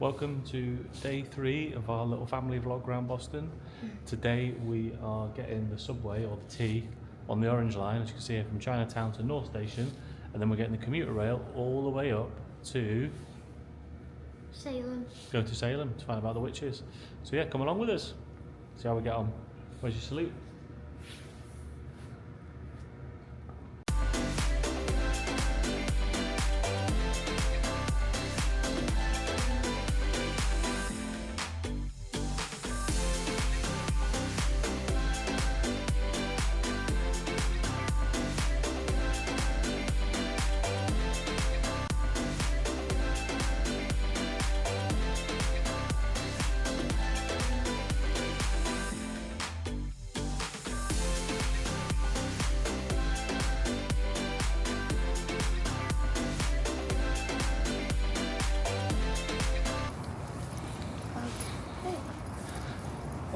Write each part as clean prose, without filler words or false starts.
Welcome to day 3 of our little family vlog around Boston. Today we are getting the subway, or the T, on the Orange Line, as you can see here, from Chinatown to North Station, and then we're getting the commuter rail all the way up to Salem. Go to Salem to find out about the witches. So yeah, come along with us. See how we get on. Where's your salute?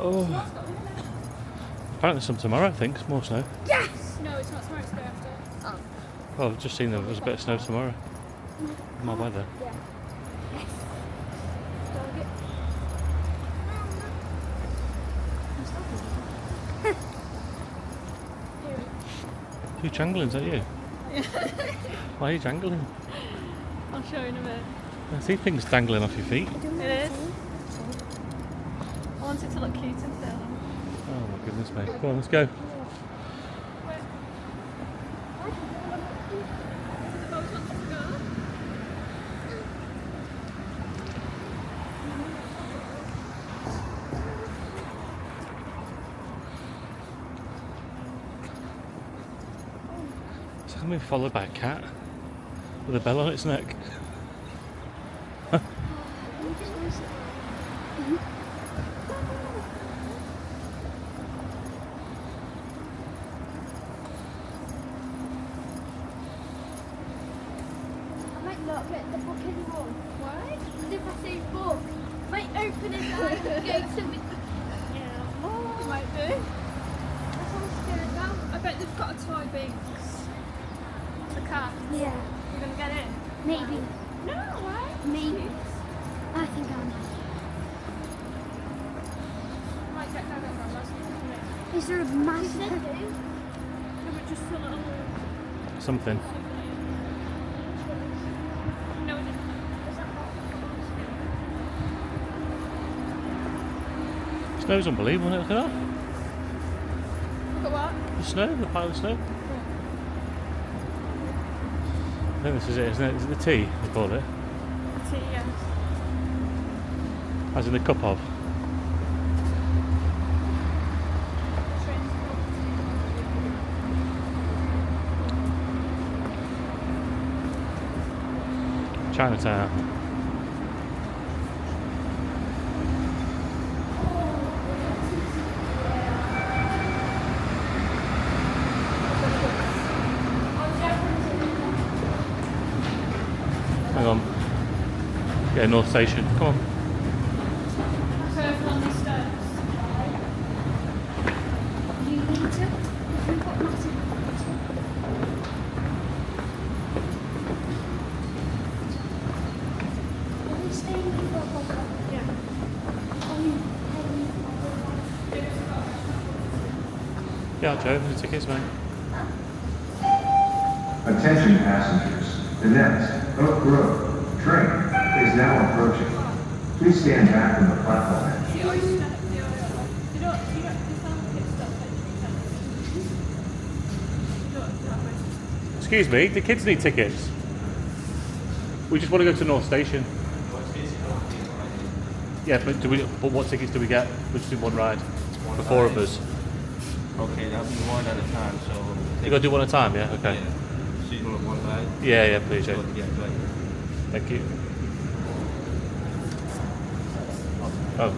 Oh, apparently some tomorrow, I think. It's more snow. Yes! No, it's not tomorrow, it's the day after. Oh. Well, I've just seen there was a bit of snow tomorrow. My weather. Yeah. Yes. You jangling, is that you? Why are you jangling? I'll show you in a minute. I see things dangling off your feet. It is. I want it to look cute and still. Oh my goodness me. Come on, let's go. So I'm being followed by a cat with a bell on its neck. Not get the book anymore. Why? Because if I say book, I might open it and go to me. Yeah. Oh, you might do. That's what I'm scared now. I bet they've got a toy Binks. The cat. Yeah. You're going to get it? Maybe. No, why? Maybe. I think I know. Might get that on my Is there a massive... No, but just a little... Something. No, it isn't. Snow's unbelievable, isn't it? Look at that. Look at what? The snow, the pile of snow. I think this is it, isn't it? Is it the tea, they call it? Tea, yes. As in the cup of. Chinatown. Hang on. Yeah, North Station. Come on. Careful on these steps. You need to. We've got massive... Are we staying here for a while? Yeah. Yeah, Joe, the tickets, mate. Attention passengers, the next Oak Grove train is now approaching. Please stand back from the platform edge. The Oyster. You don't get stuff like Excuse me, the kids need tickets. We just want to go to North Station. Yeah, but what tickets do we get? We just do one ride for 4 of us. Okay, that'll be one at a time, so... You got to do one at a time, yeah? Okay. Yeah. So you doing one ride? Yeah, please, yeah. Yeah, right. Thank you. Oh,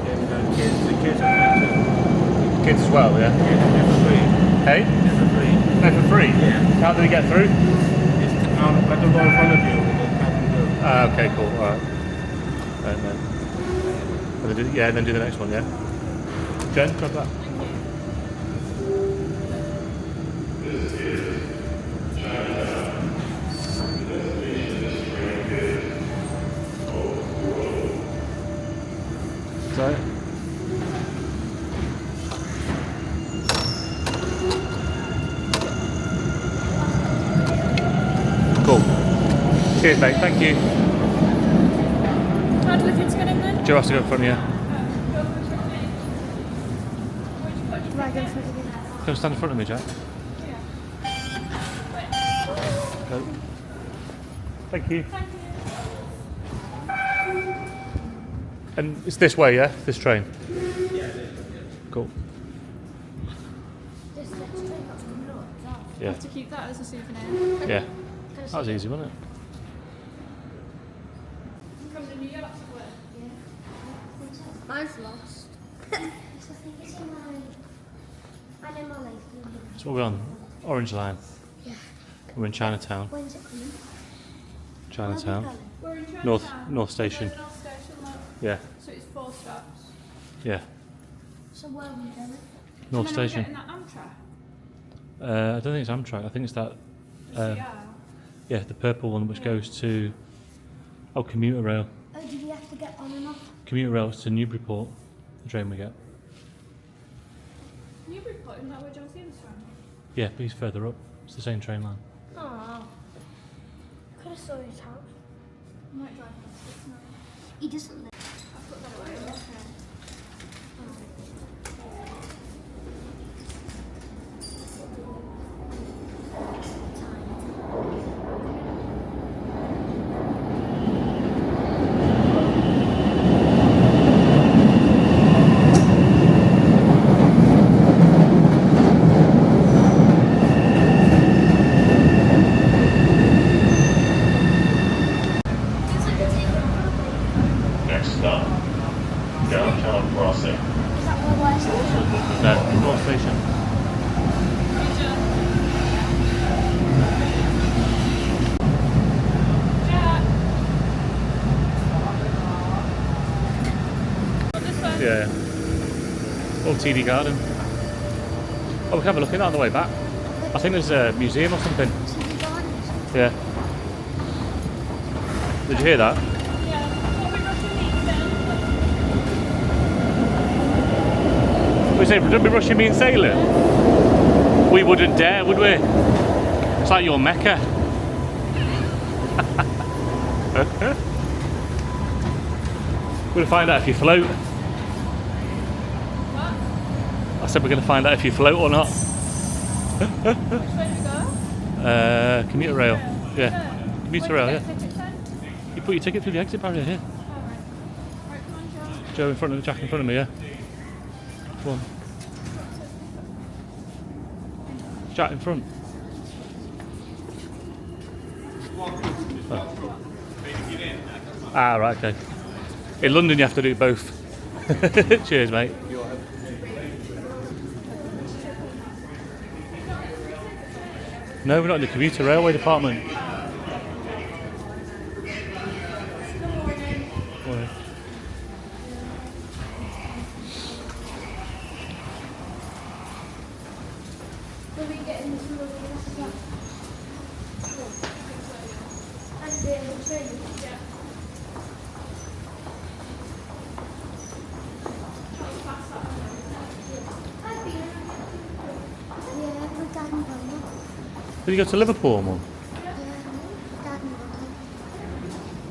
Yeah, the kids are free too. kids as well, yeah? Yeah, they're for free. Hey? They're for free. They're for free? Yeah. How do they get through? It's, let them go in front of you. Okay, cool, alright. And then do the next one, yeah? Jen, grab that. right. Cool. Cheers, mate. Thank you. I'd look into getting then. Joe has to go in front of you. Right, go for it again. Come stand in front of me, Jack. No. Thank you. And it's this way, yeah? This train? Yeah. Cool. This next train that's coming up, is that? I Yeah. have to keep that as a souvenir. Yeah. Can I That was see it? easy, wasn't it? From the New York somewhere. Mine's lost. I think it's in my... I know my life. So we're on Orange Line. Yeah. We're in Chinatown. When's it coming? Chinatown. We're in Chinatown. North Station. North Station, look. Yeah. So it's 4 stops. Yeah. So where are we going? North And then Station. We're getting that Amtrak. I don't think it's Amtrak. I think it's that. Yeah, the purple one which goes to. Oh, Commuter Rail. Oh, do we have to get on and off? Commuter Rail is to Newburyport. The train we get. Newburyport, isn't that where Josie's from? Yeah, but he's further up. It's the same train line. Oh. Could have saw his house. I might drive past it tonight. He doesn't live. I'll put that away. Okay. Next stop, Downtown Crossing. Is that where Oyster? No, North Station. Yeah. Old TD Garden. Oh, we can have a look at that on the way back. I think there's a museum or something. TV Gardens. Yeah. Did you hear that? We say, don't be rushing me in Salem. We wouldn't dare, would we? It's like your Mecca. We're going to find out if you float. I said we're going to find out if you float or not. Which way do we go? Commuter rail. Yeah. Where Commuter do rail, you yeah. get tickets then? You put your ticket through the exit barrier here. Alright. Right, come on, Joe. Joe in front of Jack in front of me, yeah. Come on. Jack in front. Oh. Ah, right, okay. In London you have to do both. Cheers, mate. No, we're not in the commuter railway department. Morning. Will we get in this lovely restaurant? And the train? Yeah. I've been. Yeah, with Dad and Mum. Did you go to Liverpool, Mum? Yeah, Dad and Mum.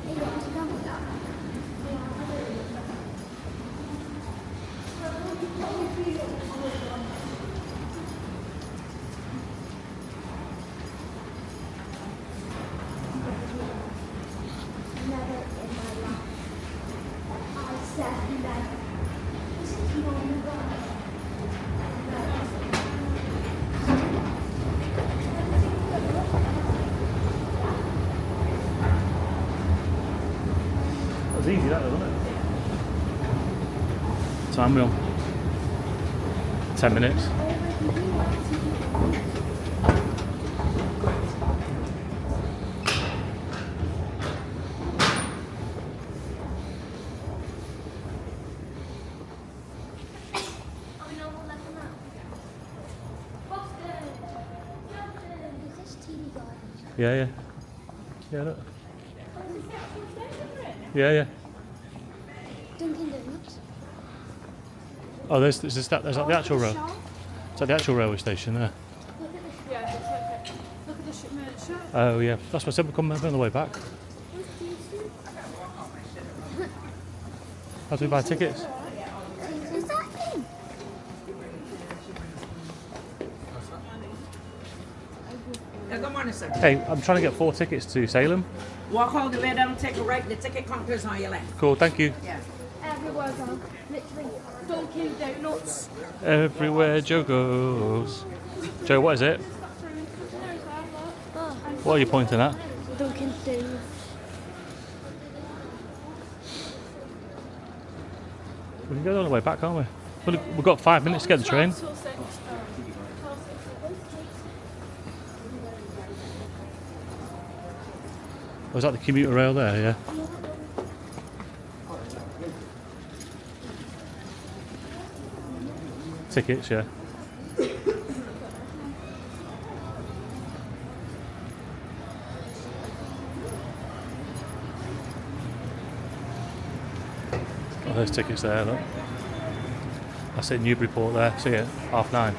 Hey, you want to come with that? Never in my life. I said never. This is not never. That was easy, that wasn't it? Time we on? 10 minutes. Are we normal like that? Boston! Is this TV Gardens? Yeah, yeah. Yeah, look. Yeah, yeah. Dunkin' Donuts? Oh, there's that the actual rail. Is that the actual railway station there? Yeah, it's okay. Look at the shipment shop. Oh yeah, that's what I said. We're coming on the way back. How do we buy tickets? Is that him? Good morning, sir. Hey, I'm trying to get 4 tickets to Salem. Walk all the way down, take a right. The ticket counter's on your left. Cool, thank you. Yeah. Everywhere gone. Literally. Dunkin' Donuts. Everywhere Joe goes. Joe, what is it? Oh, What are you pointing at? Dunkin' Donuts. We can go all the way back, can't we? We've got 5 minutes to get the train. 12 till 6. Was that the commuter rail there? Yeah. Tickets, yeah. Oh, there's tickets there, look. That's it, Newburyport there. See it, 9:30.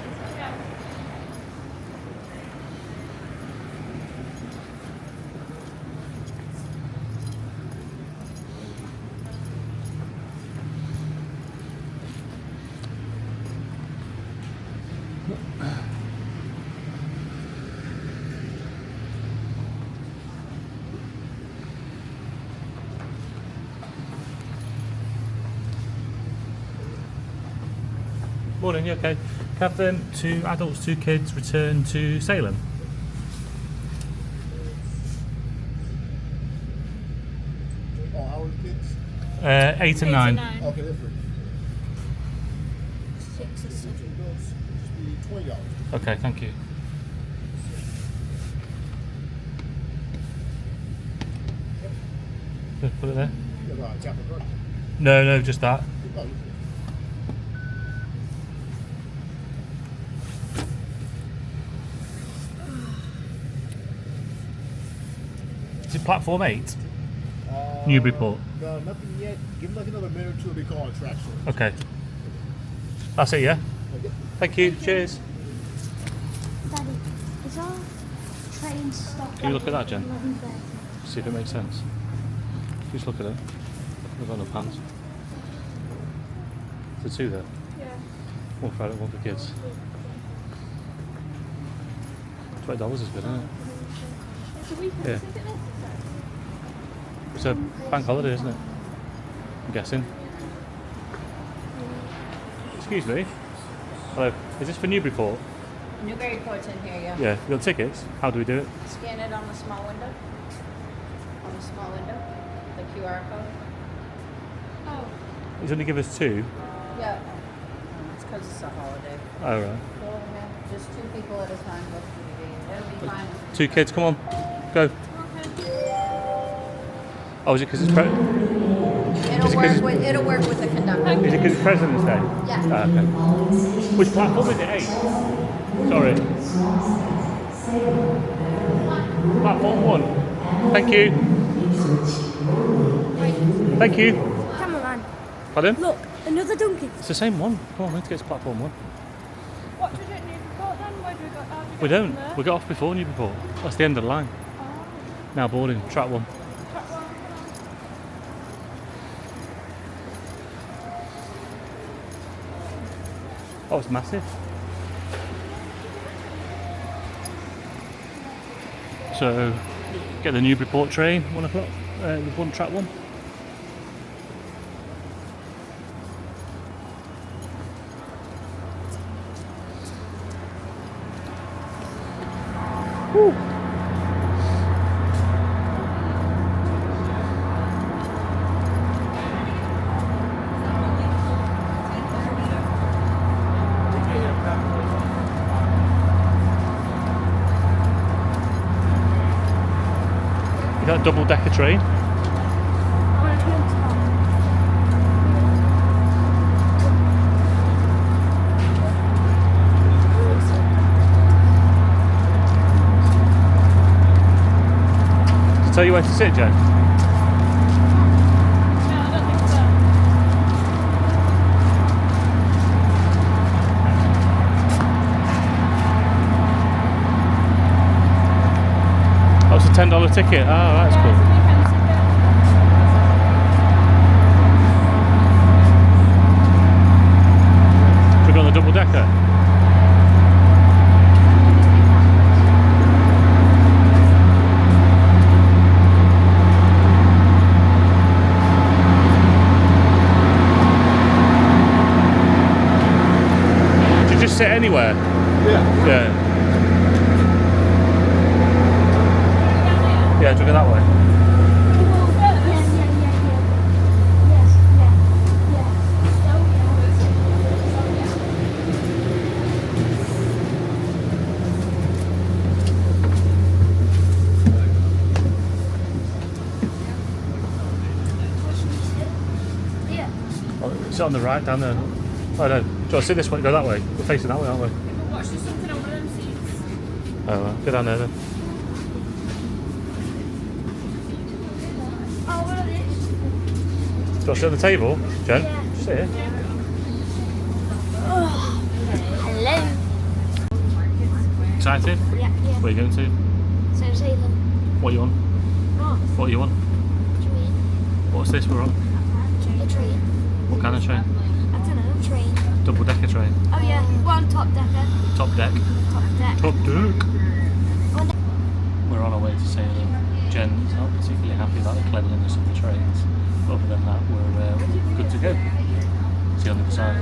Morning, you okay? Have 2 adults, 2 kids return to Salem? Oh, our kids? 8 and 9. Okay, they're free. 6 or 7. Just be $20. Okay, thank you. Just put it there. You have a Chapel Road. No, just that. Oh, Is it platform 8? uh, Newburyport. No, nothing yet. Give them like another minute or two. They call attraction. Okay. That's it, yeah? Okay. Thank you, cheers. Daddy, is our train stop? Can you look at that, Jen? 11:30? See if it makes sense. Just look at it. We've got no pants. The 2 there. Yeah. One for adult, one for kids. $20 is good, isn't it? It's a weekend Yeah. ticket, isn't it? It's a bank holiday, isn't it? I'm guessing. Excuse me. Hello. Is this for Newburyport? Newburyport's in here, yeah. Yeah. You got tickets? How do we do it? Scan it on the small window. On the small window. The QR code. Oh. He's only give us 2. Yeah. It's because it's a holiday. Oh, right. Just 2 people at a time. That'll be fine. 2 kids, come on. Go. Oh, is it because it's It'll work with the conductor. is it 'cause it's President's Day? Yeah. Ah, okay. Which platform is it? 8? Sorry. Platform 1. Thank you. Thank you. Cameraman, Pardon? look, another Dunkin'. It's the same one. Come on, we need to get to platform 1. What, do we don't Newburyport then? Where do we go? How do We get don't. from there? We got off before Newburyport. That's the end of the line. Now boarding. Track 1. Oh, it's massive. So, get the Newburyport train, 1 o'clock, the one track 1. Woo. You got a double-decker train. To tell you where to sit, Joe? No, I don't think so. $10 ticket. Oh, that's cool. Should we go on the double decker? Should you just sit anywhere? Yeah. Yeah. Yeah, do you go that way? Oh, sit on the right down there. Oh no, do you want to sit this way? Go that way. We're facing that way, aren't we? Watch, there's something on one of them seats. Oh, well, go down there then. Oh, what are these? Do you want to sit on the table, Jen? Yeah. Sit here. Hello. Excited? Yeah, yeah. Where are you going to? So Salem. What are you on? What? What are you on? What do you mean? What's this we're on? A train. What kind of train? I don't know. Train. Double decker train. Oh yeah, one top decker. Top deck. Top deck. Top deck. One deck. We're on our way to Salem. Jen's not particularly happy about the cleanliness of the trains. But other than that, we're good to go. See you on the other side.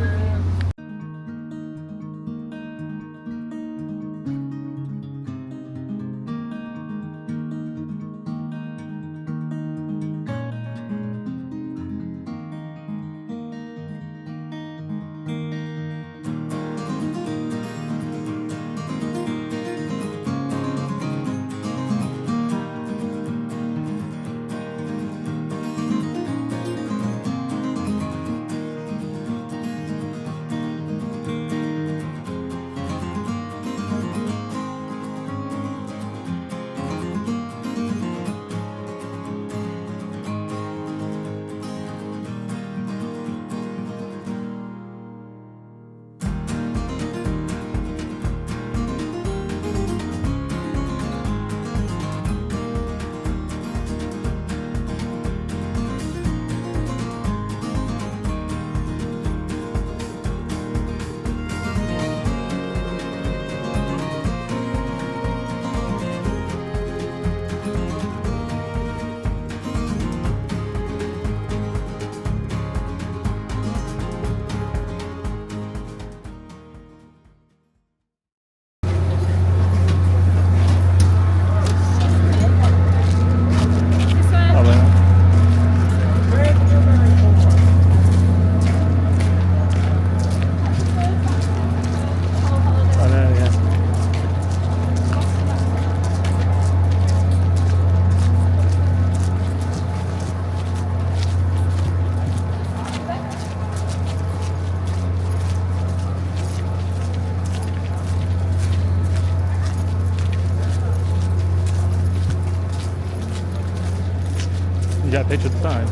You get a picture of the sign?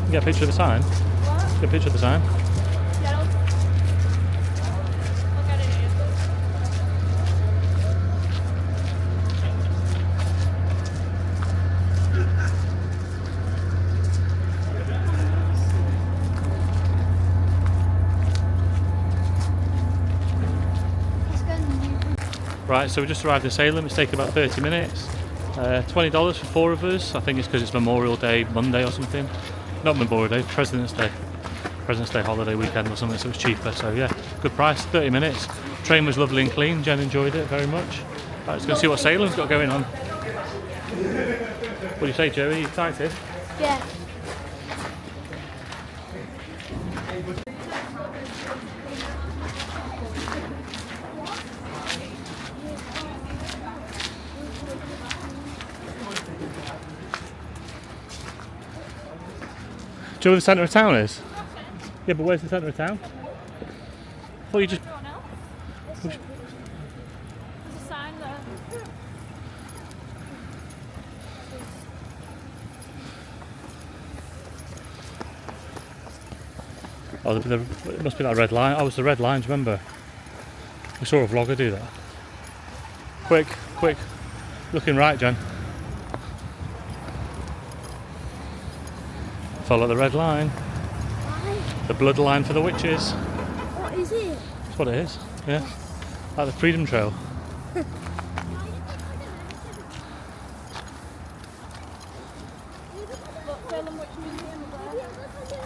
You get a picture of the sign? What? Get a picture of the sign? Yeah, look at it. Let's go in the new. Right, so we just arrived in Salem. It's taken about 30 minutes. $20 for 4 of us. I think it's because it's Memorial Day Monday or something. Not Memorial Day, President's Day. President's Day holiday weekend or something, so it's cheaper. So yeah, good price, 30 minutes. Train was lovely and clean. Jen enjoyed it very much. Right, let's go see what Salem's got going on. What do you say, Joey? Are you excited? Yeah. Do you know where the centre of town is? Yeah, but where's the centre of town? Well, you just... Everyone else? There's a sign there. Oh, it must be that red line. Oh, it's the red line, do you remember? We saw a vlogger do that. Quick, quick. Looking right, Jen. Follow the red line. Why? The bloodline for the witches. What is it? That's what it is. Yeah. Like the Freedom Trail. Look, Salem Witch Museum is there.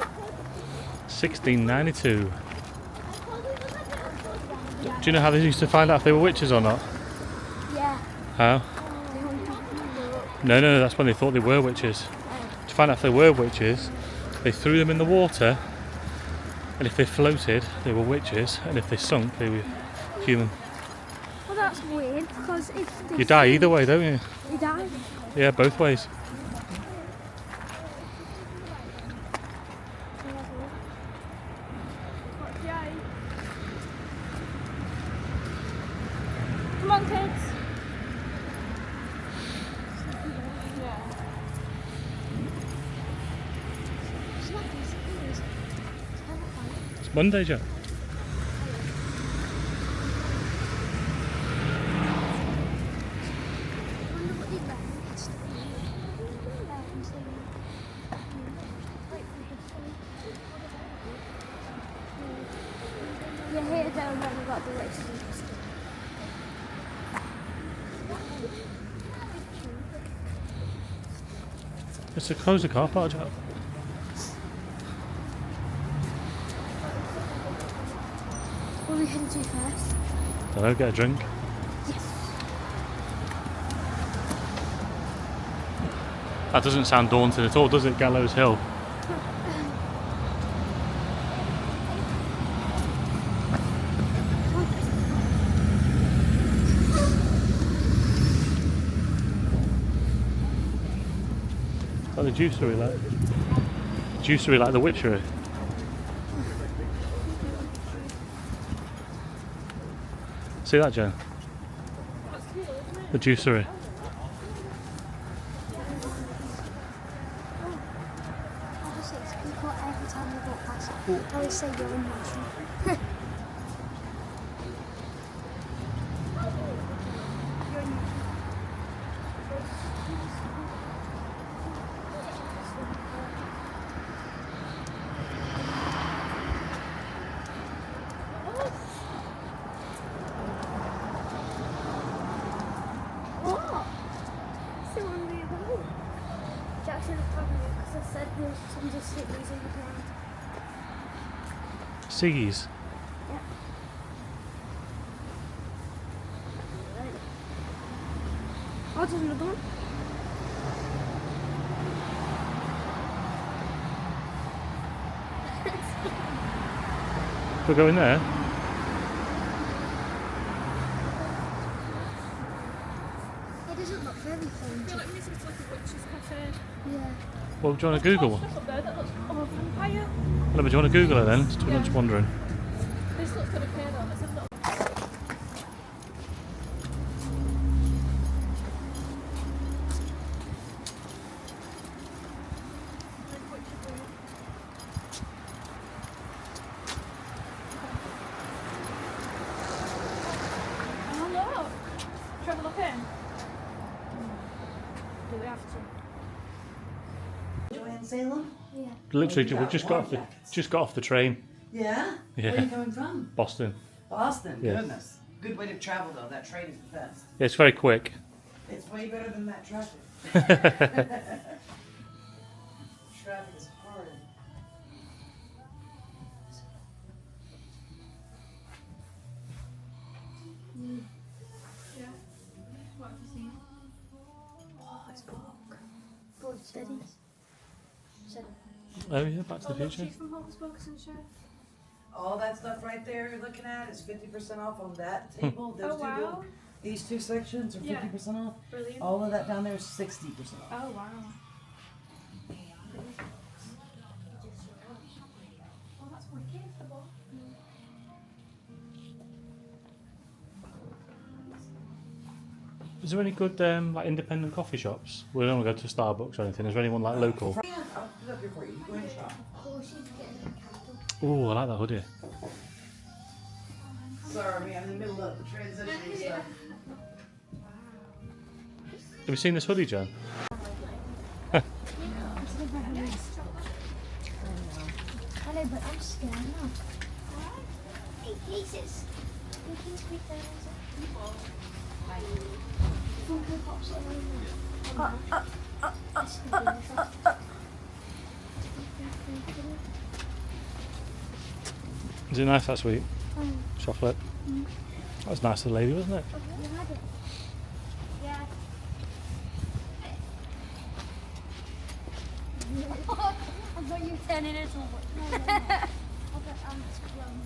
1692. Do you know how they used to find out if they were witches or not? Yeah. How? No, that's when they thought they were witches. To find out if they were witches, they threw them in the water, and if they floated, they were witches, and if they sunk, they were human. Well, that's weird because if they You die either way, don't you? You die. Yeah, both ways. Come on, kids. It's Monday, Joe. You're here down when we got the race. It's a cosy car park, Joe. What are we heading to first? Don't know, get a drink. That doesn't sound daunting at all, does it, Gallows Hill? Like the juicery, like the witchery. See that, Jen? The juicery. Obviously, it's people every time we walk past. I always say you're in motion. Jackson probably because I said there's some just cities in the ground. Seas. Yeah. Oh, there's another one. We're going there. It doesn't look very fun. I feel like this is like a witch's cafe. Yeah. Well, do you want to Google one? Stuff up there that looks of a vampire. No, but do you want to Google it then? It's too much wandering. This looks good okay though. Let's have a look. Oh look. Should we have a look in? Do we have to? Joanne Salem? Yeah. Literally, we just got off the train. Yeah? Yeah. Where are you coming from? Boston. Boston. Yeah. Goodness. Good way to travel though. That train is the best. Yeah, it's very quick. It's way better than that traffic. Traffic is hard. Yeah. What have you seen? Oh, it's broke. Good steady. Oh yeah, Back to the Oh, look, Future. she's from Hocus Pocus and Sheriff. All that stuff right there you're looking at is 50% off on that table. Those Oh wow. These two sections are Yeah. 50% off. Brilliant. All of that down there is 60% off. Oh wow. Oh, that's wicked. The book. Is there any good like independent coffee shops? We don't want to go to Starbucks or anything. Is there anyone like local? Yeah, I'll put it up here for you. You go ahead and shop. Oh, she's getting a candle. Oh, I like that hoodie. Sorry, I'm in the middle of the transition and stuff. Have you seen this hoodie, Jen? I know, but I'm scared now. Hey, cases. You can speak down Funko Pops Is it nice, that sweet? Chocolate? That was nice of the lady, wasn't it? Yeah. I thought you were turning it on. No. I thought it's clone.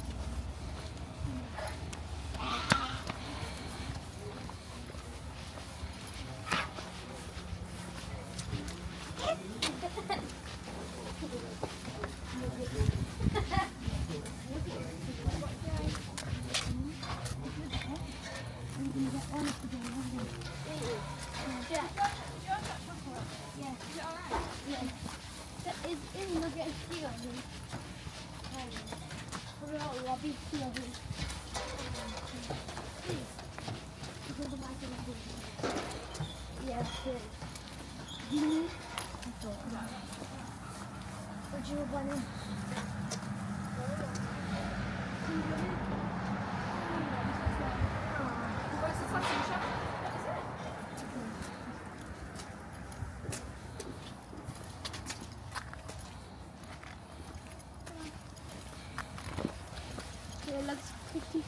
It looks pretty.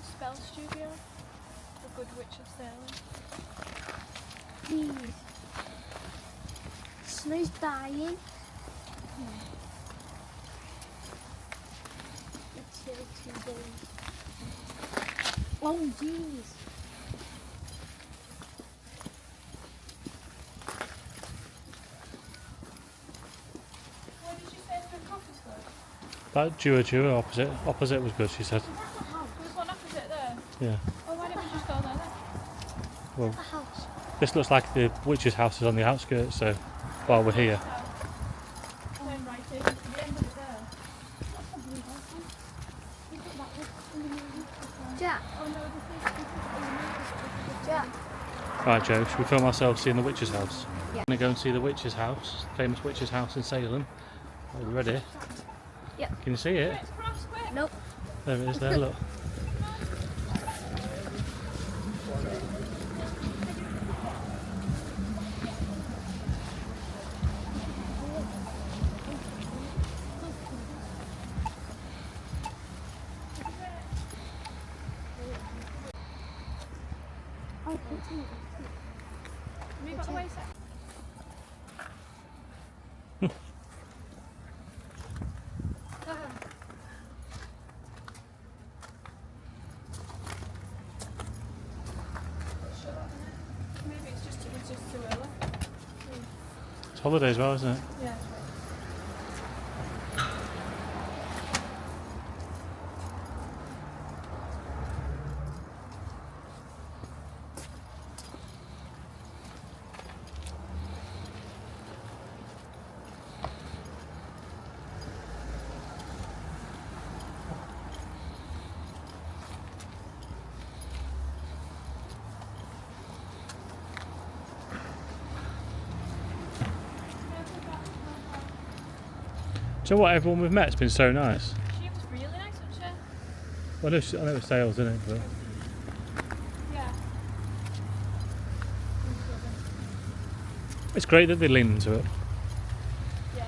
Spell Studio. The Good Witch of Salem. Please. Snow's dying. It's here 2 days. Oh, jeez. What did you say for coffee's good? That Jua opposite was good, she said. There's one opposite there. Yeah. Oh, why don't we just go there then? Well, A house. this looks like the witch's house is on the outskirts, so while we're here. Going right in. The end of it there. Jack. Jack. Right, Joe, should we film ourselves seeing the witch's house? Yeah. We're going to go and see the witch's house, famous witch's house in Salem. Are you ready? Yeah. Can you see it? Cross quick. Nope. There it is there, look. Oh, Have you got the way set? Maybe it's just too early. It's holiday as well, isn't it? Yeah. Do you know what? Everyone we've met's been so nice. She was really nice, wasn't she? Well, I know it's sales, isn't it? But Yeah. it's great that they lean into it. Yeah.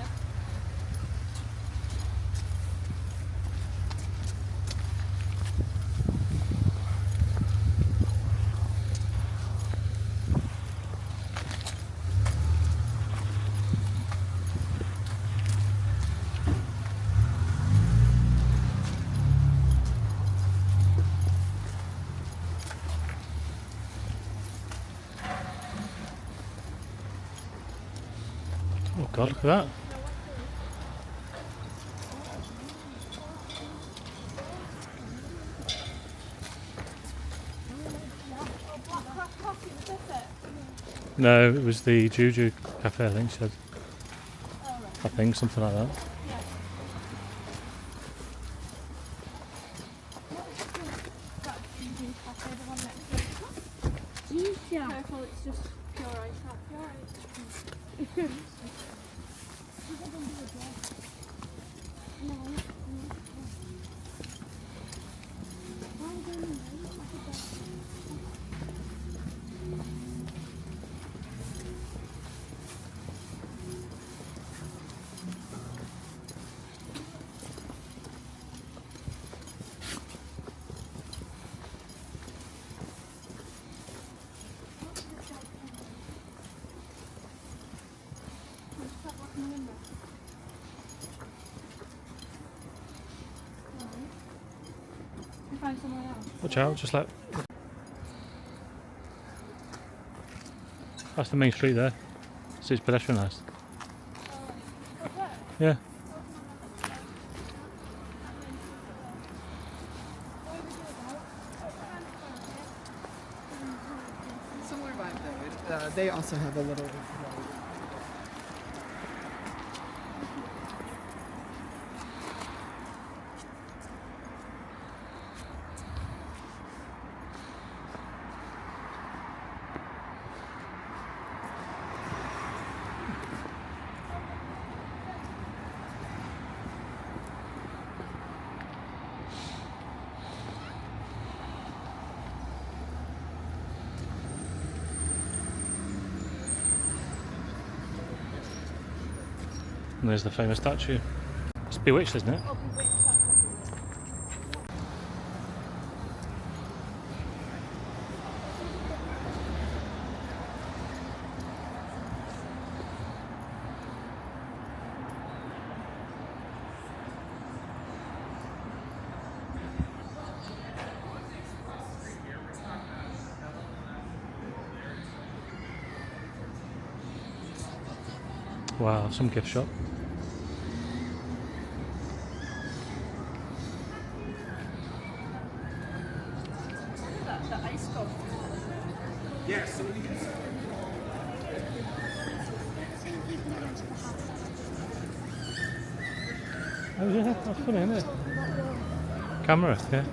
Oh God, look at that. Coffee, was this it? No, it was the Juju Cafe, I think she said. Oh, right. I think, something like that. Yeah. That cafe, the one next to it. Jeez, yeah. Careful, Find somewhere else. Watch out, just like... That's the main street there. So it's pedestrianised. Yeah. Somewhere by there. They also have a little. And there's the famous statue. It's Bewitched, isn't it? Wow, some gift shop. Yes. Oh yeah, that's funny, isn't it? Camera, yeah.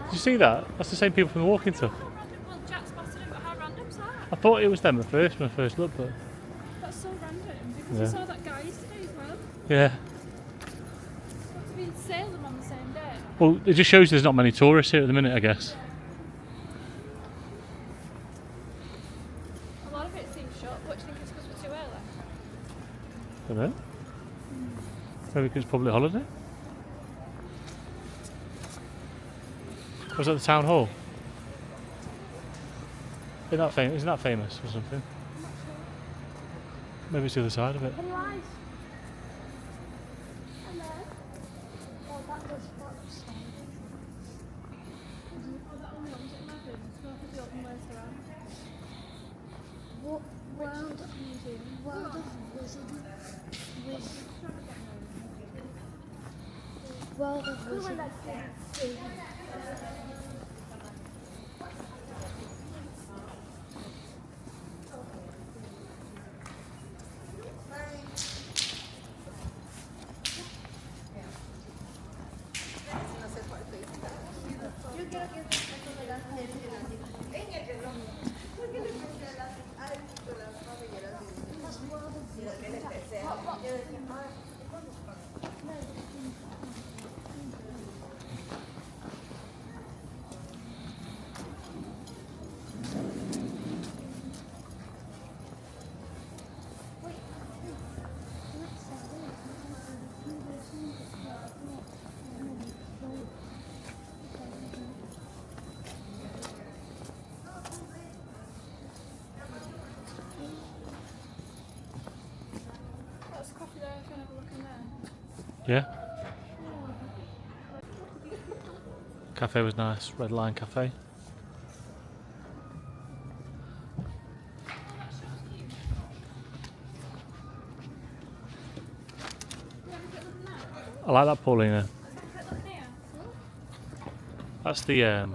Did you see that? That's the same people from the walking tour. Well, Jack spotted him, but how random's that? I thought it was them at first when I first looked, but That's so random because Yeah. I saw that guy yesterday as well. yeah. What's been Salem on the same day? Well, it just shows there's not many tourists here at the minute, I guess. A lot of it seems shut. What do you think it's because we're too early? Don't know. Maybe because it's public holiday. Was that the town hall? Isn't that famous or something? Maybe it's the other side of it. Pennywise. Hello. Oh, that was what's What world of wizardry? World of wizardry. That's a coffee there. If you want to have a look in there. Yeah. Cafe was nice. Red Line Cafe. I like that, Paulina. That's the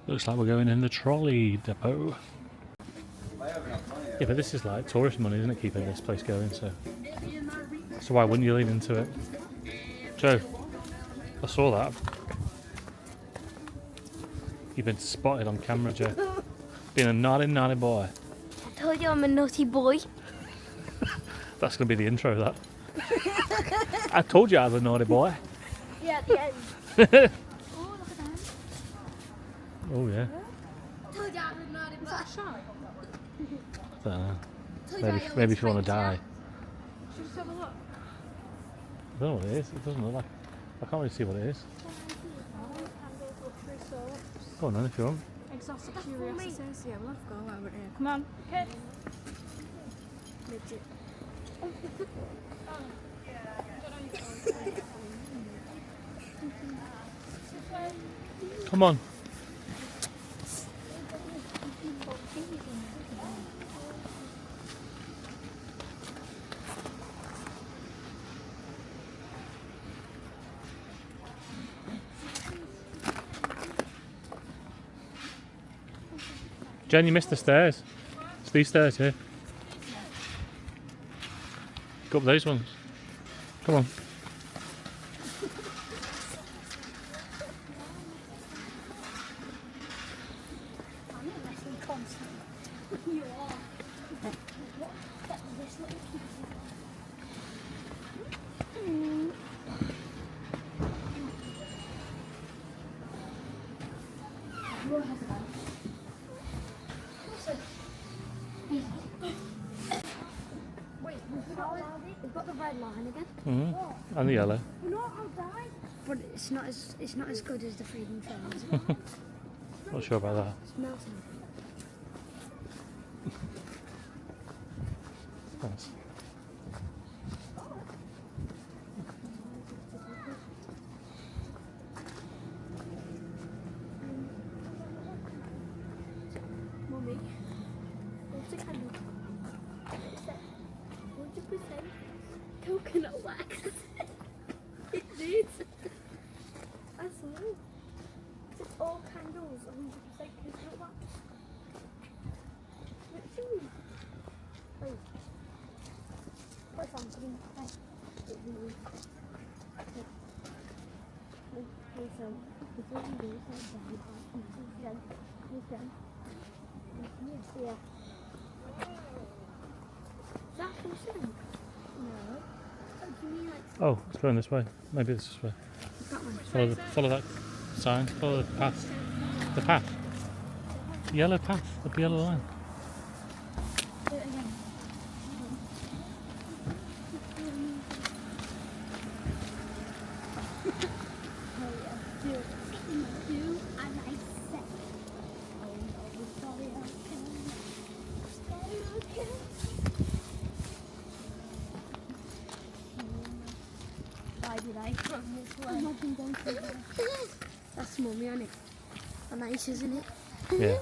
Looks like we're going in the trolley depot. Yeah, but this is like tourist money, isn't it, keeping this place going? So why wouldn't you lean into it? Joe, I saw that. You've been spotted on camera, Joe. Being a naughty boy. I told you I'm a naughty boy. That's going to be the intro, that. I told you I was a naughty boy. Yeah, at the end. Oh, look at that. Oh, yeah. I told you I was a naughty boy. Is that a shark? I don't know. Maybe if you want to die. Should we just have a look? I don't know what it is. It doesn't look like. I can't really see what it is. Go on then if you want. Exotic curiosities. Yeah, we'll have to go over here. Come on. Okay. Midget. Come on. Jen, you missed the stairs. It's these stairs here. Go up those ones. Come on. We've got the red line again. Mm-hmm. And the yellow. No, I'll die. But it's not as good as the Freedom Trail, is it? Not sure about that. It's melting. Thanks. Mummy, what's the candle? It's 100% coconut wax. It is. I saw. It's all candles, 100% coconut wax. Let's see. Wait. What if I'm putting Oh, it's going this way. Maybe it's this way. Follow that sign. Follow the path. The path. Yellow path. The yellow line. That's Mummy on it. And nice, isn't it? Yeah.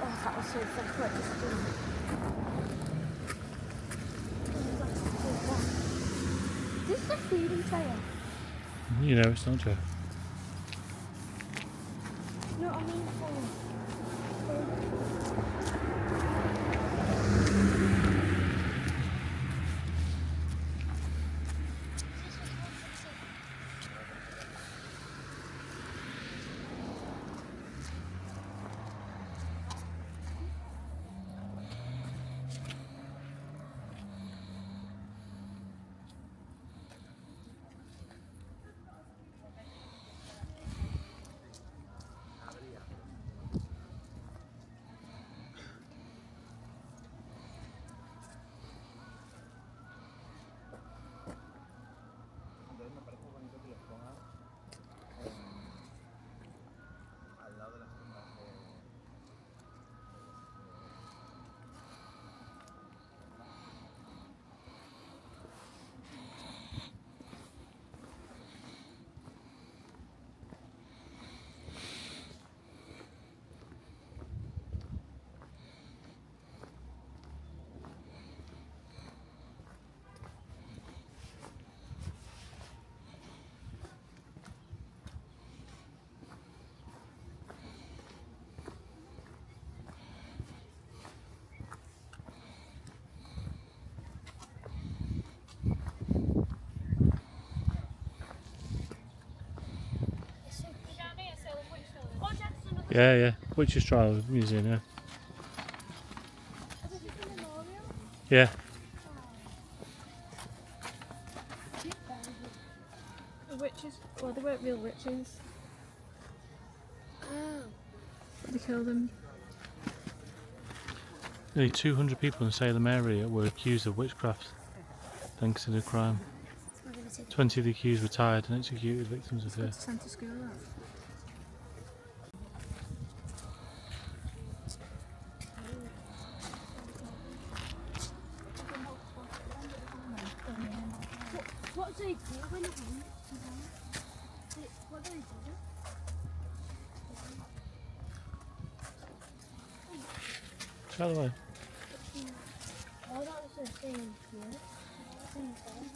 Oh, that was so fun. This is a Freedom Trail. You know it's not Joe. No, I mean Yeah, yeah. Witch Trials Museum, yeah. Is this a memorial? Yeah. The witches, well, they weren't real witches. They killed them. Nearly 200 people in the Salem area were accused of witchcraft thanks to the crime. 20 of the accused were tried and executed victims of her. Sent to school, that. What do they do when you hunt? What do they do? By the way, Oh, that was the same here. Same thing.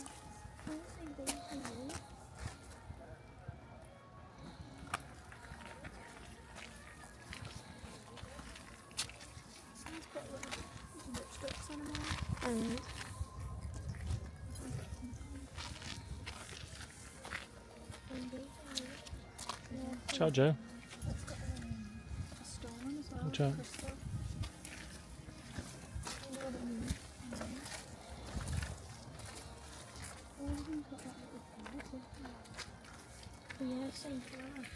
Same thing. ciao Joe. Stolen as well. Watch out. Crystal. Yeah, same for us.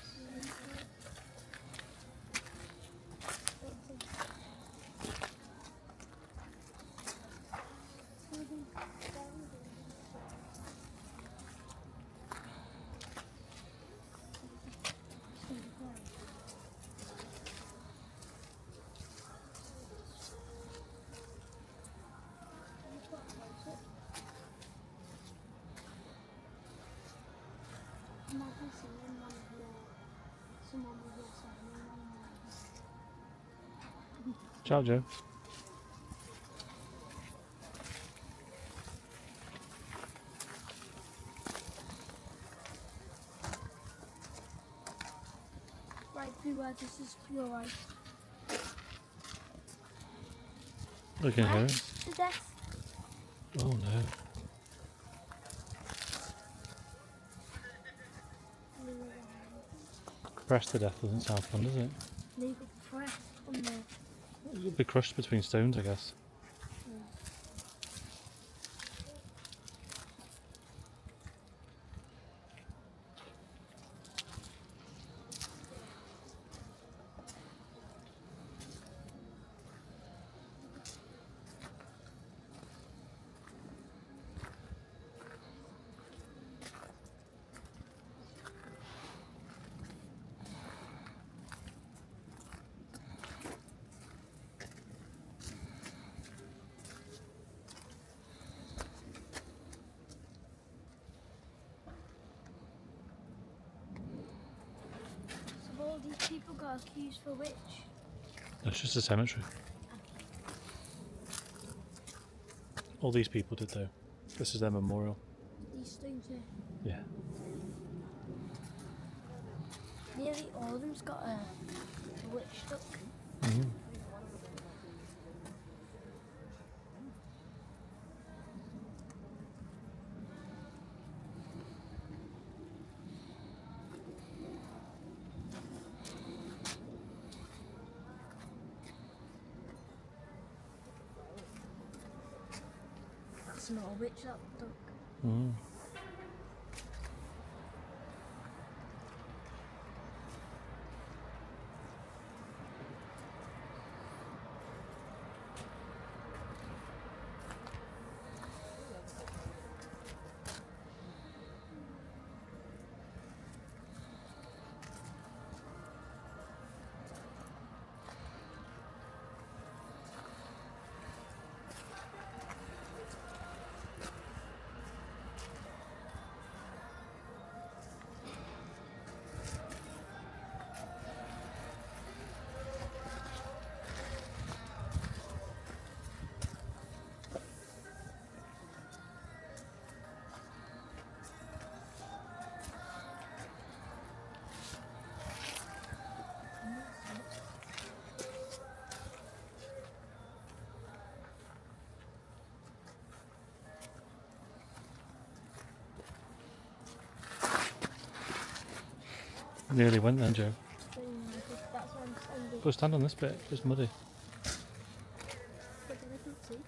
Ciao Joe. Right, beware, this is pure ice. We can hear it. Is that? Oh no. Crushed to death doesn't sound fun, does it? Legal press on there. You'll be crushed between stones, I guess. So all these people got accused for witch. It's just a cemetery. All these people did though. This is their memorial. These stones here. Yeah. Nearly all of them's got a witch stuck. Mm-hmm. That's not a witch that stuck. Mm-hmm. Nearly went then, Joe. That's why I'm Go stand on this bit, it's muddy. But there isn't seats.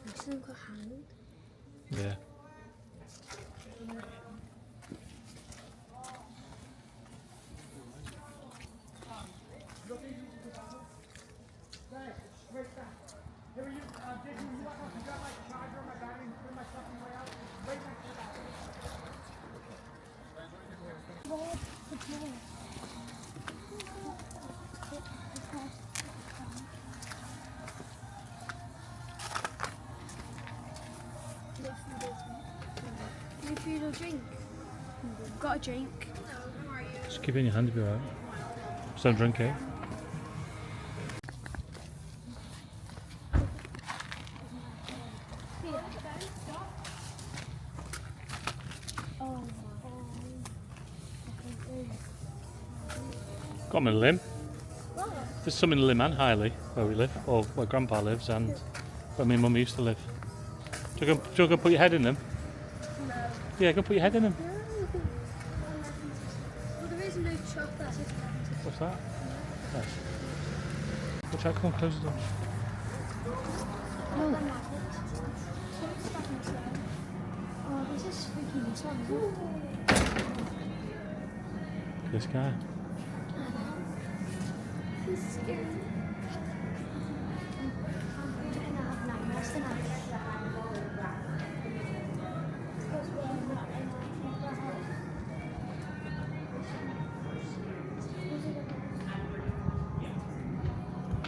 This hasn't got a hand. Yeah. Any food or drink? Got a drink. Just keep it in your hand if you're alright. Just don't drink it. Got 'em in a limb. There's some in Lim and Highley, where we live, or where Grandpa lives, and where me and Mum used to live. Do you want to go put your head in them? No. Yeah, go put your head in them. Well, there is no shop there. What's that? No. Watch out, come on, close the door. Oh, this is freaking this one. This guy. He's scary. I'm going to have nightmares tonight.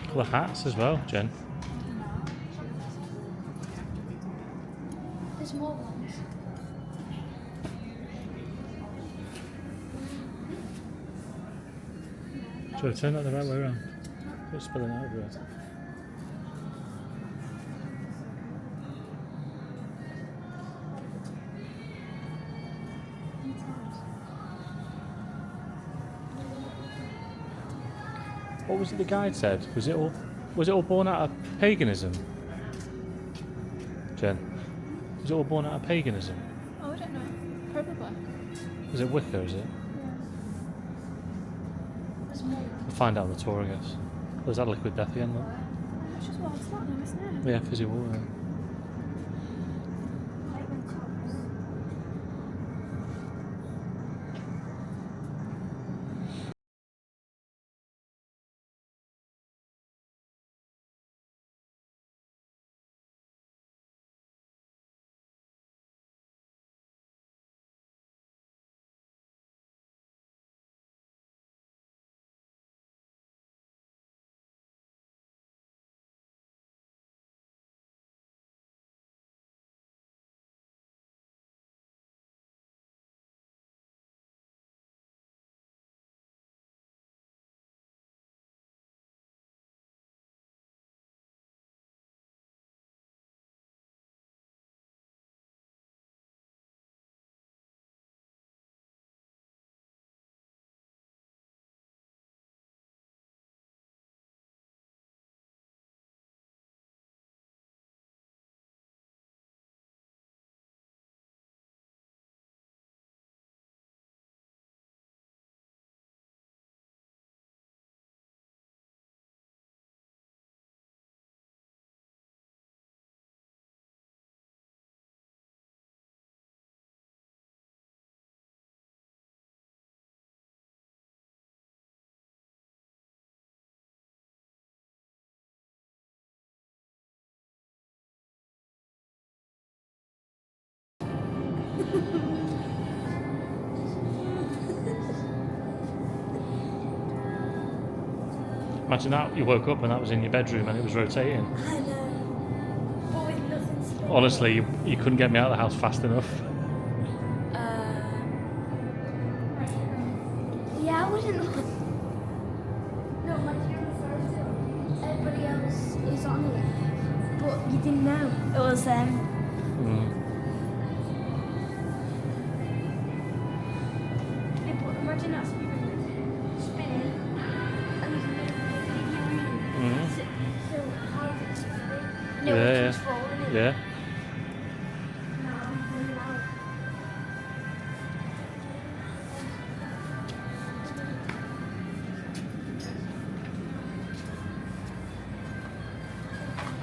Couple of hats as well, Jen. There's more ones. Should I turn that the right way around? It's spilling out everywhere. What was it the guide said? Was it all born out of paganism? Jen? Was it all born out of paganism? Oh, I don't know. Probably. Is it Wicca, is it? We'll find out on the tour, I guess. There's that liquid death again, look. It's just water slap, isn't it? Yeah, fizzy water. Imagine that, you woke up and that was in your bedroom and it was rotating. I know. But with nothing to do. Honestly, you couldn't get me out of the house fast enough. Yeah, I wouldn't. No, like you're the first one. Everybody else is on it. But you didn't know. It was them. Yeah, but imagine that spinning. And so how does it spin? Yeah.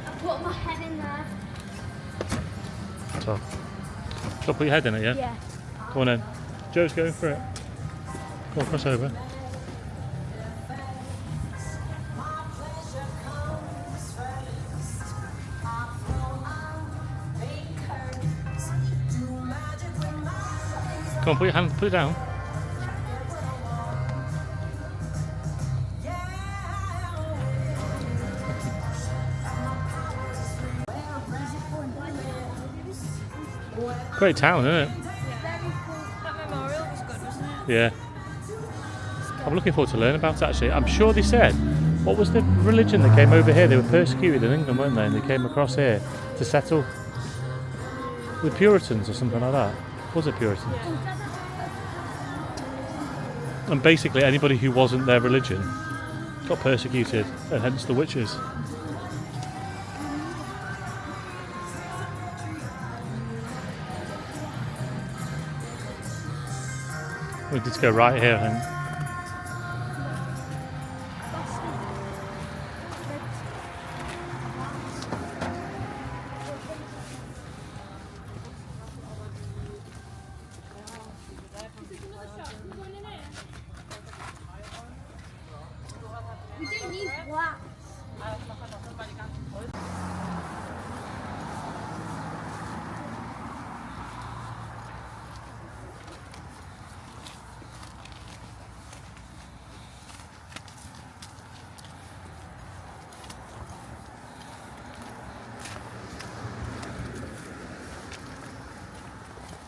I put my head in there. So, got to put your head in it, yeah? Yeah. Go on then. Joe's going for it. Go on, cross over. Come on, put your hand, put it down. Great town, isn't it? Very cool. That memorial was good, wasn't it? Yeah. I'm looking forward to learning about it actually. I'm sure they said, what was the religion that came over here? They were persecuted in England, weren't they? And they came across here to settle. The Puritans or something like that. Was it Puritans? And basically anybody who wasn't their religion got persecuted, and hence the witches. We need to go right here, I think. We don't need wax.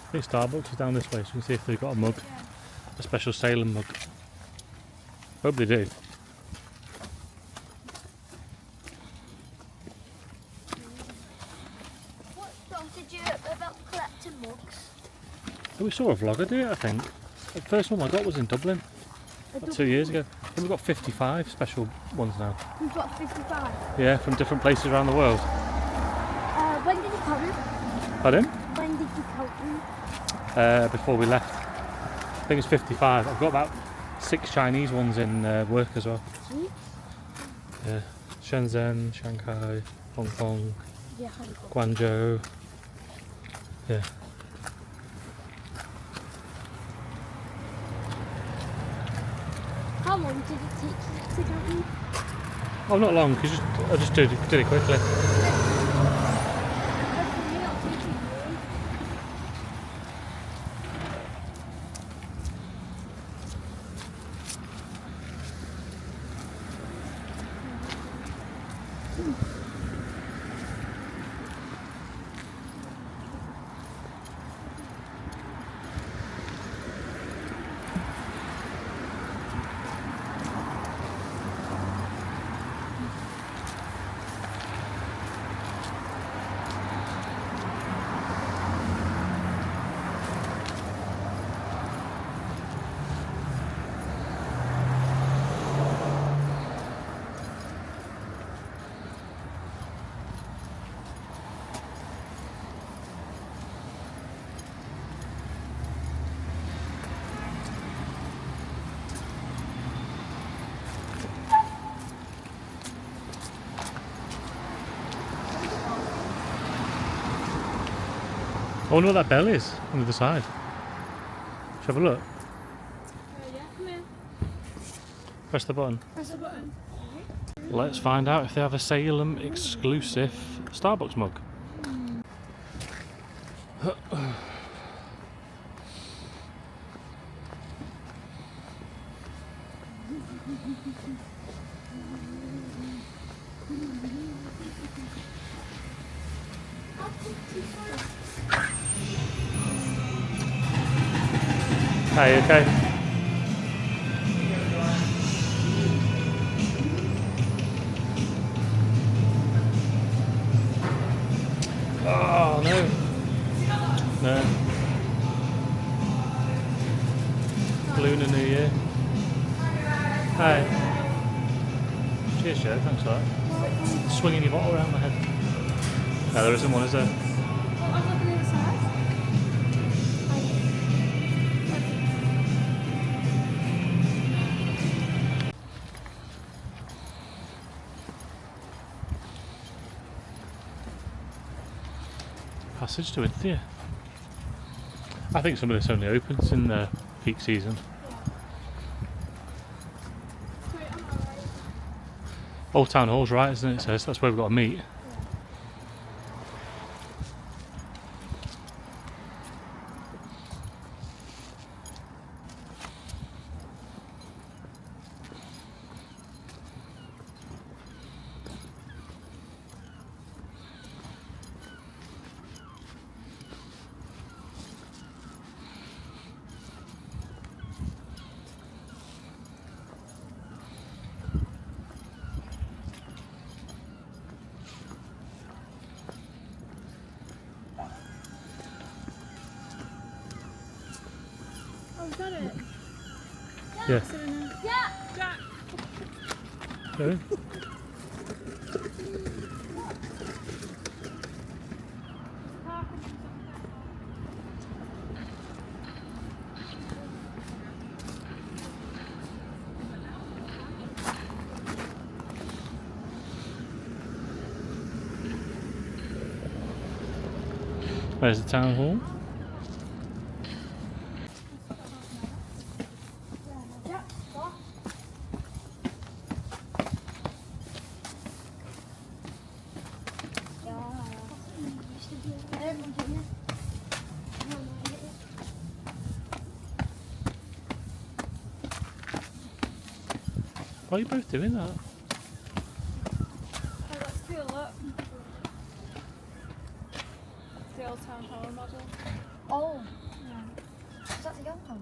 I think Starbucks is down this way, so we can see if they've got a mug, a special Salem mug. Hope they do. What did you about collecting mugs? We saw a vlogger do it, I think. The first one I got was in Dublin, about 2 years ago. I think we've got 55 special ones now. We've got 55. Yeah, from different places around the world. When did you count them? Pardon? When did you count them? Before we left. I think it's 55. I've got about 6 Chinese ones in work as well. Sweet. Yeah. Shenzhen, Shanghai, Hong Kong, Yeah. Guangzhou. Yeah. How long did it take you to count them? Oh, not long, because I just did it quickly. I wonder what that bell is on the other side. Shall we have a look? Yeah, come in. Press the button. Press the button. Let's find out if they have a Salem exclusive Starbucks mug. Hi, okay? Oh no. No. Lunar New Year. Hi. Cheers, Joe. Thanks for that. Swinging your bottle around my head. No, there isn't one, is there? Well, I'm looking inside. Passage to India. I think some of this only opens in the peak season. Wait, I'm alright. Old Town Hall's right, isn't it? So that's where we've got to meet. Oh, is that it? Yeah. Yeah! Jack! Go. There's the town hall. Why are you both doing that? Oh, that's cool, look. It's the old town hall model. Oh, yeah. Is that the young one?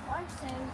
I'm saying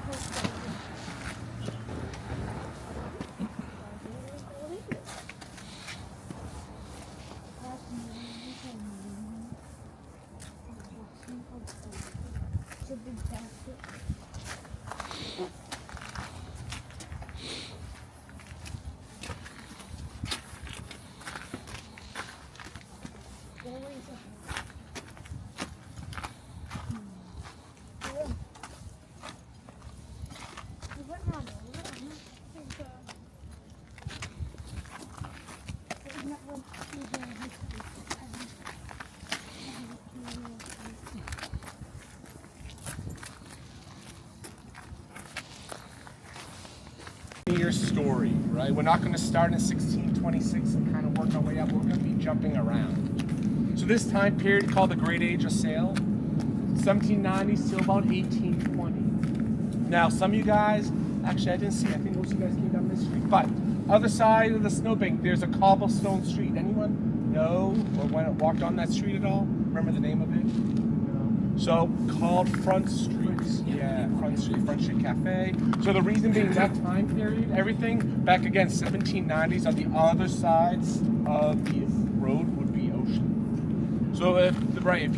Your story, right? We're not going to start in 1626 and kind of work our way up. We're going to be jumping around. So this time period called the Great Age of Sail, 1790s till about 1820. Now some of you guys, actually I didn't see, I think most of you guys came down this street, but other side of the snowbank there's a cobblestone street. Anyone know or walked on that street at all? Remember the name of it? No. So called Front Street. Yeah, Front Street Cafe. So the reason being that time period, everything back again 1790s on the other sides of the road would be ocean. So if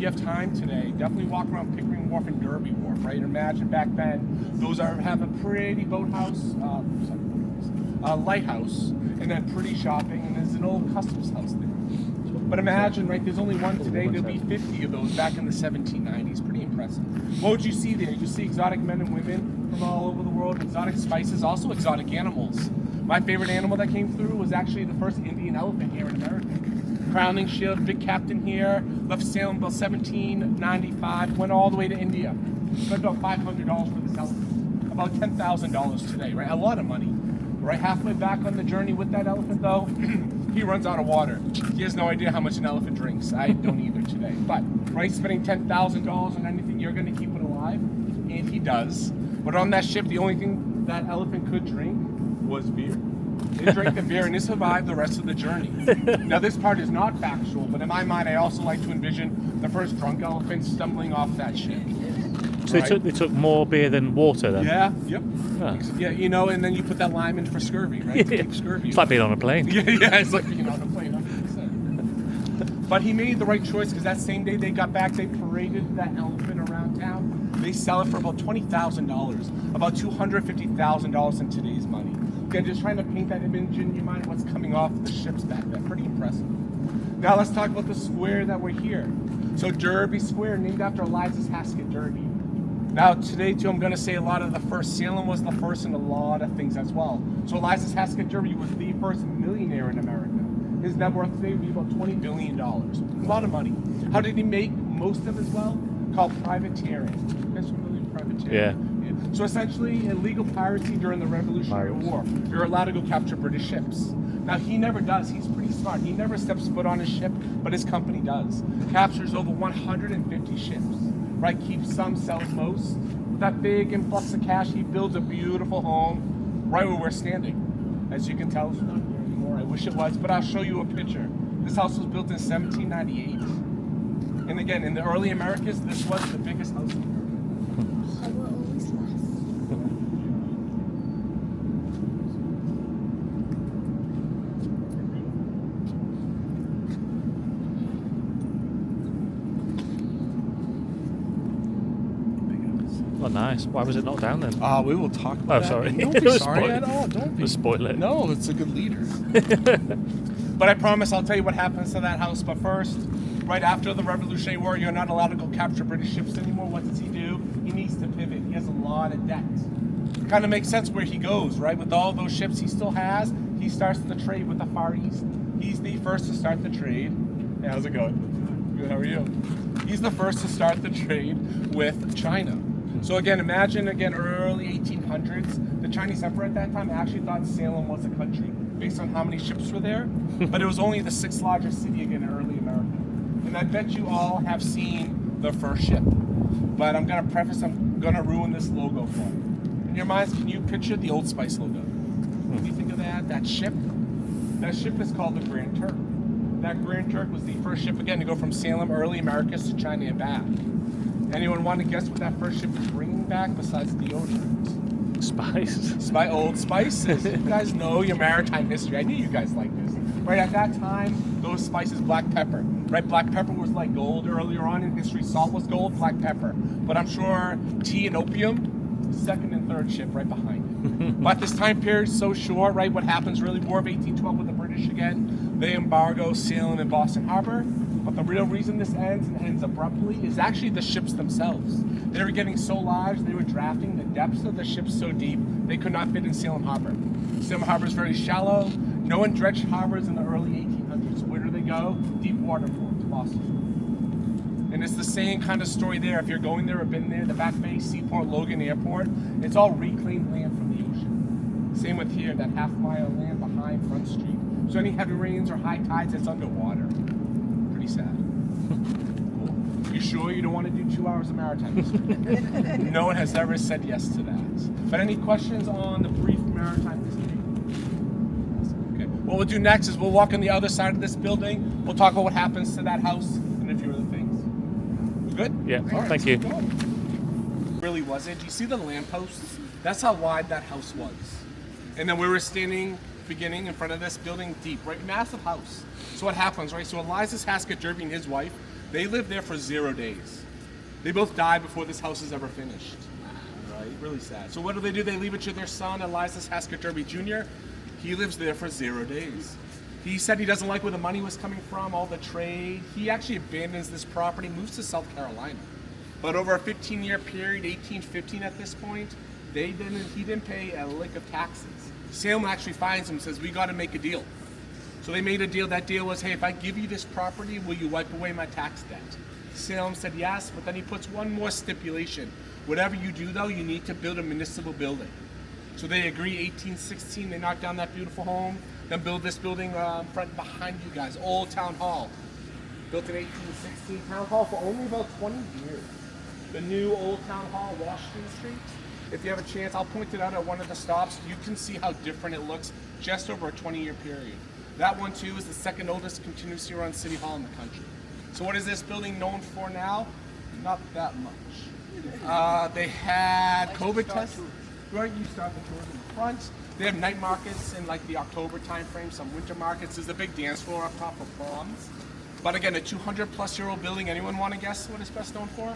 you have time today, definitely walk around Pickering Wharf and Derby Wharf, right? Imagine back then, those have a pretty boathouse, lighthouse, and then pretty shopping, and there's an old customs house there. But imagine, right, there's only one today, there'll be 50 of those back in the 1790s. Pretty impressive. What would you see there? You see exotic men and women from all over the world, exotic spices, also exotic animals. My favorite animal that came through was actually the first Indian elephant here in America. Crowning shield, big captain here, left Salem about 1795, went all the way to India. Spent about $500 for this elephant. About $10,000 today, right? A lot of money. Right, halfway back on the journey with that elephant though, he runs out of water. He has no idea how much an elephant drinks. I don't either today. But, right, spending $10,000 on anything, you're gonna keep it alive, and he does. But on that ship, the only thing that elephant could drink was beer. They drank the beer and they survived the rest of the journey. Now this part is not factual, but in my mind I also like to envision the first drunk elephant stumbling off that ship. So they took more beer than water then? Yeah, yep. Oh. Yeah, you know, and then you put that lime in for scurvy, right? To keep scurvy. It's like being on a plane. Yeah, it's like being on a plane. But he made the right choice because that same day they got back, they paraded that elephant around town. They sell it for about $20,000, about $250,000 in today's money. Again, just trying to paint that image in your mind of what's coming off the ships back then. Pretty impressive. Now let's talk about the square that we're here. So Derby Square, named after Eliza's Haskett Derby. Now today too, I'm going to say a lot of the first. Salem was the first in a lot of things as well. So Eliza's Haskett Derby was the first millionaire in America. His net worth today would be about $20 billion. A lot of money. How did he make most of his wealth? Called privateering. You guys familiar with privateering? Yeah. So essentially, illegal piracy during the Revolutionary War. You're allowed to go capture British ships. Now he never does. He's pretty smart. He never steps foot on a ship, but his company does. Captures over 150 ships. Right? Keeps some, sells most. With that big influx of cash, he builds a beautiful home right where we're standing. As you can tell, it's not here anymore. I wish it was, but I'll show you a picture. This house was built in 1798. And again, in the early Americas, this was the biggest house in America. I will always last. Oh, nice. Why was it not down then? We will talk about Oh, that. sorry. Don't It be was sorry spoiled. at all. Don't be. Just spoil it. No, it's a good leader. But I promise I'll tell you what happens to that house. But first, right after the Revolutionary War, you're not allowed to go capture British ships anymore. What does he do? He needs to pivot. He has a lot of debt. Kind of makes sense where he goes, right? With all those ships he still has, he starts the trade with the Far East. He's the first to start the trade. Hey, how's it going? Good, how are you? He's the first to start the trade with China. So again, imagine early 1800s. The Chinese emperor at that time actually thought Salem was a country based on how many ships were there, but it was only the sixth largest city again in early America. And I bet you all have seen the first ship. But I'm gonna preface, I'm gonna ruin this logo for you. In your minds, can you picture the Old Spice logo? When you think of that ship? That ship is called the Grand Turk. That Grand Turk was the first ship again to go from Salem, early Americas to China and back. Anyone want to guess what that first ship was bringing back besides deodorant? Spice. Old Spices. You guys know your maritime history. I knew you guys liked this. Right at that time, those spices, black pepper. Right, black pepper was like gold earlier on in history. Salt was gold, black pepper. But I'm sure tea and opium, second and third ship right behind it. But this time period is so short, right? What happens really? War of 1812 with the British again. They embargo Salem and Boston Harbor. But the real reason this ends and ends abruptly is actually the ships themselves. They were getting so large, they were drafting the depths of the ships so deep, they could not fit in Salem Harbor. Salem Harbor is very shallow. No one dredged harbors in the early 1800s. Where do they go? Deep water to Boston. And it's the same kind of story there. If you're going there or been there, the Back Bay, Seaport, Logan Airport, it's all reclaimed land from the ocean. Same with here, that half-mile land behind Front Street. So any heavy rains or high tides, it's underwater. Pretty sad. Cool. You sure you don't want to do 2 hours of maritime history? No one has ever said yes to that. But any questions on the brief maritime history? Okay. What we'll do next is we'll walk on the other side of this building. We'll talk about what happens to that house and a few other things. We good? Yeah. All right, Thank you. Really was it? Do you see the lampposts? That's how wide that house was. And then we were standing beginning in front of this building deep, right? Massive house. So what happens, right? So Eliza's Haskett Derby and his wife, they lived there for 0 days. They both died before this house is ever finished. Right? Really sad. So what do? They leave it to their son, Eliza's Haskett Derby Jr. He lives there for 0 days. He said he doesn't like where the money was coming from, all the trade. He actually abandons this property, moves to South Carolina. But over a 15-year period, 1815 at this point, he didn't pay a lick of taxes. Salem actually finds him and says, we got to make a deal. So they made a deal. That deal was, hey, if I give you this property, will you wipe away my tax debt? Salem said yes, but then he puts one more stipulation. Whatever you do, though, you need to build a municipal building. So they agree. 1816, they knock down that beautiful home, then build this building front behind you guys, Old Town Hall. Built in 1816, Town Hall for only about 20 years. The new Old Town Hall, Washington Street. If you have a chance, I'll point it out at one of the stops. You can see how different it looks just over a 20-year period. That one, too, is the second oldest continuously run city hall in the country. So what is this building known for now? Not that much. They had COVID tests. Right, you start the tours in the front. They have night markets in like the October time frame, some winter markets. There's a big dance floor up top of proms. But again, a 200-plus-year-old building. Anyone want to guess what it's best known for?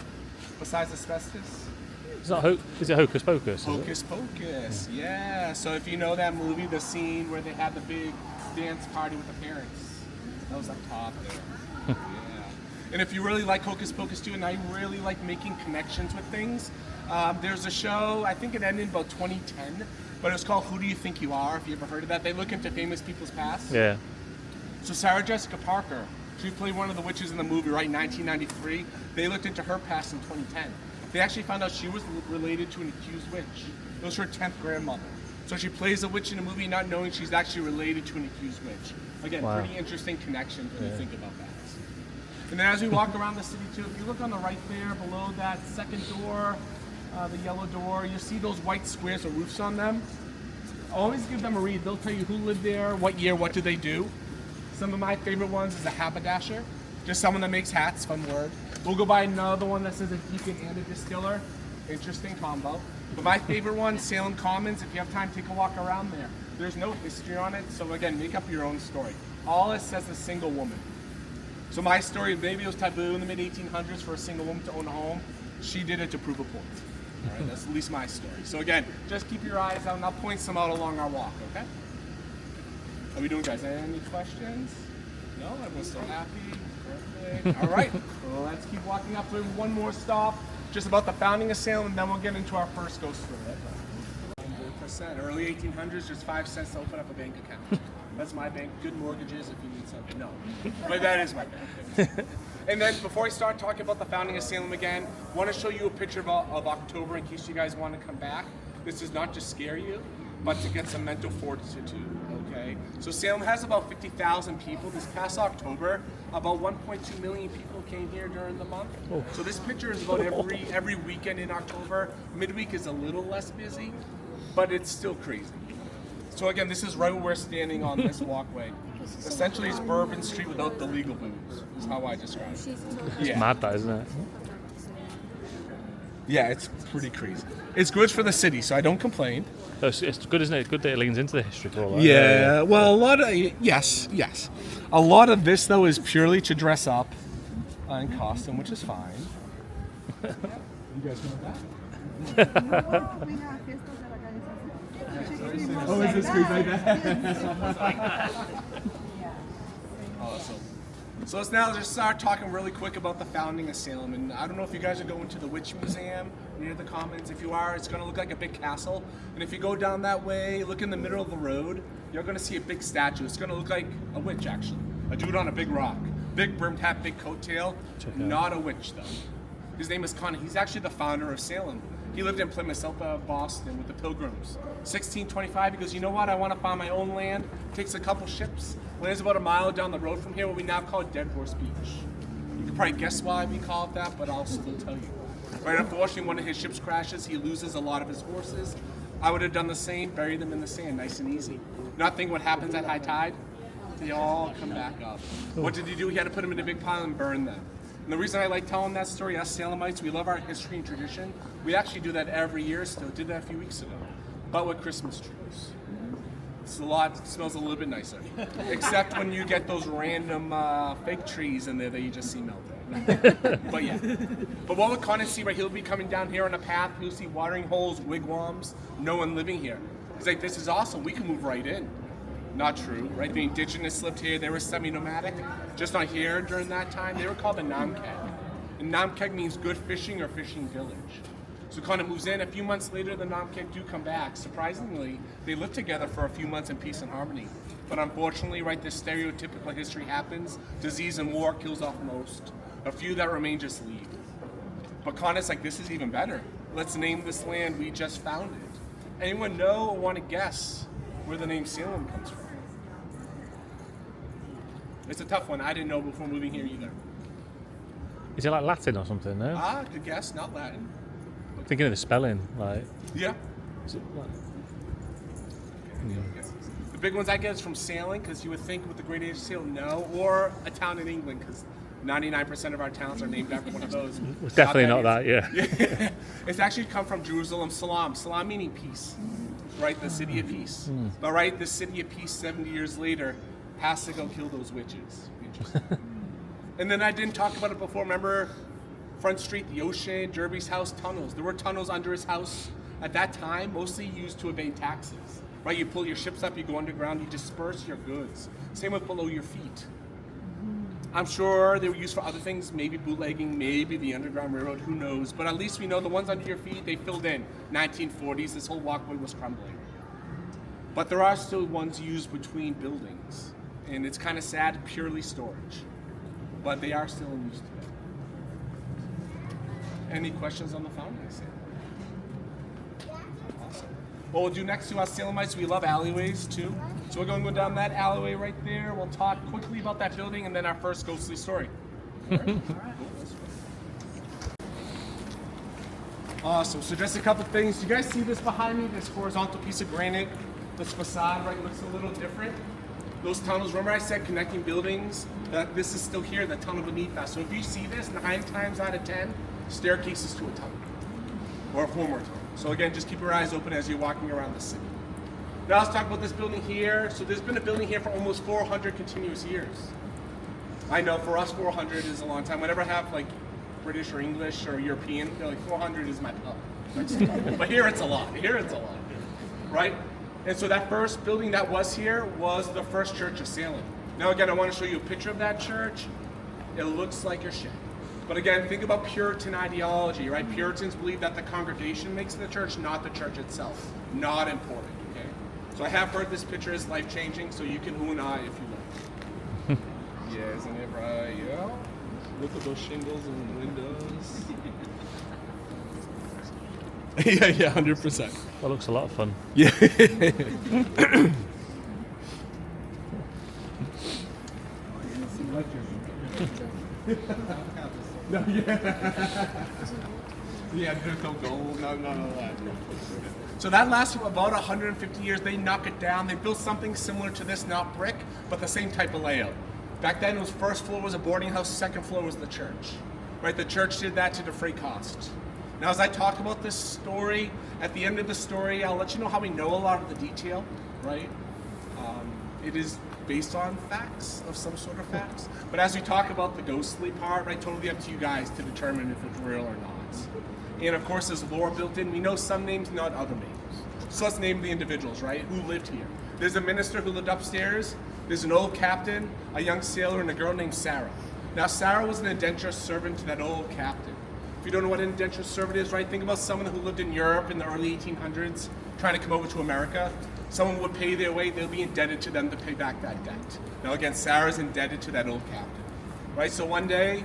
Besides asbestos? Is it Hocus Pocus? Hocus Pocus, yeah. So if you know that movie, the scene where they had the big dance party with the parents, that was up top there. Yeah. And if you really like Hocus Pocus too, and I really like making connections with things, there's a show, I think it ended in about 2010, but it was called Who Do You Think You Are, if you ever heard of that. They look into famous people's past. Yeah. So Sarah Jessica Parker, she played one of the witches in the movie, right, in 1993. They looked into her past in 2010. They actually found out she was related to an accused witch. It was her 10th grandmother. So she plays a witch in a movie not knowing she's actually related to an accused witch. Again, wow. Pretty interesting connection when you think about that. And then as we walk around the city too, if you look on the right there, below that second door, the yellow door, you see those white squares with roofs on them. Always give them a read. They'll tell you who lived there, what year, what do they do. Some of my favorite ones is a haberdasher, just someone that makes hats, fun word. We'll go by another one that says a deacon and a distiller. Interesting combo. But my favorite one, Salem Commons. If you have time, take a walk around there. There's no history on it, so again, make up your own story. All it says is single woman. So my story, maybe it was taboo in the mid-1800s for a single woman to own a home. She did it to prove a point. All right, that's at least my story. So again, just keep your eyes out, and I'll point some out along our walk, okay? How we doing, guys? Any questions? No? Everyone's still happy? Perfect. All right, well, let's keep walking up. We have one more stop, just about the founding of Salem, and then we'll get into our first ghost story. 100%. Early 1800s, just 5 cents to open up a bank account. That's my bank. Good mortgages if you need something. No, but that is my bank. And then before I start talking about the founding of Salem again, I want to show you a picture of October in case you guys want to come back. This does not just scare you, but to get some mental fortitude, okay? So Salem has about 50,000 people. This past October, about 1.2 million people came here during the month. Oh. So this picture is about every weekend in October. Midweek is a little less busy, but it's still crazy. So again, this is right where we're standing on this walkway. Essentially, it's Bourbon Street without the legal booze, is how I describe it. It's mad, that, isn't it? Yeah, it's pretty crazy. It's good for the city, so I don't complain. It's good, isn't it? It's good that it leans into the history for all that. Yeah, well, a lot of, yes. A lot of this, though, is purely to dress up in costume, which is fine. You guys know that? Oh, is this crazy like that? Awesome. So let's now just start talking really quick about the founding of Salem. And I don't know if you guys are going to the Witch Museum near the Commons. If you are, it's going to look like a big castle. And if you go down that way, look in the middle of the road, you're going to see a big statue. It's going to look like a witch, actually. A dude on a big rock. Big brimmed hat, big coattail. Not a witch, though. His name is Connie. He's actually the founder of Salem. He lived in Plymouth, south of Boston, with the Pilgrims. 1625, he goes, you know what, I want to find my own land. Takes a couple ships, lands about a mile down the road from here, what we now call Dead Horse Beach. You can probably guess why we call it that, but I'll still tell you. Right, unfortunately, one of his ships crashes. He loses a lot of his horses. I would have done the same, buried them in the sand, nice and easy. Not think what happens at high tide. They all come back up. What did he do? He had to put them in a big pile and burn them. And the reason I like telling that story, us Salemites, we love our history and tradition. We actually do that every year still. Did that a few weeks ago. But with Christmas trees. It's it smells a little bit nicer. Except when you get those random fake trees in there that you just see melting. But yeah. But what would Conan see, right? He'll be coming down here on a path. He'll see watering holes, wigwams, no one living here. He's like, this is awesome. We can move right in. Not true, right? The indigenous lived here. They were semi-nomadic, just not here during that time. They were called the Namkeg. And Namkeg means good fishing or fishing village. So Conan moves in. A few months later, the Namkeg do come back. Surprisingly, they lived together for a few months in peace and harmony. But unfortunately, right, this stereotypical history happens. Disease and war kills off most. A few that remain just leave. But Conan's like, this is even better. Let's name this land we just founded. Anyone know or want to guess where the name Salem comes from? It's a tough one. I didn't know before moving here either. Is it like Latin or something, no? Good guess. Not Latin. Thinking of the spelling, like... Yeah. Is it like... The big ones I get is from sailing, because you would think with the Great Age of Sail, no. Or a town in England, because 99% of our towns are named after one of those. It's definitely not that, yeah. It's actually come from Jerusalem, Salam. Salam meaning peace. Right? The city of peace. But right, the city of peace 70 years later has to go kill those witches. Interesting. And then I didn't talk about it before. Remember Front Street, the ocean, Derby's house, tunnels. There were tunnels under his house at that time, mostly used to evade taxes. Right? You pull your ships up, you go underground, you disperse your goods. Same with below your feet. I'm sure they were used for other things, maybe bootlegging, maybe the Underground Railroad, who knows. But at least we know the ones under your feet, they filled in. 1940s, this whole walkway was crumbling. But there are still ones used between buildings. And it's kind of sad, purely storage. But they are still in use today. Any questions on the founding, Sam? Awesome. What we'll do next to us Salemites, we love alleyways too. So we're going to go down that alleyway right there. We'll talk quickly about that building and then our first ghostly story. All right. Awesome. So just a couple things. You guys see this behind me? This horizontal piece of granite. This facade, right, looks a little different. Those tunnels, remember I said connecting buildings? That this is still here, the tunnel beneath us. So if you see this, 9 times out of 10, staircases to a tunnel. Or a former tunnel. So again, just keep your eyes open as you're walking around the city. Now let's talk about this building here. So there's been a building here for almost 400 continuous years. I know for us 400 is a long time. Whenever I have like British or English or European, they're like 400 is my pub. But here it's a lot. Here it's a lot. Right? And so that first building that was here was the first church of Salem. Now again, I want to show you a picture of that church. It looks like your shit. But again, think about Puritan ideology, right? Puritans believe that the congregation makes the church, not the church itself. Not important, okay? So I have heard this picture is life-changing, so you can ooh and ah if you like. Yeah, isn't it right? Yeah. Look at those shingles and windows. Yeah, 100%. That looks a lot of fun. Yeah. No, yeah. Yeah, there's no gold, no that. So that lasted about 150 years. They knock it down. They built something similar to this, not brick, but the same type of layout. Back then, it was first floor was a boarding house, second floor was the church. Right, the church did that to defray costs. Now, as I talk about this story, at the end of the story, I'll let you know how we know a lot of the detail, right? It is based on facts, of some sort of facts. But as we talk about the ghostly part, right, totally up to you guys to determine if it's real or not. And of course, there's lore built in. We know some names, not other names. So let's name the individuals, right, who lived here. There's a minister who lived upstairs. There's an old captain, a young sailor, and a girl named Sarah. Now, Sarah was an indentured servant to that old captain. If you don't know what an indentured servant is, right, think about someone who lived in Europe in the early 1800s trying to come over to America. Someone would pay their way, they'll be indebted to them to pay back that debt. Now again, Sarah's indebted to that old captain, right? So one day,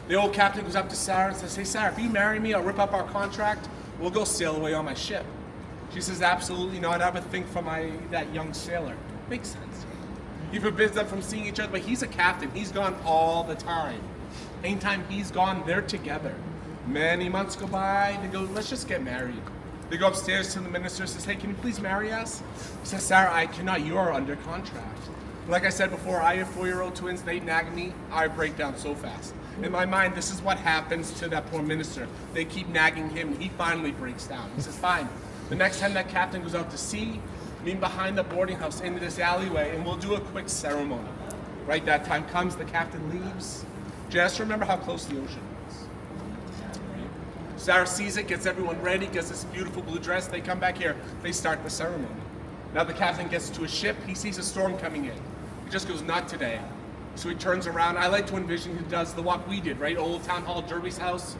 the old captain goes up to Sarah and says, hey Sarah, if you marry me, I'll rip up our contract, we'll go sail away on my ship. She says, absolutely not, I have a thing for that young sailor. Makes sense. He forbids them from seeing each other, but he's a captain, he's gone all the time. Anytime he's gone, they're together. Many months go by, they go, let's just get married. They go upstairs to the minister, says, hey, can you please marry us? He says, Sarah, I cannot, you are under contract. Like I said before, I have 4-year-old twins, they nag me, I break down so fast. In my mind, this is what happens to that poor minister. They keep nagging him, he finally breaks down. He says, fine. The next time that captain goes out to sea, meet behind the boarding house into this alleyway, and we'll do a quick ceremony. Right, that time comes, the captain leaves. Just remember how close the ocean is. Sarah sees it, gets everyone ready, gets this beautiful blue dress. They come back here, they start the ceremony. Now the captain gets to his ship, he sees a storm coming in. He just goes, not today. So he turns around. I like to envision he does the walk we did, right? Old Town Hall, Derby's house.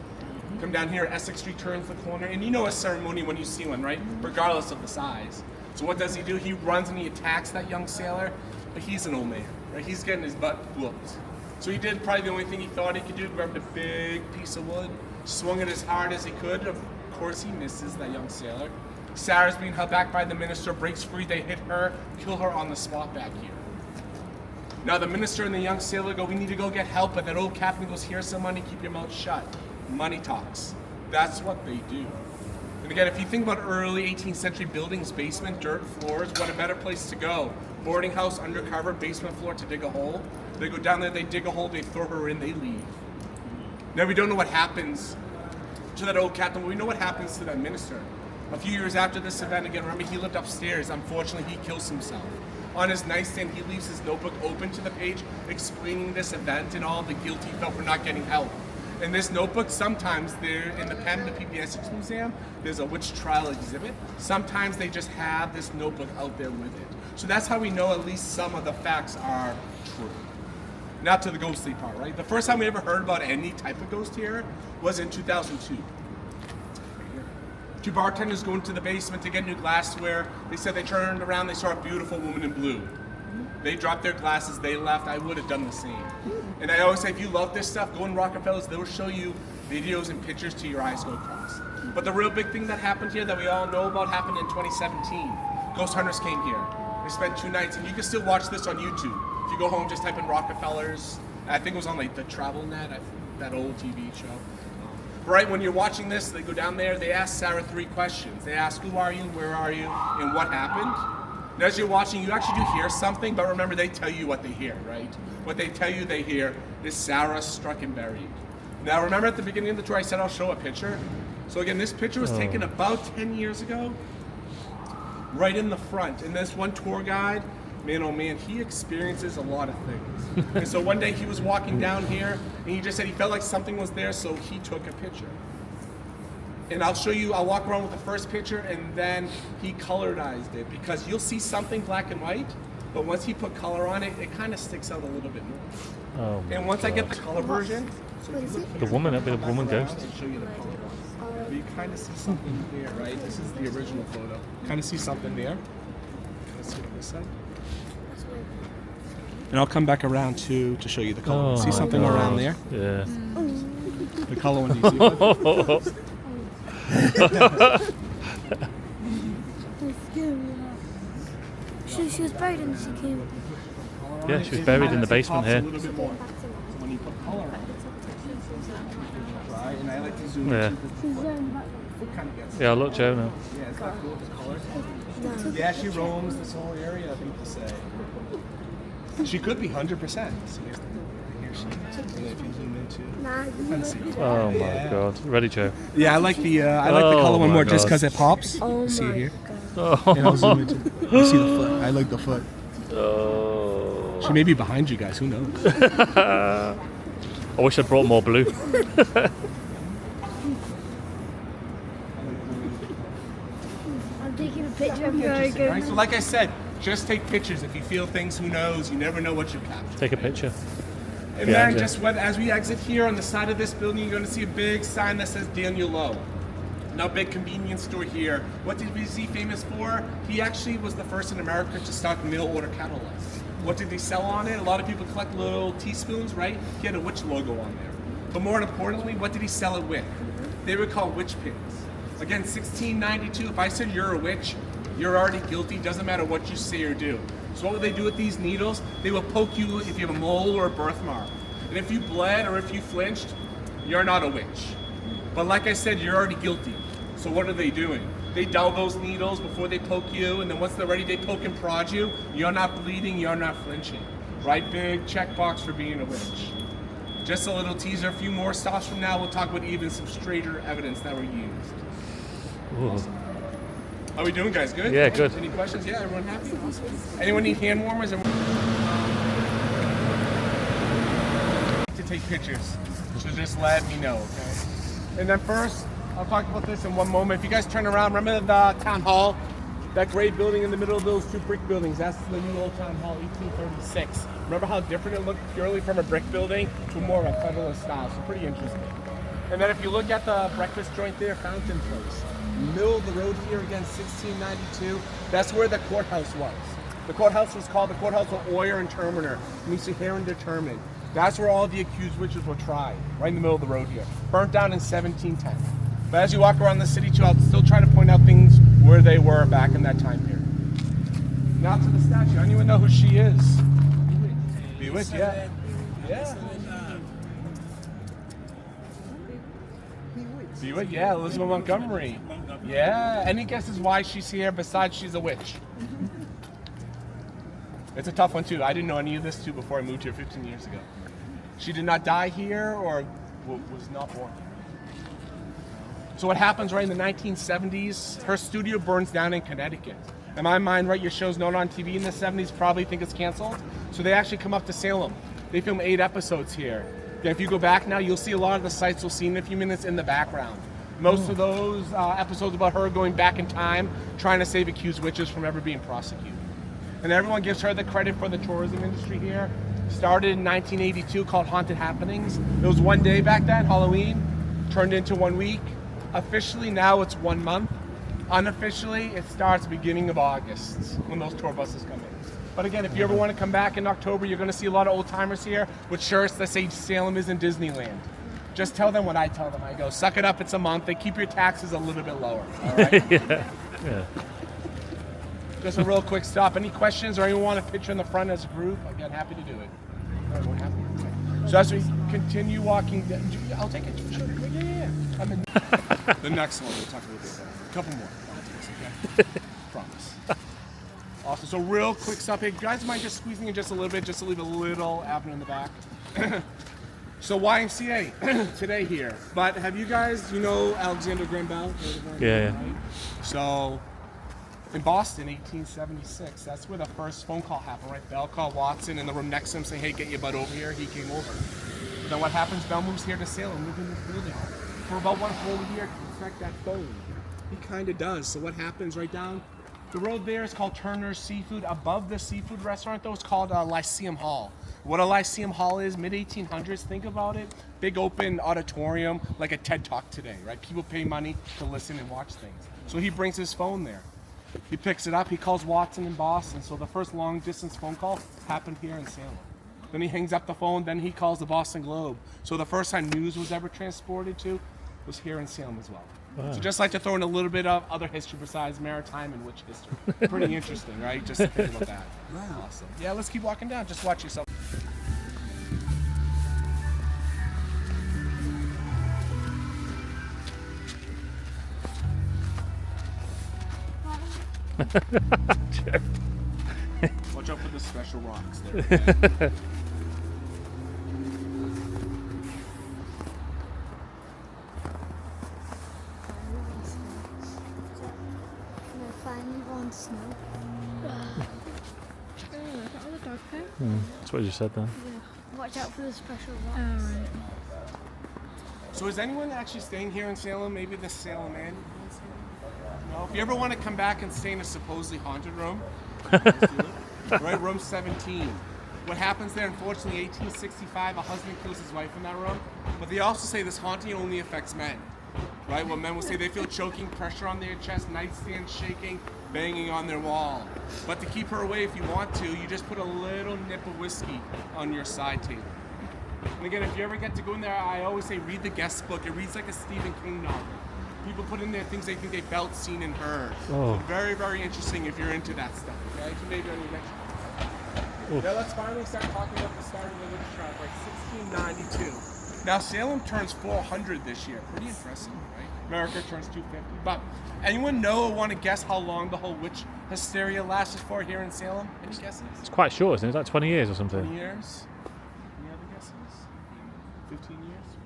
Come down here, Essex Street, turns the corner. And you know a ceremony when you see one, right? Regardless of the size. So what does he do? He runs and he attacks that young sailor, but he's an old man, right? He's getting his butt whooped. So he did probably the only thing he thought he could do, grabbed a big piece of wood, swung it as hard as he could. Of course he misses that young sailor. Sarah's being held back by the minister, breaks free, they hit her, kill her on the spot back here. Now the minister and the young sailor go, we need to go get help, but that old captain goes, here's some money, keep your mouth shut. Money talks. That's what they do. And again, if you think about early 18th century buildings, basement, dirt floors, what a better place to go. Boarding house, undercover, basement floor to dig a hole. They go down there, they dig a hole, they throw her in, they leave. Now we don't know what happens to that old captain, but we know what happens to that minister. A few years after this event, again, remember he lived upstairs. Unfortunately, he kills himself. on his nightstand, he leaves his notebook open to the page, explaining this event and all the guilt he felt for not getting help. In this notebook, sometimes they're in the pen of the PBS Museum, there's a witch trial exhibit. Sometimes they just have this notebook out there with it. So that's how we know at least some of the facts are true. Now to the ghostly part, right? The first time we ever heard about any type of ghost here was in 2002. Two bartenders go into the basement to get new glassware. They said they turned around, they saw a beautiful woman in blue. They dropped their glasses, they left. I would have done the same. And I always say, if you love this stuff, go in Rockafellas, they'll show you videos and pictures till your eyes go cross. But the real big thing that happened here that we all know about happened in 2017. Ghost hunters came here. They spent 2 nights, and you can still watch this on YouTube. If you go home, just type in Rockafellas. I think it was on like the Travel Net, that old TV show. Right, when you're watching this, they go down there, they ask Sarah 3 questions. They ask, who are you, where are you, and what happened? And as you're watching, you actually do hear something, but remember, they tell you what they hear, right? What they tell you they hear is Sarah struck and buried. Now, remember at the beginning of the tour, I said I'll show a picture? So again, this picture was taken about 10 years ago, right in the front. And this one tour guide, man, oh man, he experiences a lot of things. And so one day he was walking down here, and he just said he felt like something was there, so he took a picture. And I'll show you, I'll walk around with the first picture, and then he colorized it, because you'll see something black and white, but once he put color on it, it kind of sticks out a little bit more. Oh and once I get the color version, the woman, a bit of woman ghost. I'll show you the color. But you kind of see something there, right? This is the original photo. Kind of see something there. Let's see on this side. And I'll come back around to show you the color. Oh see something God. around there? Yeah. The color one, do you see it? She was buried and she came. Yeah, she was buried in the basement here. A little bit more. So when you put color on it, right? And I like to zoom Yeah. into the foot kind of gets. Yeah, look, Joe now. Yeah, it's not cool with color. Yeah, she roams this whole area, people say. She could be 100%. So here she is. And if you zoom into, kind of see. Oh my God. Ready, Joe? Yeah, I like the color one my more just God. because it pops. Oh see my it here? Oh. And I'll zoom into. You see the foot? I like the foot. Oh. She may be behind you guys. Who knows? I wish I'd brought more blue. I'm taking a picture of your Right? So like I said, just take pictures. If you feel things, who knows? You never know what you capture. Take a picture. And Yeah, then yeah. just as we exit here on the side of this building, you're going to see a big sign that says Daniel Lowe. Now, big convenience store here. What did he famous for? He actually was the first in America to stock mail order catalogs. What did he sell on it? A lot of people collect little teaspoons, right? He had a witch logo on there. But more importantly, what did he sell it with? They were called witch pins. Again, 1692, if I said you're a witch, you're already guilty, doesn't matter what you say or do. So what would they do with these needles? They will poke you if you have a mole or a birthmark. And if you bled or if you flinched, you're not a witch. But like I said, you're already guilty. So what are they doing? They dull those needles before they poke you, and then once they're ready, they poke and prod you. You're not bleeding, you're not flinching. Right? Big checkbox for being a witch. Just a little teaser, a few more stops from now, we'll talk about even some straighter evidence that were used. Ooh. How are we doing, guys? Good? Yeah, good. Any questions? Yeah, everyone happy? Awesome. Anyone need hand warmers? To take pictures, so just let me know, okay? And then first, I'll talk about this in one moment. If you guys turn around, remember the town hall? That gray building in the middle of those 2 brick buildings, that's the new old town hall, 1836. Remember how different it looked purely from a brick building to more of a Federalist style, so pretty interesting. And then if you look at the breakfast joint there, Fountain Place, middle of the road here, again, 1692, that's where the courthouse was. The courthouse was called the Courthouse of Oyster and Terminer, means to hear and determine. That's where all the accused witches were tried, right in the middle of the road here. Burnt down in 1710. But as you walk around the city too, I'll still try to point out things where they were back in that time period. Now to the statue. I don't even know who she is. Bewitched, yeah. Yeah. Bewitched, yeah, Elizabeth Montgomery. Yeah. Any guesses why she's here besides she's a witch? It's a tough one too. I didn't know any of this too before I moved here 15 years ago. She did not die here or was not born here. So what happens right in the 1970s, her studio burns down in Connecticut. In my mind, right, your show's known on TV in the 70s, probably think it's canceled. So they actually come up to Salem. They film 8 episodes here. And if you go back now, you'll see a lot of the sites we'll see in a few minutes in the background. Most of those episodes about her going back in time, trying to save accused witches from ever being prosecuted. And everyone gives her the credit for the tourism industry here. Started in 1982, called Haunted Happenings. It was one day back then, Halloween, turned into 1 week. Officially now it's 1 month. Unofficially, it starts beginning of August when those tour buses come in. But again, if you ever want to come back in October, you're going to see a lot of old timers here with shirts that say Salem isn't Disneyland. Just tell them what I tell them. I go, suck it up, it's a month. They keep your taxes a little bit lower. All right? Yeah. Just a real quick stop. Any questions or anyone want a picture in the front as a group? Again, happy to do it. Everyone happy? So as we continue walking, I'll take it. Sure. Yeah. I'm in. The next one, we'll talk a little bit about it. A couple more. Okay? Promise. Awesome. So real quick stop here. Guys mind just squeezing in just a little bit, just to leave a little avenue in the back. So YMCA today here. But have you guys, you know Alexander Graham Bell? Yeah. Right? So in Boston, 1876, that's where the first phone call happened, right? Bell called Watson in the room next to him saying, hey, get your butt over here. He came over. But then what happens? Bell moves here to Salem, lived in this building for about 1 whole year to perfect that phone. He kind of does. So what happens right down the road there is called Turner's Seafood. Above the seafood restaurant, though, it's called Lyceum Hall. What a Lyceum Hall is, mid-1800s, think about it. Big open auditorium, like a TED Talk today, right? People pay money to listen and watch things. So he brings his phone there. He picks it up, he calls Watson in Boston. So the first long distance phone call happened here in Salem. Then he hangs up the phone, then he calls the Boston Globe. So the first time news was ever transported to was here in Salem as well. Wow. So just like to throw in a little bit of other history besides maritime and witch history. Pretty interesting, right? Just to think about that. Wow. Awesome. Yeah, let's keep walking down. Just watch yourself. Watch out for the special rocks there. Snow. That's what you said then. Yeah. Watch out for the special rocks. Right. So is anyone actually staying here in Salem? Maybe the Salem Inn? No? If you ever want to come back and stay in a supposedly haunted room, let's do it. Right, room 17. What happens there, unfortunately, 1865, a husband kills his wife in that room. But they also say this haunting only affects men. Right, what men will say they feel choking pressure on their chest, nightstand shaking, banging on their wall. But to keep her away, if you want to, you just put a little nip of whiskey on your side table. And again, if you ever get to go in there, I always say read the guest book. It reads like a Stephen King novel. People put in there things they think they felt, seen, and heard. Oh. So very, very interesting if you're into that stuff. Okay, so maybe on your next one. Now let's finally start talking about the start of the witch trials, like 1692. Now Salem turns 400 this year. Pretty impressive, right? America turns 250. But anyone know or want to guess how long the whole witch hysteria lasted for here in Salem? Any guesses? It's quite short, isn't it? It's like 20 years or something. 20 years? Any other guesses? 15 years?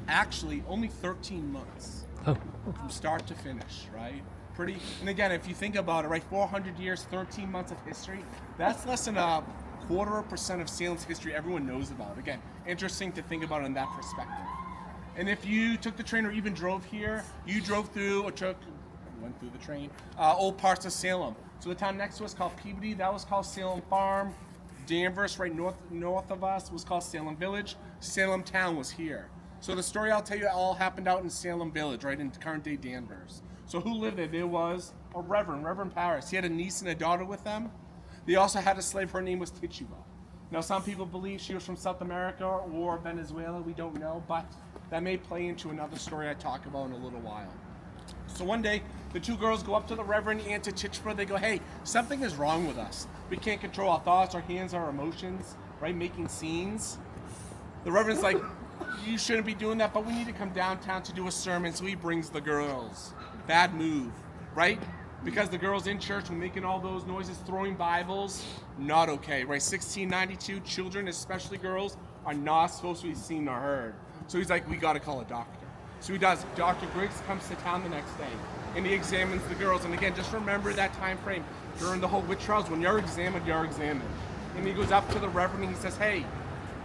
Actually, only 13 months. Oh. From start to finish, right? Pretty, and again, if you think about it, right, 400 years, 13 months of history, that's less than a 0.25% of Salem's history everyone knows about. Again, interesting to think about in that perspective. And if you took the train or even drove here, you drove through or went through the train, old parts of Salem. So the town next to us called Peabody, that was called Salem Farm. Danvers, right north of us, was called Salem Village. Salem Town was here. So the story I'll tell you all happened out in Salem Village, right in current day Danvers. So who lived there? There was a Reverend Paris. He had a niece and a daughter with them. They also had a slave. Her name was Tituba. Now, some people believe she was from South America or Venezuela. We don't know, but that may play into another story I talk about in a little while. So one day, the two girls go up to the Reverend and to Tituba. They go, hey, something is wrong with us. We can't control our thoughts, our hands, our emotions, right? Making scenes. The Reverend's like, you shouldn't be doing that, but we need to come downtown to do a sermon. So he brings the girls. Bad move, right? Because the girls in church were making all those noises, throwing Bibles, not okay, right? 1692, children, especially girls, are not supposed to be seen or heard. So he's like, we gotta call a doctor. So he does. Dr. Griggs comes to town the next day. and he examines the girls. And again, just remember that time frame during the whole witch trials. When you're examined, you're examined. And he goes up to the reverend and he says, hey,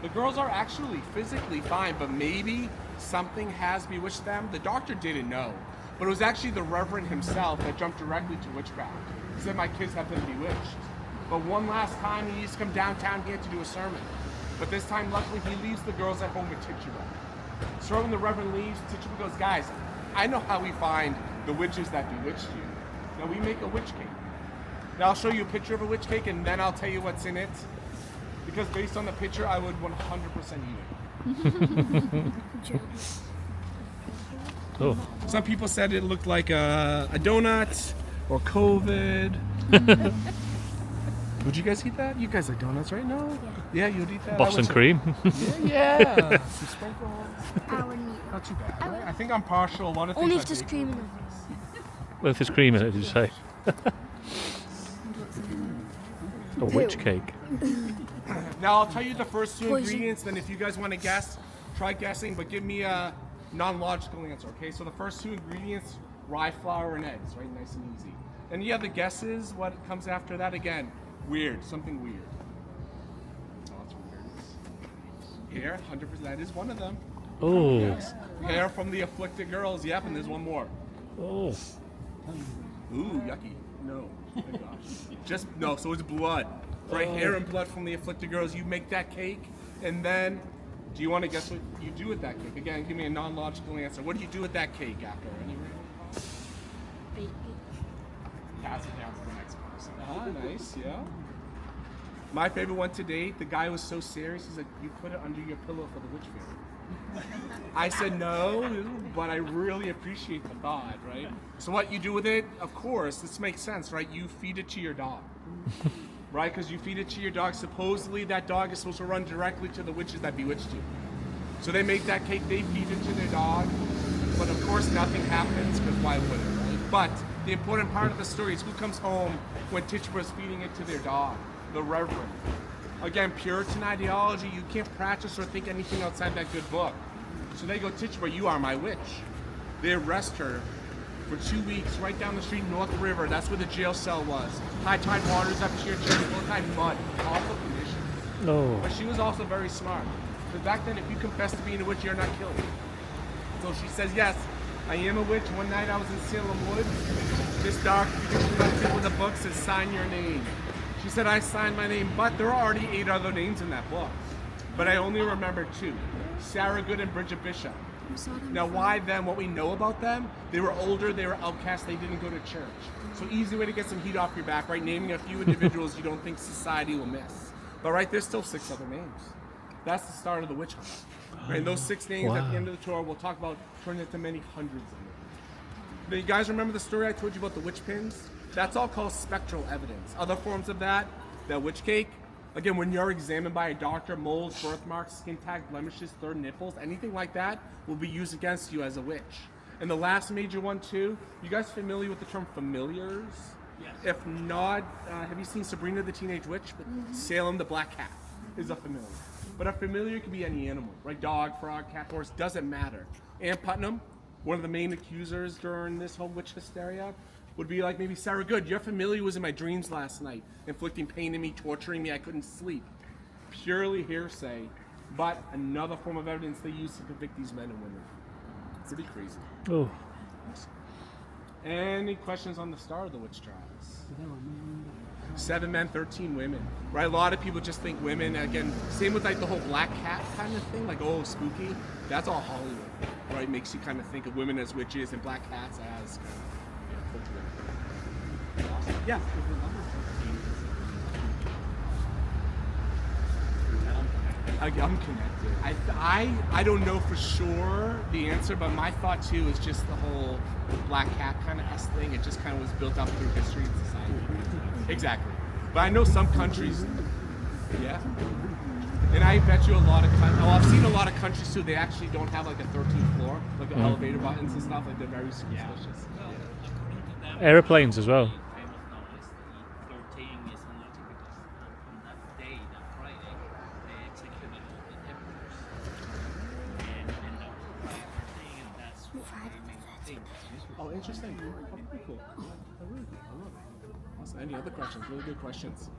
the girls are actually physically fine, but maybe something has bewitched them. The doctor didn't know, but it was actually the reverend himself that jumped directly to witchcraft. He said, my kids have been bewitched. But one last time he used to come downtown, he had to do a sermon. But this time, luckily, he leaves the girls at home with Tituba. So when the reverend leaves, Tituba goes, guys, I know how we find the witches that bewitched you. Now we make a witch cake. Now I'll show you a picture of a witch cake and then I'll tell you what's in it. Because based on the picture, I would 100% eat it. Oh. Some people said it looked like a donut or COVID. Would you guys eat that? You guys like donuts, right? No? Yeah, you'd eat that. Boston cream. Yeah. Some sprinkles. I wouldn't eat Not too bad, right? I think I'm partial. A lot of things only I if there's bake. cream in it. Well, if there's cream in it, did you say? A witch cake. Now I'll tell you the first two Poison. ingredients, then if you guys want to guess, try guessing, but give me a non-logical answer, okay? So the first two ingredients, rye flour and eggs, right? Nice and easy. And yeah, the guesses, what comes after that again? Weird, something weird. Oh, that's weird. Hair, 100%, that is one of them. Oh. Yes. Hair from the afflicted girls, yep, and there's one more. Oh. Ooh, yucky. No. Oh my gosh. Just, no, so it's blood. Right, hair and blood from the afflicted girls. You make that cake, and then, do you want to guess what you do with that cake? Again, give me a non-logical answer. What do you do with that cake after? Bake it. Pass it down to the next person. Ah, nice, yeah. My favorite one to date, the guy was so serious, he's like, you put it under your pillow for the witch fairy. I said no, but I really appreciate the thought, right? So what you do with it, of course, this makes sense, right? You feed it to your dog. Right, because you feed it to your dog. Supposedly that dog is supposed to run directly to the witches that bewitched you. So they make that cake, they feed it to their dog, but of course nothing happens, because why would it, right? But the important part of the story is who comes home when Tituba is feeding it to their dog? The reverend. Again, Puritan ideology, you can't practice or think anything outside that good book. So they go, Tituba, you are my witch. They arrest her for 2 weeks right down the street, North River. That's where the jail cell was. High tide waters up to your chest, low tide mud. Awful conditions. Oh. But she was also very smart. Because back then, if you confess to being a witch, you're not killed. So she says, yes, I am a witch. One night I was in Salem Woods. This dark, you can see people with a book says, sign your name. She said, I signed my name, but there are already 8 other names in that book. But I only remember 2, Sarah Good and Bridget Bishop. Now, why them? What we know about them, they were older, they were outcasts, they didn't go to church. So easy way to get some heat off your back, right? Naming a few individuals you don't think society will miss. But right, there's still 6 other names. That's the start of the witch hunt. Right? And those 6 names at the end of the tour, we'll talk about turning into many hundreds of names. Now, you guys remember the story I told you about the witch pins? That's all called spectral evidence. Other forms of that witch cake, again, when you're examined by a doctor, moles, birthmarks, skin tag, blemishes, third nipples, anything like that will be used against you as a witch. And the last major one too, you guys familiar with the term familiars? Yes. If not, have you seen Sabrina the Teenage Witch? Salem the Black Cat is a familiar. But a familiar can be any animal, right? Dog, frog, cat, horse, doesn't matter. Ann Putnam, one of the main accusers during this whole witch hysteria, would be like maybe Sarah Good. Your familiar was in my dreams last night, inflicting pain in me, torturing me, I couldn't sleep. Purely hearsay, but another form of evidence they use to convict these men and women. Pretty crazy. Oh. Any questions on the start of the witch trials? 7 men, 13 women. Right, a lot of people just think women, again, same with like the whole black cat kind of thing, like, oh, spooky. That's all Hollywood, right? Makes you kind of think of women as witches and black cats as kind of, yeah. I'm connected. I don't know for sure the answer, but my thought too is just the whole black cat kind of thing. It just kind of was built up through history and society. Exactly. But I know some countries, yeah. And I bet you a lot of I've seen a lot of countries too, they actually don't have like a 13th floor, like the elevator buttons and stuff, like they're very superstitious. Yeah. Aeroplanes as well. Oh, interesting. Oh, pretty cool. Oh, really cool. I love it. Awesome. Any other questions? Really good questions.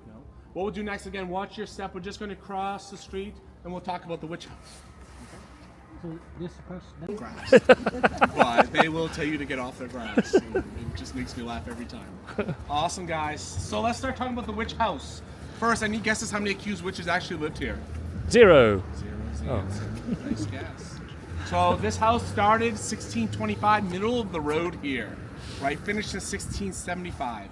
No? What we'll do next, again, watch your step. We're just going to cross the street and we'll talk about the witch house. So this person. Grass. But they will tell you to get off their grass. It just makes me laugh every time. Awesome, guys. So let's start talking about the witch house. First, I need guesses how many accused witches actually lived here. 0. 0. Nice guess. So this house started 1625, middle of the road here, right? Finished in 1675.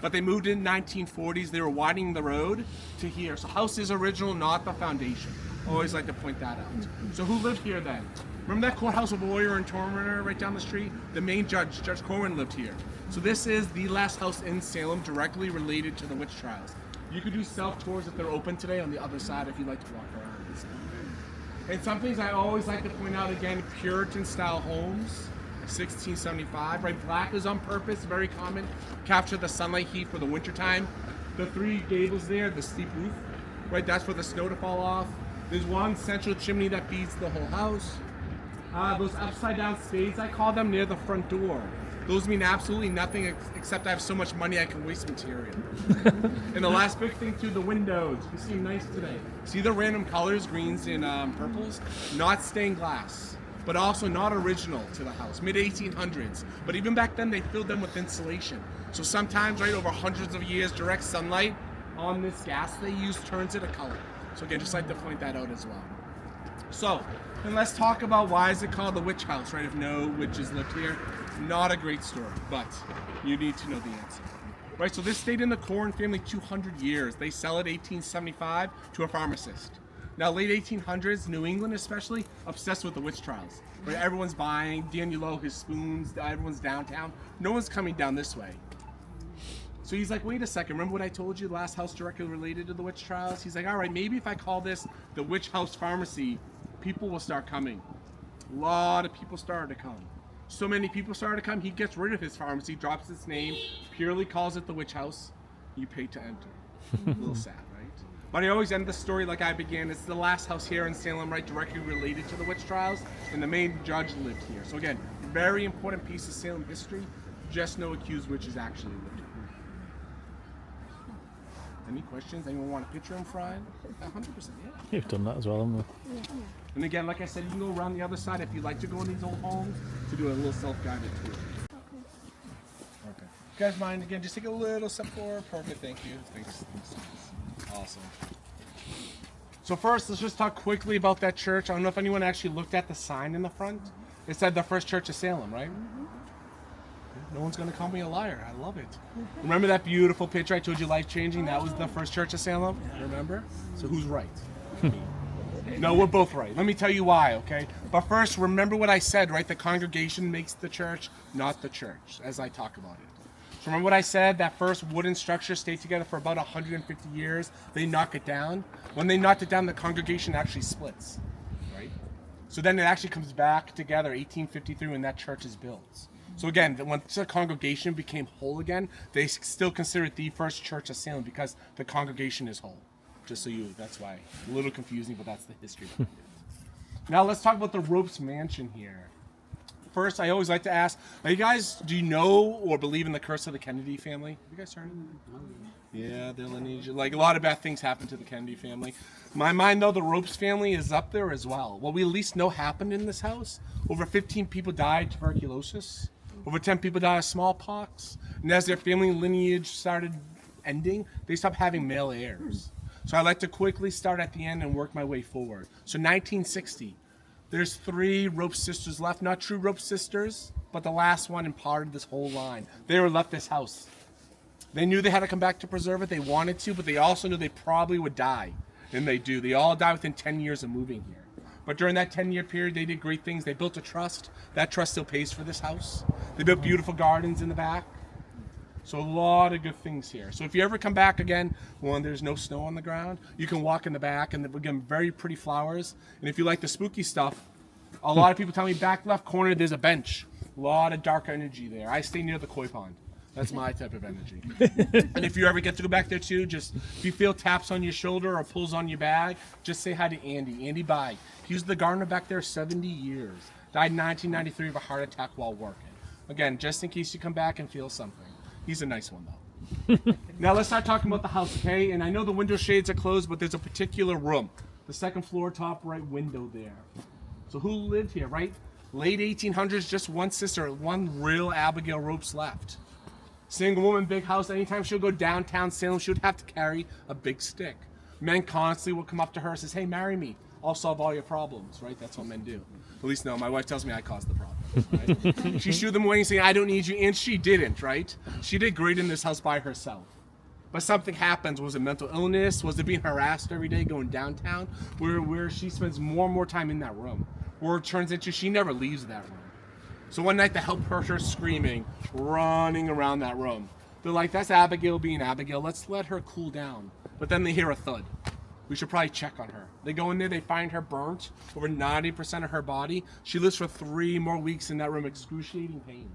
But they moved in 1940s. They were widening the road to here. So house is original, not the foundation. Always like to point that out. So who lived here then? Remember that courthouse of Oyster and Tormentor right down the street? The main judge, Judge Corwin, lived here. So this is the last house in Salem directly related to the witch trials. You could do self-tours if they're open today on the other side if you'd like to walk around. And some things I always like to point out again, Puritan-style homes, 1675, right? Black is on purpose, very common. Capture the sunlight heat for the wintertime. The 3 gables there, the steep roof, right? That's for the snow to fall off. There's one central chimney that feeds the whole house. Those upside down spades, I call them, near the front door. Those mean absolutely nothing except I have so much money I can waste material. And the last big thing too, the windows. You seem nice today. See the random colors, greens and purples? Not stained glass, but also not original to the house. Mid-1800s. But even back then they filled them with insulation. So sometimes, right, over hundreds of years, direct sunlight on this gas they use turns it a color. So again, just like to point that out as well. So, and let's talk about why is it called the witch house, right? If no witches lived here. Not a great story, but you need to know the answer. Right, so this stayed in the Corwin family 200 years. They sell it 1875 to a pharmacist. Now, late 1800s, New England especially, obsessed with the witch trials. Right, everyone's buying, Daniel his spoons, everyone's downtown. No one's coming down this way. So he's like, wait a second, remember what I told you, the last house directly related to the witch trials? He's like, all right, maybe if I call this the witch house pharmacy, people will start coming. A lot of people started to come. So many people started to come, he gets rid of his pharmacy, drops its name, purely calls it the witch house. You pay to enter. A little sad, right? But I always end the story like I began. It's the last house here in Salem, right, directly related to the witch trials, and the main judge lived here. So again, very important piece of Salem history. Just no accused witches actually lived here. Any questions? Anyone want a picture in front? 100%, yeah. You've done that as well, haven't we? Yeah. And again, like I said, you can go around the other side if you'd like to go in these old homes to do a little self-guided tour. Okay. You guys mind, again, just take a little step forward. Perfect, thank you. Thanks. Awesome. So first, let's just talk quickly about that church. I don't know if anyone actually looked at the sign in the front. It said the First Church of Salem, right? No one's going to call me a liar. I love it. Remember that beautiful picture I told you, life-changing? That was the First Church of Salem? Remember? So who's right? No, we're both right. Let me tell you why, okay? But first, remember what I said, right? The congregation makes the church, not the church, as I talk about it. So remember what I said? That first wooden structure stayed together for about 150 years. They knock it down. When they knocked it down, the congregation actually splits, right? So then it actually comes back together, 1853, when that church is built. So again, once the congregation became whole again, they still consider it the First Church of Salem because the congregation is whole. Just so that's why. A little confusing, but that's the history behind it. Now let's talk about the Ropes Mansion here. First, I always like to ask, you guys, do you know or believe in the curse of the Kennedy family? Have you guys heard of it? Yeah, their lineage. Like a lot of bad things happen to the Kennedy family. In my mind, though, the Ropes family is up there as well. What we at least know happened in this house, over 15 people died of tuberculosis. Over 10 people died of smallpox. And as their family lineage started ending, they stopped having male heirs. So I like to quickly start at the end and work my way forward. So 1960, there's 3 Rope sisters left. Not true Rope sisters, but the last one imparted this whole line. They were left this house. They knew they had to come back to preserve it. They wanted to, but they also knew they probably would die. And they do. They all die within 10 years of moving here. But during that 10-year period, they did great things. They built a trust. That trust still pays for this house. They built beautiful gardens in the back. So a lot of good things here. So if you ever come back again, when there's no snow on the ground, you can walk in the back, and again, very pretty flowers. And if you like the spooky stuff, a lot of people tell me back left corner, there's a bench. A lot of dark energy there. I stay near the koi pond. That's my type of energy. And if you ever get to go back there too, just if you feel taps on your shoulder or pulls on your bag, just say hi to Andy. Andy Bye. He was the gardener back there 70 years. Died in 1993 of a heart attack while working. Again, just in case you come back and feel something. He's a nice one, though. Now let's start talking about the house, okay? And I know the window shades are closed, but there's a particular room. The second floor, top right window there. So who lived here, right? Late 1800s, just one sister, one real Abigail Ropes left. Single woman, big house. Anytime she'll go downtown Salem, she would have to carry a big stick. Men constantly will come up to her and says, hey, marry me. I'll solve all your problems, right? That's what men do. At least no, my wife tells me I caused the problem, right? She shooed them away and saying, I don't need you, and she didn't, right? She did great in this house by herself. But something happens. Was it mental illness? Was it being harassed every day going downtown? Where she spends more and more time in that room. Where it turns into she never leaves that room. So one night they help her screaming, running around that room. They're like, that's Abigail being Abigail. Let's let her cool down. But then they hear a thud. We should probably check on her. They go in there, they find her burnt, over 90% of her body. She lives for 3 more weeks in that room, excruciating pain.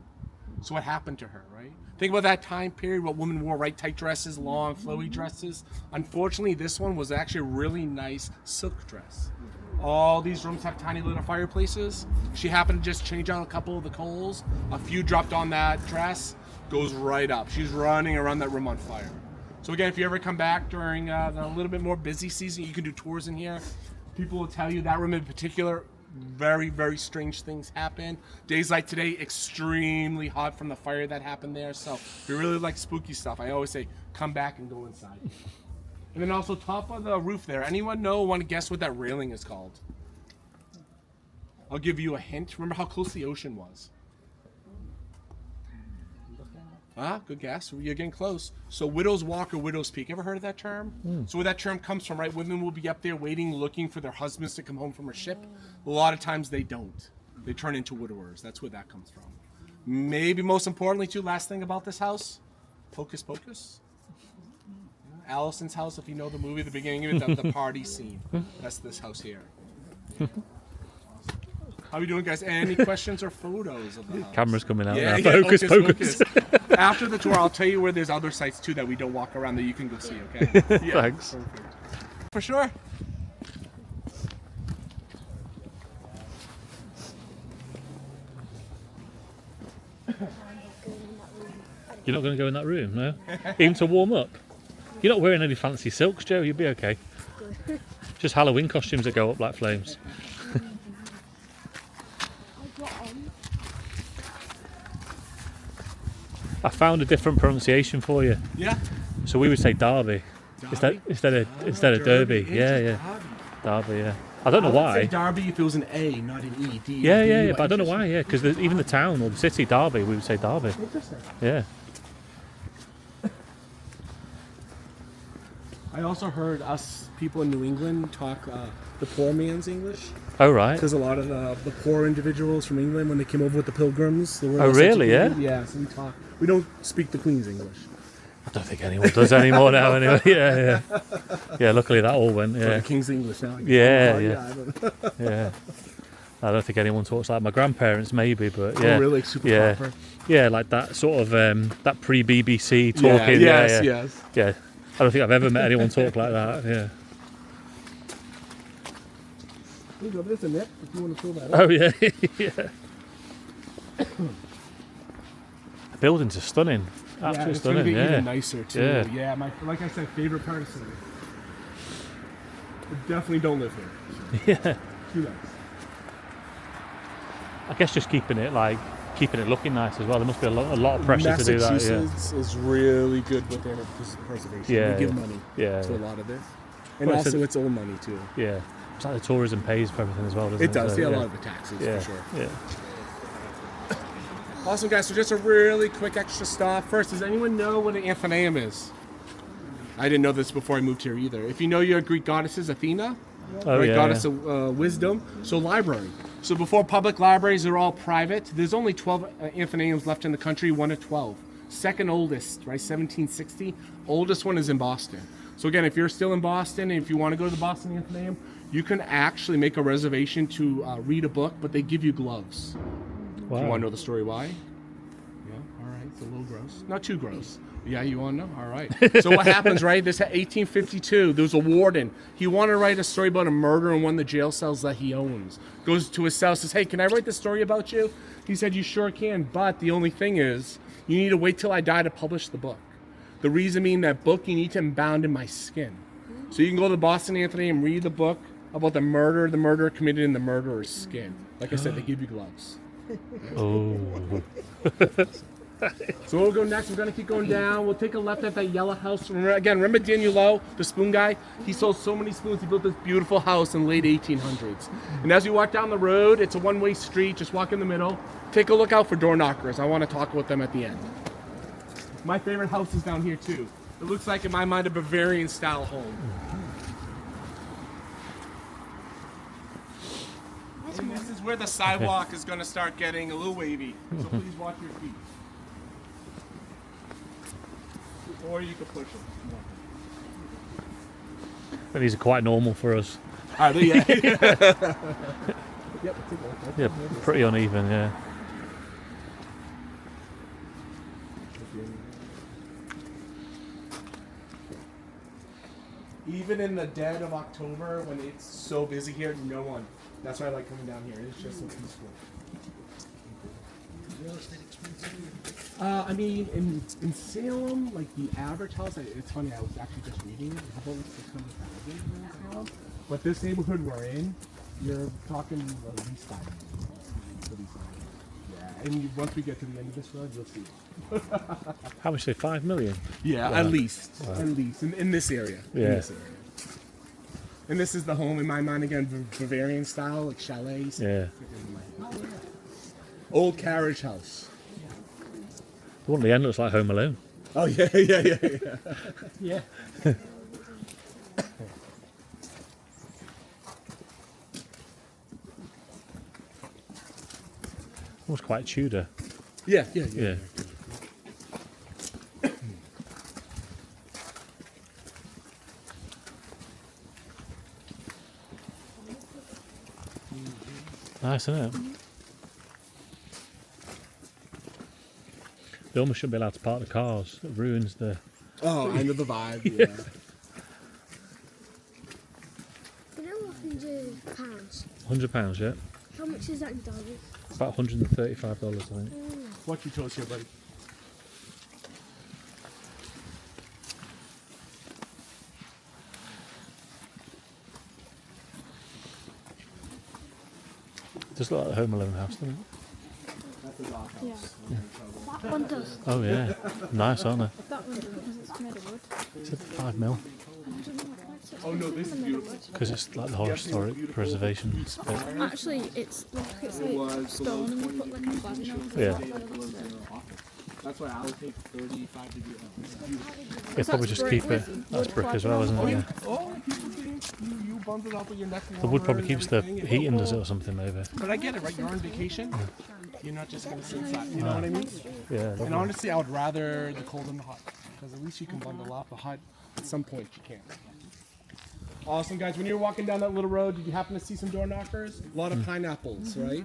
So what happened to her, right? Think about that time period, what women wore, right? Tight dresses, long, flowy dresses. Unfortunately, this one was actually a really nice silk dress. All these rooms have tiny little fireplaces. She happened to just change out a couple of the coals. A few dropped on that dress, goes right up. She's running around that room on fire. So again, if you ever come back during the little bit more busy season, you can do tours in here. People will tell you that room in particular, very, very strange things happen. Days like today, extremely hot from the fire that happened there. So if you really like spooky stuff, I always say, come back and go inside. And then also top of the roof there, anyone know, want to guess what that railing is called? I'll give you a hint. Remember how close the ocean was? Good guess. You're getting close. So Widow's Walk or Widow's Peak. Ever heard of that term? So where that term comes from, right? Women will be up there waiting, looking for their husbands to come home from a ship. A lot of times they don't. They turn into widowers. That's where that comes from. Maybe most importantly, too, last thing about this house, Hocus Pocus. Allison's house, if you know the movie, the beginning of it, the party scene. That's this house here. How are we doing, guys? Any questions or photos of the house? Camera's coming out now. now. Focus. After the tour, I'll tell you where there's other sites, too, that we don't walk around that you can go see, okay? Yeah, thanks. Perfect. For sure. You're not going to go in that room, no? Even to warm up? You're not wearing any fancy silks, Joe. You'll be okay. Good. Just Halloween costumes that go up like flames. I found a different pronunciation for you. Yeah. So we would say Derby. Instead of Derby. Yeah. Derby, yeah. I don't know why. I'd say Derby if it was an A, not an E. D. Yeah, but I don't know why, yeah. Because even the town or the city, Derby, we would say Derby. Interesting. Yeah. I also heard us people in New England talk the poor man's English. Oh, right. Because a lot of the poor individuals from England, when they came over with the Pilgrims, they were really? Yeah. Yeah. So we don't speak the Queen's English. I don't think anyone does anymore now. Anyway, yeah. Yeah. Luckily, that all went. Yeah. The King's English now. Yeah. I don't think anyone talks like my grandparents, maybe, but yeah. Oh, really? Super proper. Yeah, like that sort of that pre-BBC talking. Yes. Yeah. I don't think I've ever met anyone talk like that. Yeah. There's a net if you want to fill that up. Oh yeah. The buildings are stunning. Absolutely it's stunning. Gonna get yeah. even nicer too. Yeah. Like I said, favorite part of the city. I definitely don't live here. So. Yeah. Too nice. I guess just keeping it looking nice as well. There must be a lot of pressure to do that. Massachusetts is really good with their preservation. Yeah, they give money to a lot of it. And also it's old money too. Yeah. It's like the tourism pays for everything as well, doesn't it? It does. So, a lot of the taxes for sure. Yeah. Awesome, guys. So just a really quick extra stop. First, does anyone know what an Athenaeum is? I didn't know this before I moved here either. If you know your Greek goddesses, Athena, goddess of wisdom, so library. So before public libraries are all private, there's only 12 Athenaeums left in the country, 1 of 12. Second oldest, right, 1760. Oldest one is in Boston. So again, if you're still in Boston and if you want to go to the Boston Athenaeum, you can actually make a reservation to read a book, but they give you gloves. Wow. Do you want to know the story why? Yeah, all right. It's a little gross. Not too gross. Yeah, you want to know? All right. So what happens, right? This 1852, there was a warden. He wanted to write a story about a murder in one of the jail cells that he owns. Goes to his cell, says, hey, can I write this story about you? He said, you sure can, but the only thing is, you need to wait till I die to publish the book. The reason being that book, you need to bound in my skin. So you can go to the Boston Anthony and read the book about the murder committed in the murderer's skin. Like I said, they give you gloves. Oh. So we'll go next. We're going to keep going down. We'll take a left at that yellow house. Remember Daniel Lowe, the spoon guy? He sold so many spoons. He built this beautiful house in the late 1800s. And as we walk down the road, it's a one-way street. Just walk in the middle. Take a look out for door knockers. I want to talk with them at the end. My favorite house is down here, too. It looks like, in my mind, a Bavarian-style home. And this is where the sidewalk is going to start getting a little wavy. So please watch your feet. Or you can push them. But these are quite normal for us. Are they? Yeah. Yeah, pretty uneven, yeah. Even in the dead of October, when it's so busy here, no one. That's why I like coming down here. It's just so peaceful. I mean, in Salem, like the average house, it's funny, I was actually just reading it, about like 600,000 in Salem. But this neighborhood we're in, you're talking at least 5 million. Yeah, and once we get to the end of this road, you'll see. How much say 5 million? Yeah, Wow. at least. Wow. At least. In this area. Yeah. In this area. And this is the home, in my mind, again, Bavarian style, like chalets. Yeah. Old carriage house. The one at the end looks like Home Alone. Oh, yeah. Yeah. Almost quite Tudor. Yeah. Nice, isn't it? They almost shouldn't be allowed to park the cars. It ruins the... Oh, I know the vibe, yeah. You know £100? £100, yeah? How much is that in dollars? About $135, I think. Watch your toes here, buddy. Just look like the Home Alone house, doesn't it? Yeah. That one does. Oh yeah, nice, aren't they? That one because it's made of wood. Is it 5 mil? Oh no, this is beautiful. Because it's like the whole historic preservation bit. Actually, it's like stone and you put like a cladding over Yeah. That's why I'll take 35 degrees. They probably just keep it. That's brick as well, isn't it? Yeah. Oh, you bundle it up with your neck. The wood probably keeps the heat in, does it, or something maybe? But I get it, right? You're on vacation. You're not just gonna sit inside. You know what I mean? Yeah. And lovely. honestly, I would rather the cold than the hot, because at least you can bundle up. The hot, at some point, you can't. Awesome, guys. When you're walking down that little road, did you happen to see some door knockers? A lot of pineapples, right?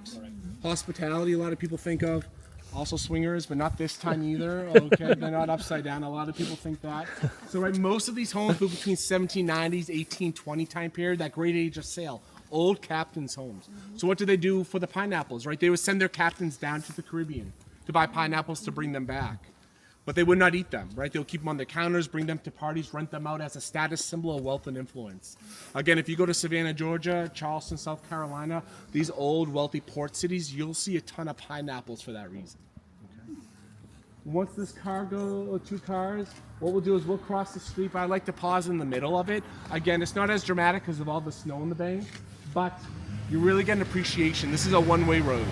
Hospitality, a lot of people think of. Also swingers, but not this time either. Okay, they're not upside down. A lot of people think that. So, right, most of these homes were between 1790s, 1820 time period, that great age of sail. Old captains' homes. So what did they do for the pineapples, right? They would send their captains down to the Caribbean to buy pineapples to bring them back. But they would not eat them, right? They would keep them on their counters, bring them to parties, rent them out as a status symbol of wealth and influence. Again, if you go to Savannah, Georgia, Charleston, South Carolina, these old wealthy port cities, you'll see a ton of pineapples for that reason. Okay. Once this car or 2 cars, what we'll do is we'll cross the street, but I like to pause in the middle of it. Again, it's not as dramatic because of all the snow in the bank, but you really get an appreciation. This is a one-way road.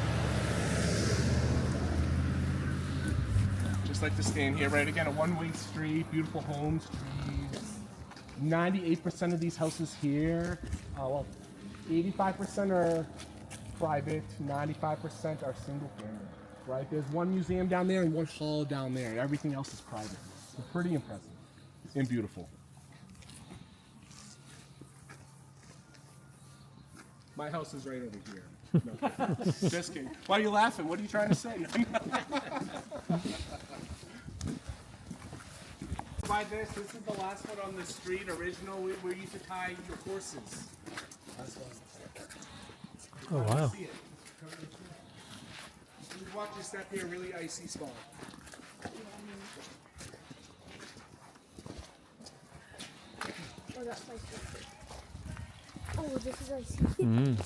Like to stand here, right? Again, a one-way street, beautiful homes, trees. 98% of these houses here, 85% are private, 95% are single family, right? There's one museum down there and one hall down there. Everything else is private. So pretty impressive and beautiful. My house is right over here. No, just kidding. Why are you laughing? What are you trying to say? by this. This is the last one on the street. Original, where you used to tie your horses. That's one. Oh wow. See it. Just watch your step here. Really icy spot. Oh, that's icy. Oh, this is icy. Mm.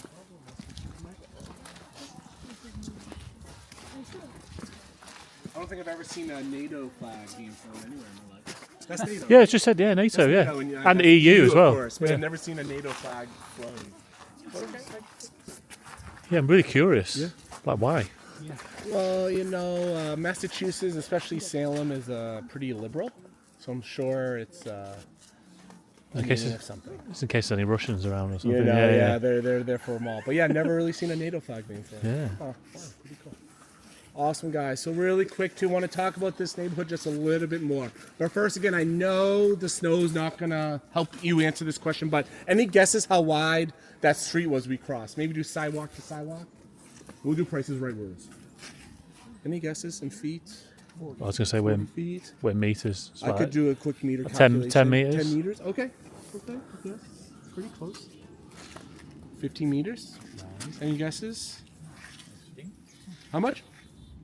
I don't think I've ever seen a NATO flag being flown anywhere in my life. That's NATO. Yeah, it just said NATO, yeah, NATO, and that's EU as well. Of course, but Yeah. I've never seen a NATO flag flown. Yeah, I'm really curious. Yeah. Like why? Well, you know, Massachusetts, especially Salem, is pretty liberal, so I'm sure it's In case of something. it's in case there's any Russians around or something. You know, yeah, they're there for them all. But yeah, never really seen a NATO flag being flown. Yeah. Oh, wow, pretty cool. Awesome, guys. So really quick, too, want to talk about this neighborhood just a little bit more. But first, again, I know the snow's not going to help you answer this question, but any guesses how wide that street was we crossed? Maybe do sidewalk to sidewalk? We'll do Prices Right rules. Any guesses in feet? I was going to say we're Feet? meters. It's I right. could do a quick meter 10 calculation. meters. 10 meters? Okay. Okay. Yes. Pretty close. 15 meters? Nice. Any guesses? How much?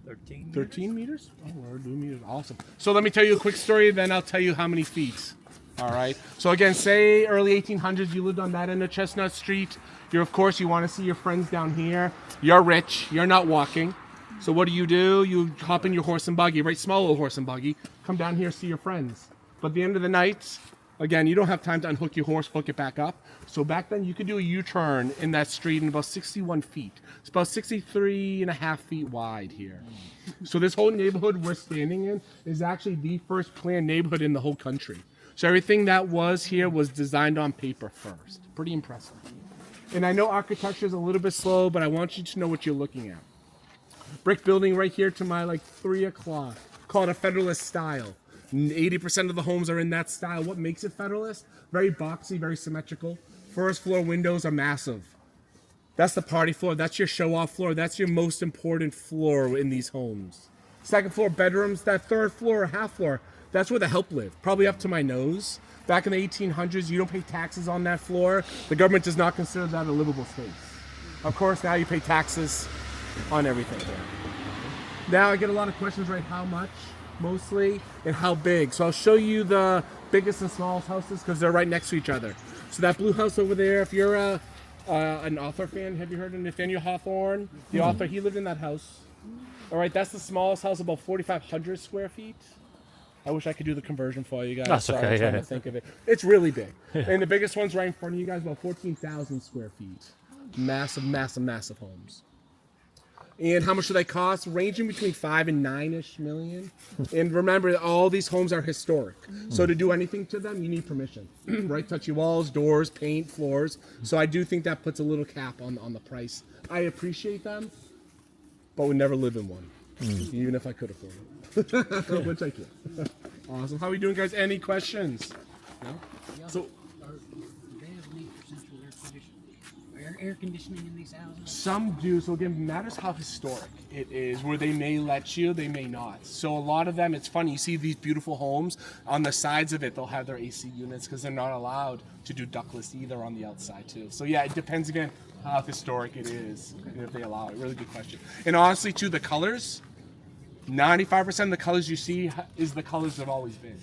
13 meters? Oh, we're doing meters. Awesome. So let me tell you a quick story, then I'll tell you how many feet. All right. So again, say early 1800s, you lived on that end of Chestnut Street. Of course, you want to see your friends down here. You're rich. You're not walking. So what do? You hop in your horse and buggy, right? Small little horse and buggy. Come down here, see your friends. But at the end of the night, again, you don't have time to unhook your horse, hook it back up. So back then, you could do a U-turn in that street in about 61 feet. It's about 63 and a half feet wide here. So this whole neighborhood we're standing in is actually the first planned neighborhood in the whole country. So everything that was here was designed on paper first. Pretty impressive. And I know architecture is a little bit slow, but I want you to know what you're looking at. Brick building right here to my 3 o'clock, called a Federalist style. 80% of the homes are in that style. What makes it Federalist? Very boxy, very symmetrical. First floor windows are massive. That's the party floor. That's your show-off floor. That's your most important floor in these homes. Second floor bedrooms. That third floor or half floor, that's where the help live. Probably up to my nose. Back in the 1800s, you don't pay taxes on that floor. The government does not consider that a livable space. Of course, now you pay taxes on everything there. Now I get a lot of questions, right? How much, mostly, and how big. So I'll show you the biggest and smallest houses because they're right next to each other. So that blue house over there, if you're an author fan, have you heard of Nathaniel Hawthorne? The author, he lived in that house. All right, that's the smallest house, about 4,500 square feet. I wish I could do the conversion for you guys. That's Sorry, okay, I'm trying yeah. to think of it. It's really big. And the biggest one's right in front of you guys, about 14,000 square feet. Massive, massive, massive homes. And how much do they cost? Ranging between 5 and 9-ish million. And remember, all these homes are historic. So to do anything to them, you need permission. Right? Touchy walls, doors, paint, floors. So I do think that puts a little cap on the price. I appreciate them, but would never live in one. Even if I could afford it. Which I can't. Awesome. How are we doing, guys? Any questions? No? So air conditioning in these houses? some do. So again, it matters how historic it is, where they may let you, they may not. So a lot of them, it's funny, you see these beautiful homes, on the sides of it, they'll have their AC units because they're not allowed to do ductless either on the outside too. So yeah, it depends again how historic it is, and if they allow it. Really good question. And honestly too, the colors, 95% of the colors you see is the colors they've always been.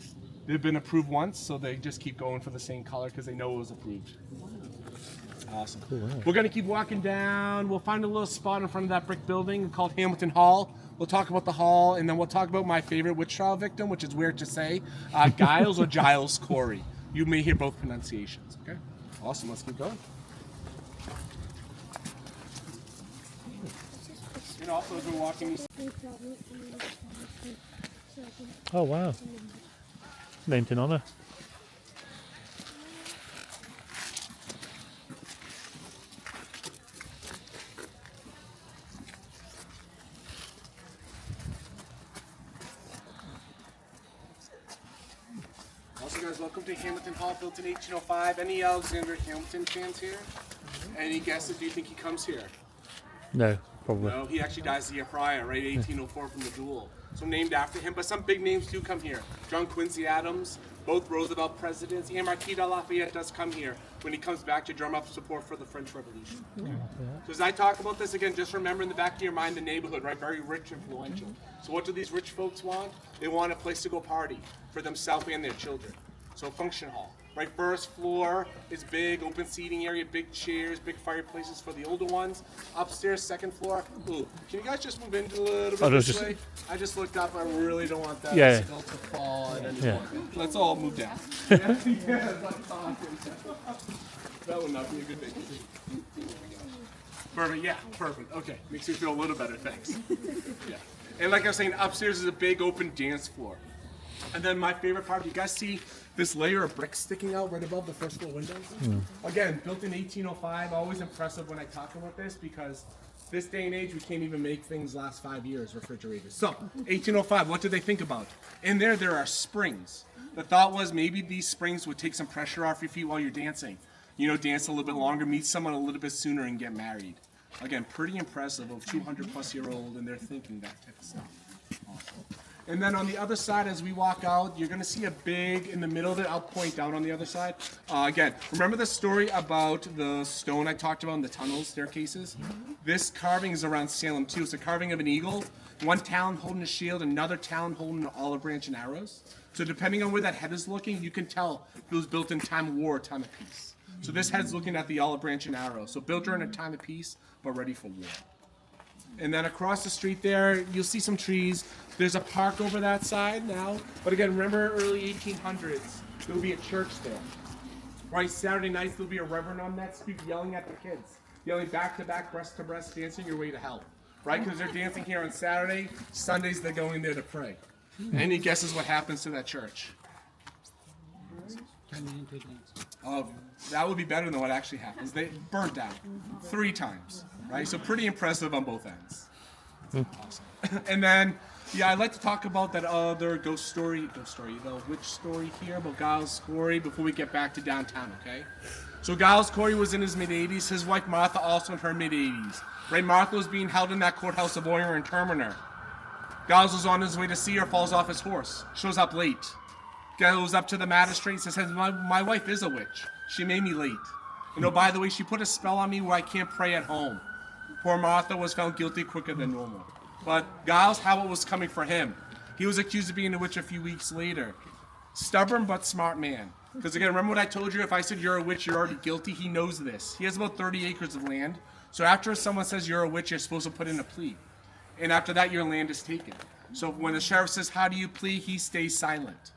They've been approved once, so they just keep going for the same color because they know it was approved. Awesome. Cool, wow. We're going to keep walking down. We'll find a little spot in front of that brick building called Hamilton Hall. We'll talk about the hall, and then we'll talk about my favorite witch trial victim, which is weird to say, Giles or Giles Corey. You may hear both pronunciations, okay? Awesome. Let's keep going. And also, as we're walking... Oh, wow. Named in honor. Also, guys, welcome to Hamilton Hall, built in 1805. Any Alexander Hamilton fans here? Any guesses? Do you think he comes here? No. probably. No, he actually dies the year prior, right? 1804 from the duel. So named after him. But some big names do come here. John Quincy Adams, both Roosevelt presidents, and Marquis de Lafayette does come here when he comes back to drum up support for the French Revolution. So as I talk about this again, just remember in the back of your mind the neighborhood, right? Very rich, influential. So what do these rich folks want? They want a place to go party for themselves and their children. So a function hall. Right, first floor is big, open seating area, big chairs, big fireplaces for the older ones. Upstairs, second floor. Ooh, can you guys just move in a little bit this way? I just looked up. I really don't want that skull to fall at any point. Let's all move down. That would not be a good vacation. Perfect. Yeah, perfect. Okay, makes me feel a little better. Thanks. Yeah, and like I was saying, upstairs is a big open dance floor. And then my favorite part, you guys see this layer of bricks sticking out right above the first floor windows? Again, built in 1805, always impressive when I talk about this because this day and age, we can't even make things last 5 years, refrigerators. So, 1805, what did they think about? In there are springs. The thought was maybe these springs would take some pressure off your feet while you're dancing. You know, dance a little bit longer, meet someone a little bit sooner, and get married. Again, pretty impressive, a 200-plus-year-old, and they're thinking that type of stuff. Awesome. And then on the other side, as we walk out, you're going to see a big, in the middle of it, I'll point down on the other side. Again, remember the story about the stone I talked about in the tunnels, staircases? This carving is around Salem, too. It's a carving of an eagle, one talon holding a shield, another talon holding an olive branch and arrows. So depending on where that head is looking, you can tell if it was built in time of war or time of peace. So this head's looking at the olive branch and arrow. So built during a time of peace, but ready for war. And then across the street there, you'll see some trees. There's a park over that side now. But again, remember early 1800s, there'll be a church there. Right, Saturday nights, there'll be a reverend on that street yelling at the kids. Yelling back to back, breast to breast, dancing your way to hell. Right, because they're dancing here on Saturday. Sundays, they're going there to pray. Any guesses what happens to that church? That would be better than what actually happens. They burnt down 3 times, right? So pretty impressive on both ends. Awesome. And then, yeah, I'd like to talk about that other the witch story here about Giles Corey before we get back to downtown, okay? So Giles Corey was in his mid-80s. His wife Martha also in her mid-80s. Right, Martha was being held in that courthouse of Oyster and Terminer. Giles was on his way to see her, falls off his horse, shows up late. Goes up to the magistrate, says, my wife is a witch. She made me late. You know, by the way, she put a spell on me where I can't pray at home. Poor Martha was found guilty quicker than normal. But Giles, how it was coming for him. He was accused of being a witch a few weeks later. Stubborn but smart man. Because again, remember what I told you? If I said you're a witch, you're already guilty. He knows this. He has about 30 acres of land. So after someone says you're a witch, you're supposed to put in a plea. And after that, your land is taken. So when the sheriff says, how do you plead? He stays silent.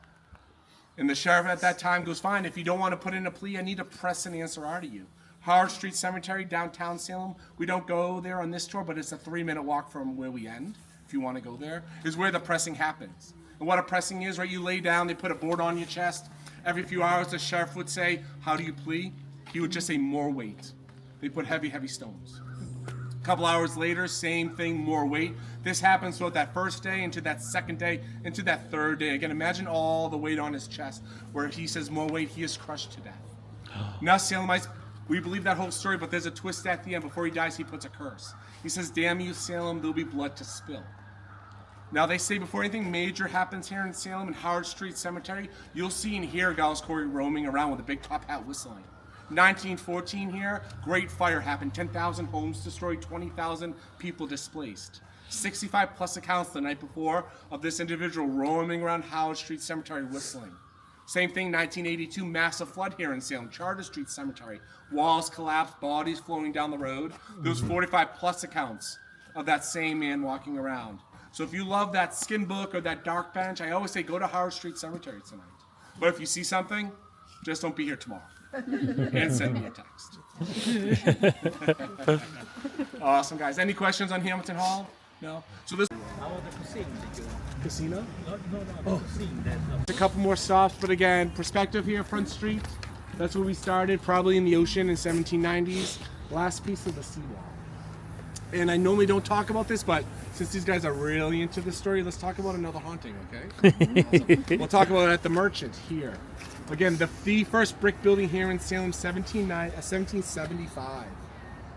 And the sheriff at that time goes, fine, if you don't want to put in a plea, I need to press an answer out of you. Howard Street Cemetery, downtown Salem, we don't go there on this tour, but it's a 3-minute walk from where we end, if you want to go there, is where the pressing happens. And what a pressing is, right, you lay down, they put a board on your chest. Every few hours, the sheriff would say, how do you plead? He would just say, more weight. They put heavy, heavy stones. A couple hours later, same thing, more weight. This happens throughout that first day, into that second day, into that third day. Again, imagine all the weight on his chest, where he says more weight, he is crushed to death. Now, Salemites, we believe that whole story, but there's a twist at the end. Before he dies, he puts a curse. He says, damn you, Salem, there'll be blood to spill. Now, they say before anything major happens here in Salem, in Howard Street Cemetery, you'll see and hear Giles Corey roaming around with a big top hat whistling. 1914 here, great fire happened. 10,000 homes destroyed, 20,000 people displaced. 65 plus accounts the night before of this individual roaming around Howard Street Cemetery whistling. Same thing, 1982, massive flood here in Salem, Charter Street Cemetery. Walls collapsed, bodies floating down the road. Those 45 plus accounts of that same man walking around. So if you love that skin book or that dark bench, I always say go to Howard Street Cemetery tonight. But if you see something, just don't be here tomorrow. And send me a text. Awesome, guys. Any questions on Hamilton Hall? No? So this casino? No. A couple more stops, but again, perspective here, Front Street. That's where we started, probably in the ocean in 1790s. Last piece of the seawall. And I normally don't talk about this, but since these guys are really into this story, let's talk about another haunting, okay? Awesome. We'll talk about it at the Merchant here. Again, the first brick building here in Salem, 1775.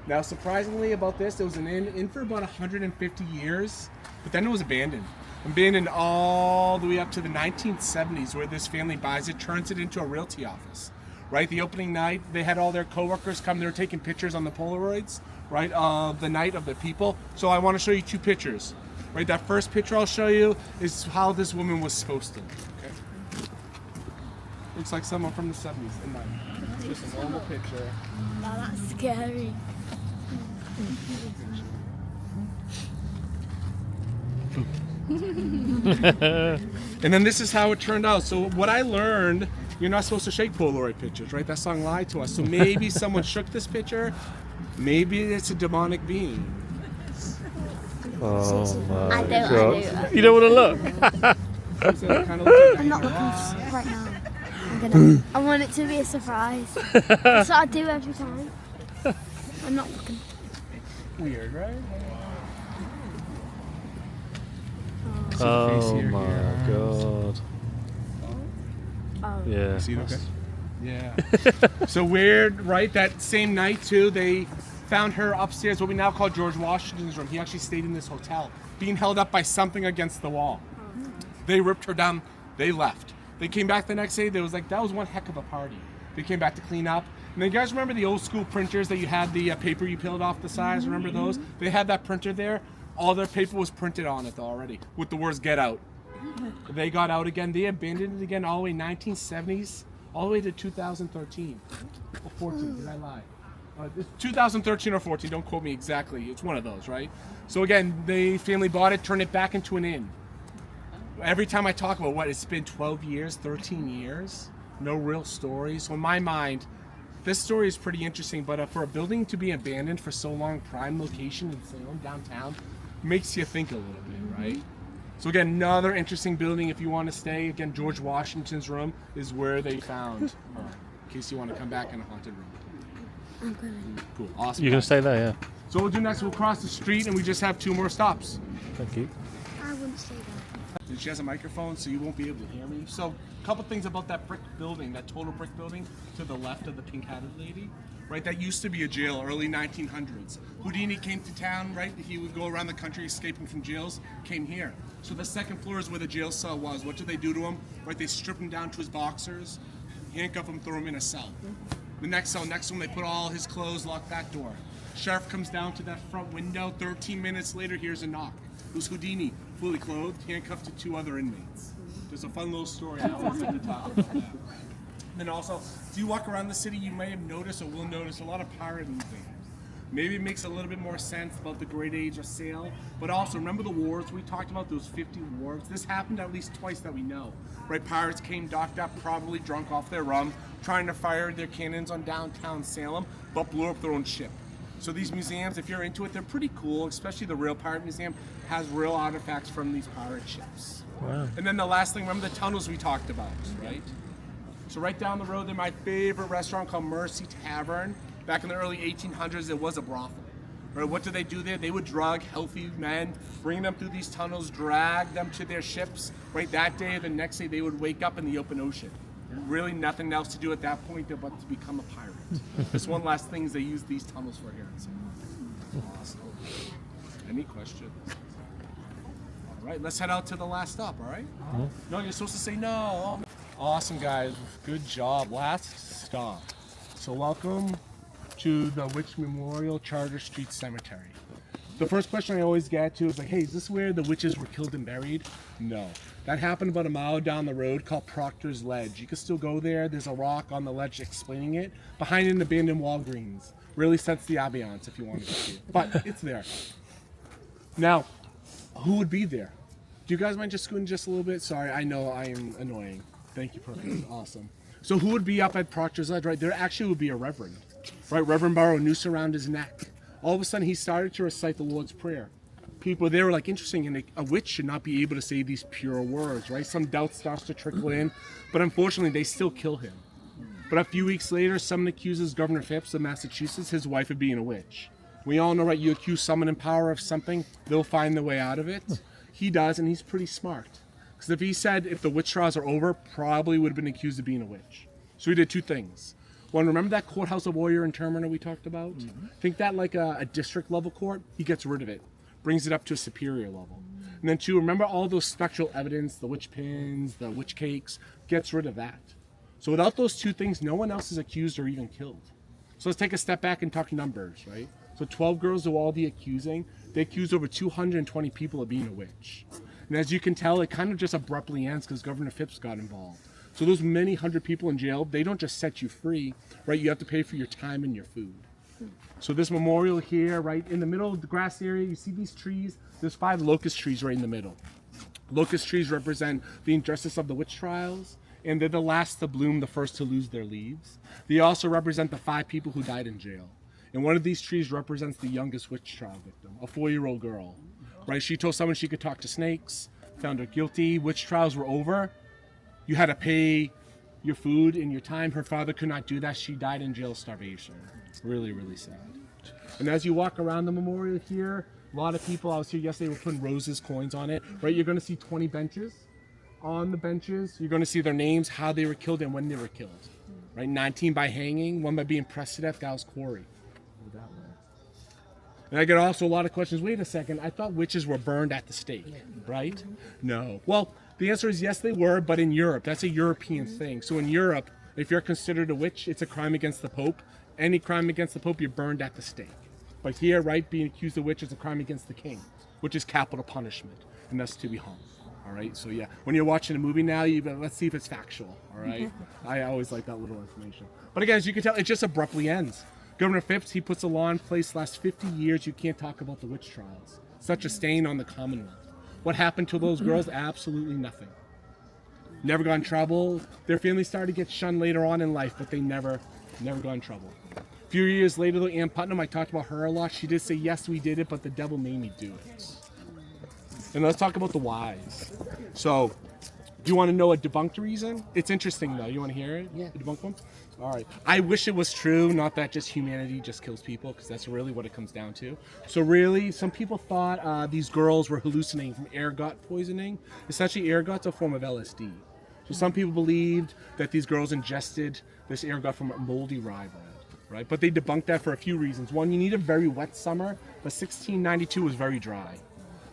Now, surprisingly about this, it was an inn for about 150 years, but then it was abandoned. Abandoned all the way up to the 1970s, where this family buys it, turns it into a realty office. Right, the opening night, they had all their coworkers come. They were taking pictures on the Polaroids, right, of the night of the people. So I want to show you 2 pictures. Right, that first picture I'll show you is how this woman was supposed to look. Okay, looks like someone from the 70s. Just a normal picture. Wow, that's scary. And then this is how it turned out. So what I learned, you're not supposed to shake Polaroid pictures, right? That song lied to us. So maybe someone shook this picture. Maybe it's a demonic being. Oh my I don't. God. You don't want to look? I'm not looking right now. I want it to be a surprise. That's what I do every time. I'm not looking. Weird, right? Oh my God. Oh. Yeah. See it okay? Yeah. So weird, right? That same night too, they found her upstairs, what we now call George Washington's room. He actually stayed in this hotel, being held up by something against the wall. They ripped her down. They left. They came back the next day. They was like, that was one heck of a party. They came back to clean up. And then you guys remember the old school printers that you had the paper you peeled off the sides? Remember those? They had that printer there. All their paper was printed on it already with the words "Get out." They got out again. They abandoned it again all the way 1970s, all the way to 2013 or 14. Did I lie? It's 2013 or 14. Don't quote me exactly. It's one of those, right? So again, the family bought it, turned it back into an inn. Every time I talk about what it's been 12 years, 13 years, no real story. So in my mind, this story is pretty interesting. But for a building to be abandoned for so long, prime location in Salem downtown, makes you think a little bit, right? So again, another interesting building if you want to stay. Again, George Washington's room is where they found her, in case you want to come back in a haunted room. I'm going. Cool, awesome. You're going to stay there, yeah? So what we'll do next, we'll cross the street and we just have 2 more stops. Thank you. I wouldn't stay there. And she has a microphone, so you won't be able to hear me. So a couple things about that brick building, that total brick building to the left of the pink-hatted lady. Right, that used to be a jail, early 1900s. Houdini came to town, right? He would go around the country escaping from jails, came here. So the second floor is where the jail cell was. What did they do to him? Right, they stripped him down to his boxers, handcuff him, throw him in a cell. The next cell, next one, they put all his clothes, lock that door. Sheriff comes down to that front window. 13 minutes later, here's a knock. It was Houdini, fully clothed, handcuffed to 2 other inmates. There's a fun little story I always like to talk about that. Then also, if you walk around the city, you may have noticed or will notice a lot of pirate museums. Maybe it makes a little bit more sense about the great age of sail, but also remember the wars we talked about, those 50 wars? This happened at least twice that we know, right? Pirates came docked up, probably drunk off their rum, trying to fire their cannons on downtown Salem, but blew up their own ship. So these museums, if you're into it, they're pretty cool, especially the Real Pirate Museum has real artifacts from these pirate ships. Wow. And then the last thing, remember the tunnels we talked about, right? So right down the road, they're my favorite restaurant called Mercy Tavern. Back in the early 1800s, it was a brothel. Right, what did they do there? They would drug healthy men, bring them through these tunnels, drag them to their ships. Right, that day or the next day, they would wake up in the open ocean. Really nothing else to do at that point but to become a pirate. Just one last thing is they use these tunnels for here in Salem. Awesome. Any questions? All right, let's head out to the last stop, all right? No, you're supposed to say no. Awesome, guys. Good job. Last stop. So welcome to the Witch Memorial, Charter Street Cemetery. The first question I always get to is like, hey, is this where the witches were killed and buried? No. That happened about a mile down the road called Proctor's Ledge. You can still go there. There's a rock on the ledge explaining it. Behind an abandoned Walgreens. Really sets the ambiance if you want to see it. But it's there. Now, who would be there? Do you guys mind just scooting just a little bit? Sorry, I know I am annoying. Thank you, perfect. Awesome. So who would be up at Proctor's Ledge, right? There actually would be a reverend, right? Reverend borrowed a noose around his neck. All of a sudden, he started to recite the Lord's Prayer. People there were like, interesting, and a witch should not be able to say these pure words, right? Some doubt starts to trickle in, but unfortunately, they still kill him. But a few weeks later, someone accuses Governor Phipps of Massachusetts, his wife, of being a witch. We all know, right? You accuse someone in power of something, they'll find the way out of it. He does, and he's pretty smart. Because if he said if the witch trials are over, probably would have been accused of being a witch. So he did 2 things. Well, remember that courthouse of Oyster and Terminer we talked about? Think that like a district level court? He gets rid of it, brings it up to a superior level. And then 2, remember all those spectral evidence, the witch pins, the witch cakes, gets rid of that. So without those 2 things, no one else is accused or even killed. So let's take a step back and talk numbers, right? So 12 girls do all the accusing. They accused over 220 people of being a witch. And as you can tell, it kind of just abruptly ends because Governor Phipps got involved. So those many hundred people in jail, they don't just set you free, right? You have to pay for your time and your food. So this memorial here, right in the middle of the grass area, you see these trees? There's 5 locust trees right in the middle. Locust trees represent the injustice of the witch trials, and they're the last to bloom, the first to lose their leaves. They also represent the 5 people who died in jail. And one of these trees represents the youngest witch trial victim, a 4-year-old girl. Right? She told someone she could talk to snakes, found her guilty. Witch trials were over. You had to pay your food and your time. Her father could not do that. She died in jail starvation. Really, really sad. And as you walk around the memorial here, a lot of people, I was here yesterday, were putting roses, coins on it. Right? You're going to see 20 benches. On the benches, you're going to see their names, how they were killed, and when they were killed. Right? 19 by hanging, 1 by being pressed to death. That was Corey. That way. And I get also a lot of questions. Wait a second, I thought witches were burned at the stake, right? No. Well, the answer is yes, they were, but in Europe, that's a European thing. So in Europe, if you're considered a witch, it's a crime against the Pope. Any crime against the Pope, you're burned at the stake. But here, right, being accused of witch is a crime against the king, which is capital punishment, and that's to be hung. All right, so yeah, when you're watching a movie now, let's see if it's factual. All right, I always like that little information. But again, as you can tell, it just abruptly ends. Governor Phipps, he puts a law in place. Last 50 years, you can't talk about the witch trials. Such a stain on the Commonwealth. What happened to those girls? Absolutely nothing. Never got in trouble. Their family started to get shunned later on in life, but they never got in trouble. A few years later, though, Ann Putnam, I talked about her a lot. She did say, yes, we did it, but the devil made me do it. And let's talk about the whys. So, do you want to know a debunked reason? It's interesting, though. You want to hear it? Yeah. The debunked one? All right. I wish it was true, not that just humanity just kills people, because that's really what it comes down to. So really, some people thought these girls were hallucinating from ergot poisoning. Essentially, ergot's a form of LSD. So some people believed that these girls ingested this ergot from a moldy rye bread, right? But they debunked that for a few reasons. One, you need a very wet summer, but 1692 was very dry.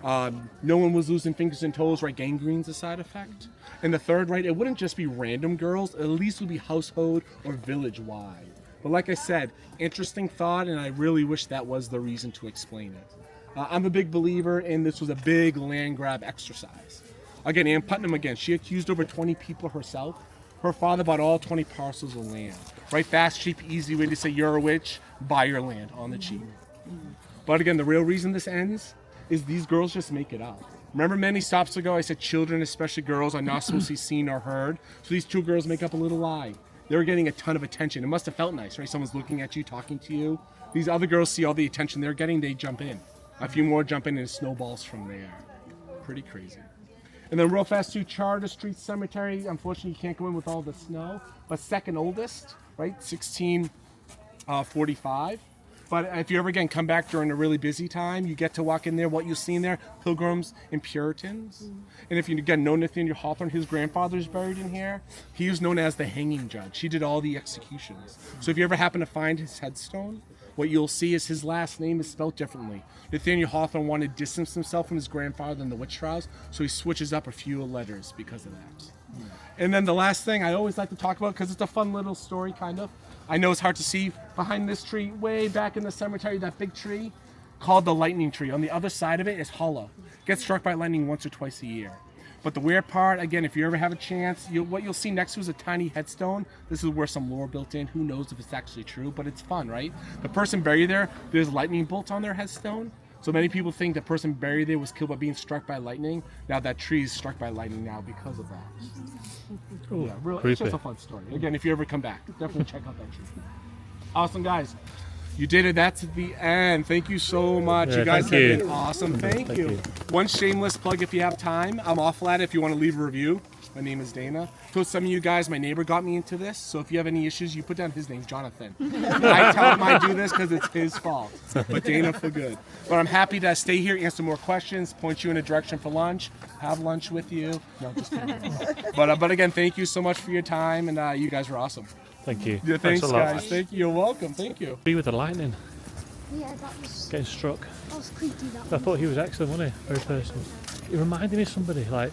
No one was losing fingers and toes, right? Gangrene's a side effect. And the third, right, it wouldn't just be random girls, at least it would be household or village-wide. But like I said, interesting thought, and I really wish that was the reason to explain it. I'm a big believer in this was a big land grab exercise. Again, Ann Putnam, she accused over 20 people herself. Her father bought all 20 parcels of land. Right? Fast, cheap, easy way to say you're a witch, buy your land on the cheap. But again, the real reason this ends is these girls just make it up. Remember many stops ago I said children, especially girls, are not supposed to be seen or heard. So these 2 girls make up a little lie. They were getting a ton of attention. It must have felt nice, right? Someone's looking at you, talking to you. These other girls see all the attention they're getting, they jump in. A few more jump in and it snowballs from there. Pretty crazy. And then real fast too, Charter Street Cemetery. Unfortunately, you can't go in with all the snow. But second oldest, right? 1645. But if you ever again come back during a really busy time, you get to walk in there. What you'll see in there, pilgrims and Puritans. And if you again know Nathaniel Hawthorne, his grandfather's buried in here. He was known as the hanging judge. He did all the executions. So if you ever happen to find his headstone, what you'll see is his last name is spelled differently. Nathaniel Hawthorne wanted to distance himself from his grandfather in the witch trials, so he switches up a few letters because of that. And then the last thing I always like to talk about, because it's a fun little story, kind of. I know it's hard to see behind this tree, way back in the cemetery, that big tree called the lightning tree. On the other side of it is hollow. Gets struck by lightning once or twice a year. But the weird part, again, if you ever have a chance, what you'll see next to is a tiny headstone. This is where some lore built in. Who knows if it's actually true, but it's fun, right? The person buried there's lightning bolts on their headstone. So many people think the person buried there was killed by being struck by lightning. Now that tree is struck by lightning now because of that. Ooh, yeah, really, it's just a fun story. Again, if you ever come back, definitely check out that tree. Awesome, guys. You did it. That's the end. Thank you so much. Yeah, you guys thank have you. been awesome. Thank you. One shameless plug if you have time. I'm awful at it if you want to leave a review. My name is Dana. Told some of you guys my neighbor got me into this, so if you have any issues, you put down his name, Jonathan. I tell him I do this because it's his fault, but Dana for good. But I'm happy to stay here, answer more questions, point you in a direction for lunch, have lunch with you. No, just kidding. But again, thank you so much for your time, and you guys were awesome. Thank you. Yeah, thanks a lot. guys. Thank you. You're welcome. Thank you. Agree with the lightning Yeah, that was getting struck. creepy. That I thought he was excellent, wasn't he? Very personal. He reminded me of somebody like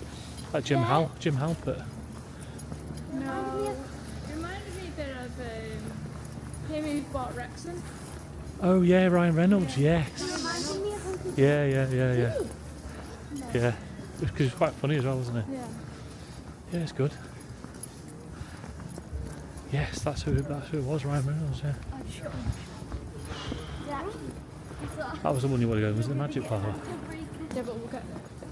Jim Halpert. No. It reminded me a bit of him who bought Wrexham. Oh yeah, Ryan Reynolds. Yes. reminded me of Uncle. Yeah. Yeah. Because he was quite funny as well, wasn't he? Yeah. Yeah, it's good. Yes, that's who it was, Ryan Reynolds. Yeah. That was the one you want to go. Was it the Magic Parlour? Yeah, but we'll get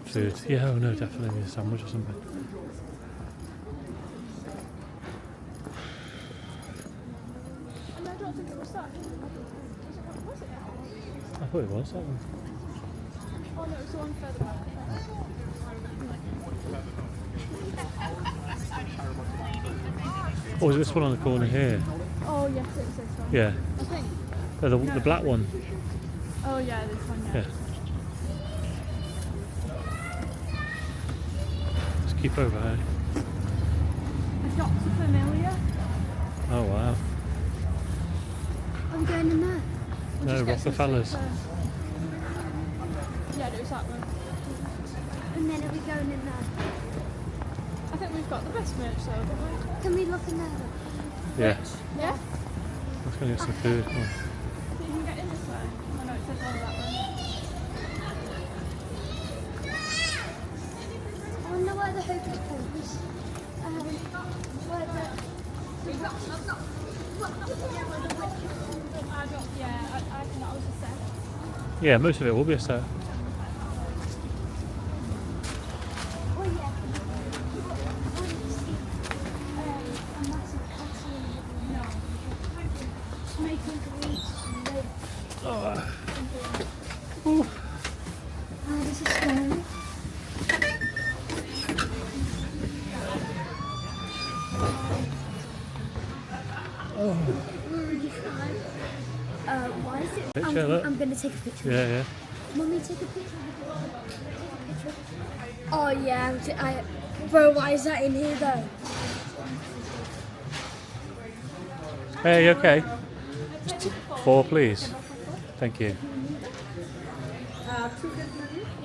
Food. Yeah, oh no, definitely a sandwich or something. And I don't think it was that. Was it? I thought it was that one. Oh no, it was the one further back. Or was it this one on the corner here? Oh yes, it was this one. Yeah. I think. The black one. Oh yeah, this one. Yeah. Just keep over, eh? A Doctor Familiar. Oh wow. I'm going in there. No, Rockafellas. Yeah, it was that one. And then are we going in there? I think we've got the best merch though, don't we? Can we look in there? Yeah. Yeah? Let's go get some food. Come on. So you can get in this way. Oh no, it says on that one. I wonder where the hocus pocus. Where I think that was a set. Yeah, most of it will be a set. Oh yeah. I want to see a massive castle in the middle. Making grease. Oh, this is scary. Why is it? Picture, look. I'm going to take a picture. Yeah. Mummy, take a picture. Oh yeah, bro, why is that in here though? Hey, okay. Just 4, please. Thank you.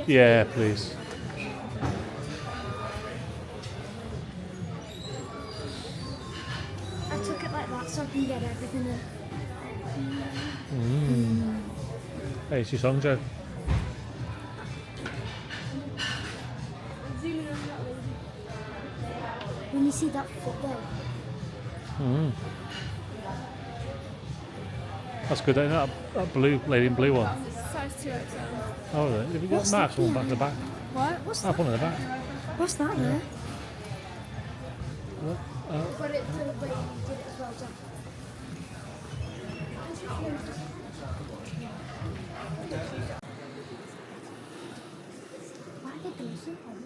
Yeah, please. I took it like that so I can get everything in. Hey, it's your song, Joe. When you see that foot there. That's good, isn't it? That blue lady in blue one. Size 2XL. Oh, really? Have you got marks on the back of the back? What? What's That one in the back. What's that there? But it's the way you did it as well, Jack. Why are they doing so hard?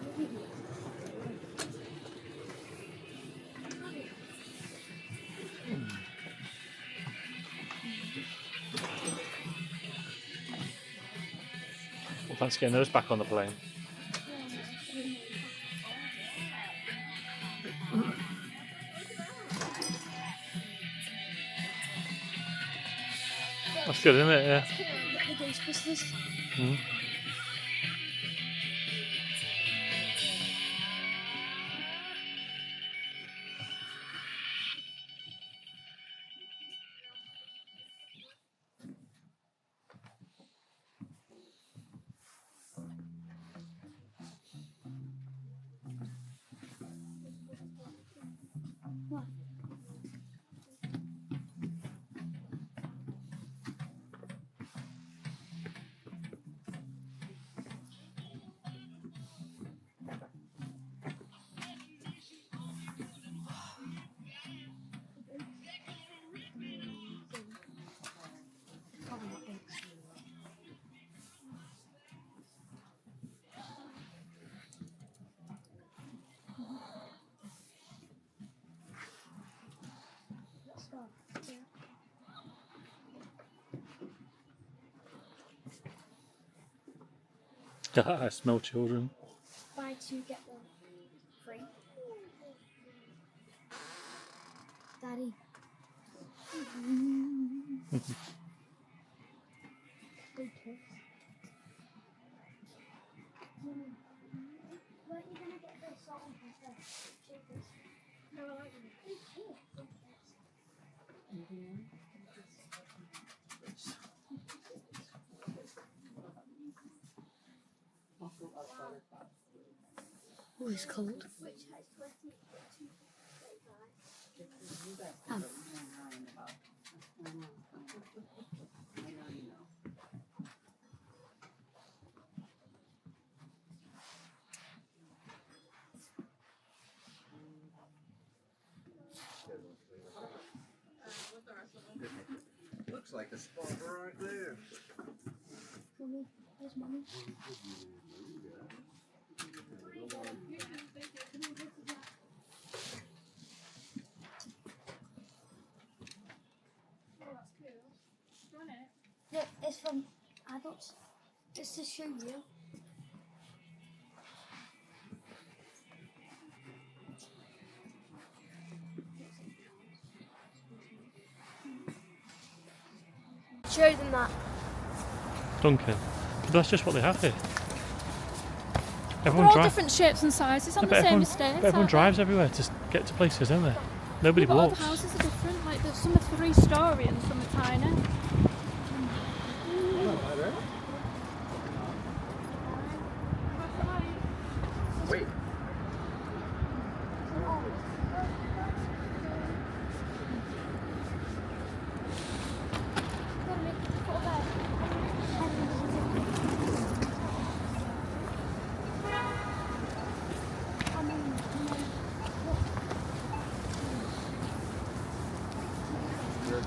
Well, thanks for getting those back on the plane. That's good, isn't it? Yeah. The Ghostbusters. I smell children. Buy 2 get 1 free. Daddy, Weren't you gonna get the salt and pepper chickens? No, I like them. Oh, it's cold. Looks like a spot right there. Mommy, where's Mommy? Yeah, it's from adults. It's to show you. Show them that. Duncan. But that's just what they have here. They're Everyone all drives. different shapes and sizes on But the same everyone, estate. but everyone drives everywhere to get to places, don't they? Nobody But all the walks. houses are different. Like there's some are 3-story and some are tiny. Wait.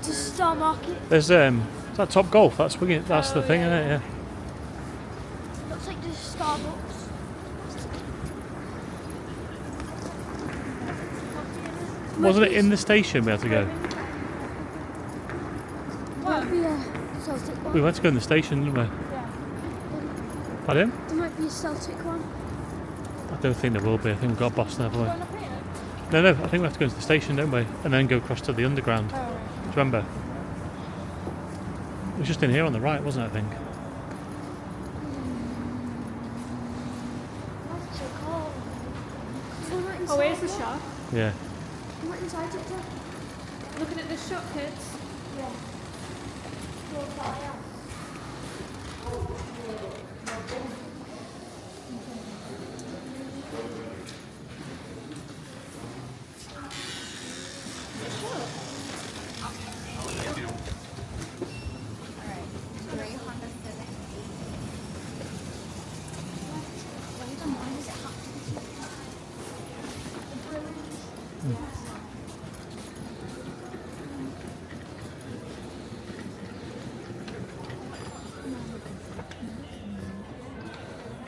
To Star Market. There's is that Top Golf? That's wicked. That's the thing, isn't it? Yeah. Looks like there's Starbucks. Wasn't it in the station we had to go? Might be a Celtic one. We went to go in the station, didn't we? Yeah. Pardon? There might be a Celtic one. I don't think there will be. I think we've got Boston, haven't we? Going up here? No, I think we have to go to the station, don't we? And then go across to the underground. Do you remember? It was just in here on the right, wasn't it, I think? What's it called? Oh, where's the shop? Yeah. You went inside it, Jack? Looking at this shop, kids. Yeah. Your fire.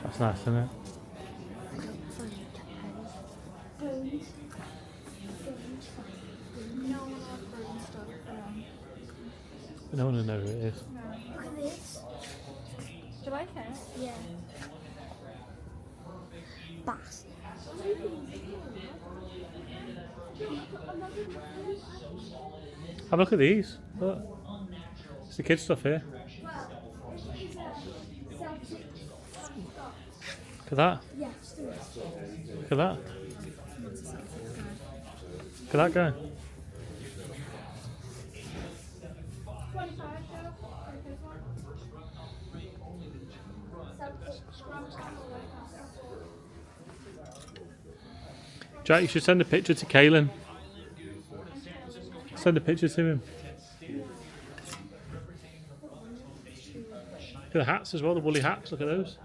That's nice, isn't it? No one will know who it is. Look at this. Do you like it? Yeah. Bass. Have a look at these. Look. It's the kids' stuff here. Look at that. Yeah, Look at that. Look at that guy. Jack, you should send a picture to Kaylin. Send a picture to him. Look at the hats as well, the woolly hats, look at those.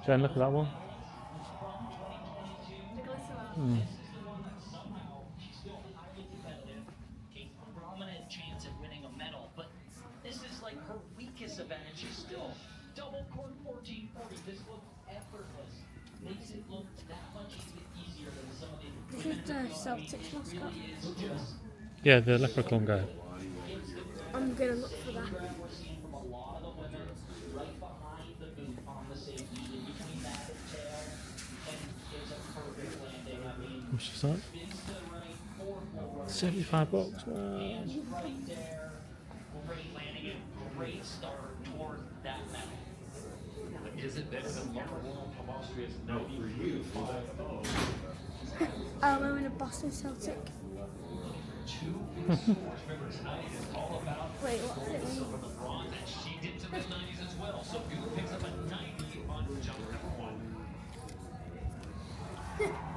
Jen, look at that one. Prominent chance of winning a medal, but this is like her weakest event, and she's still double This is the Celtics mascot. Yeah, the leprechaun guy. I'm gonna look for that. What's that? $75. Wow. I'm wearing a Boston Celtic. Wait, what's it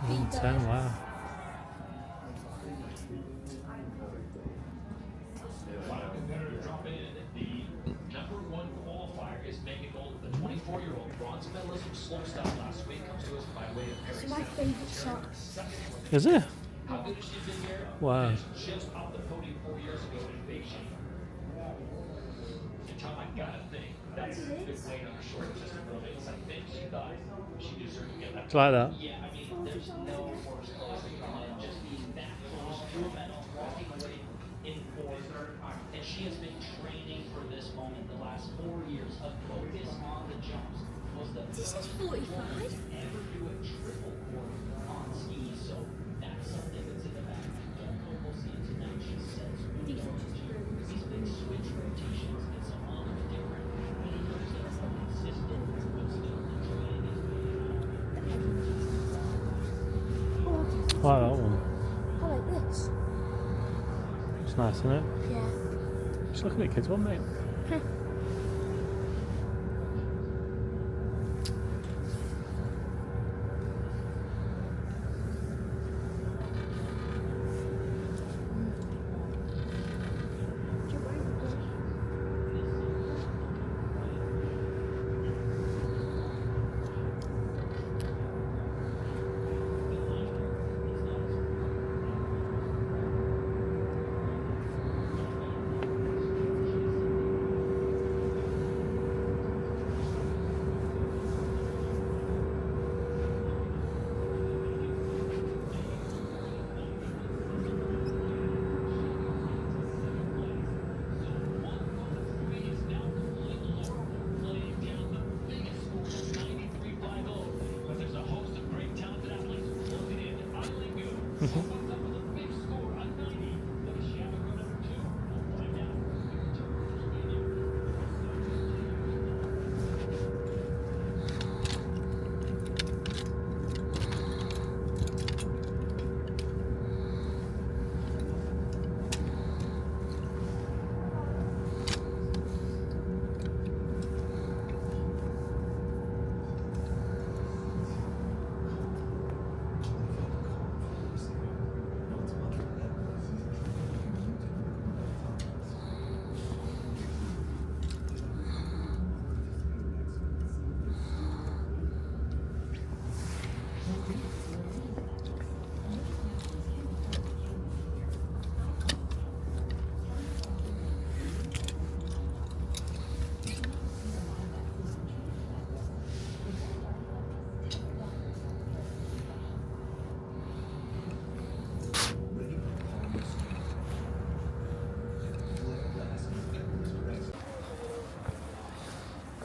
mean? $10, wow. It's my favourite shot. Is it? Wow. It's like that. And she has been training for this moment the last 4 years. A focus on the jumps was the This is 45. ever do a triple quarter on skis, so that's something that's in the back. Don't know we'll see it tonight. She says these big switch rotations and some other different maneuvers that are consistent, but still the training is I like that one. I like this. It's nice, isn't it? Yeah. Just looking at kids one, mate.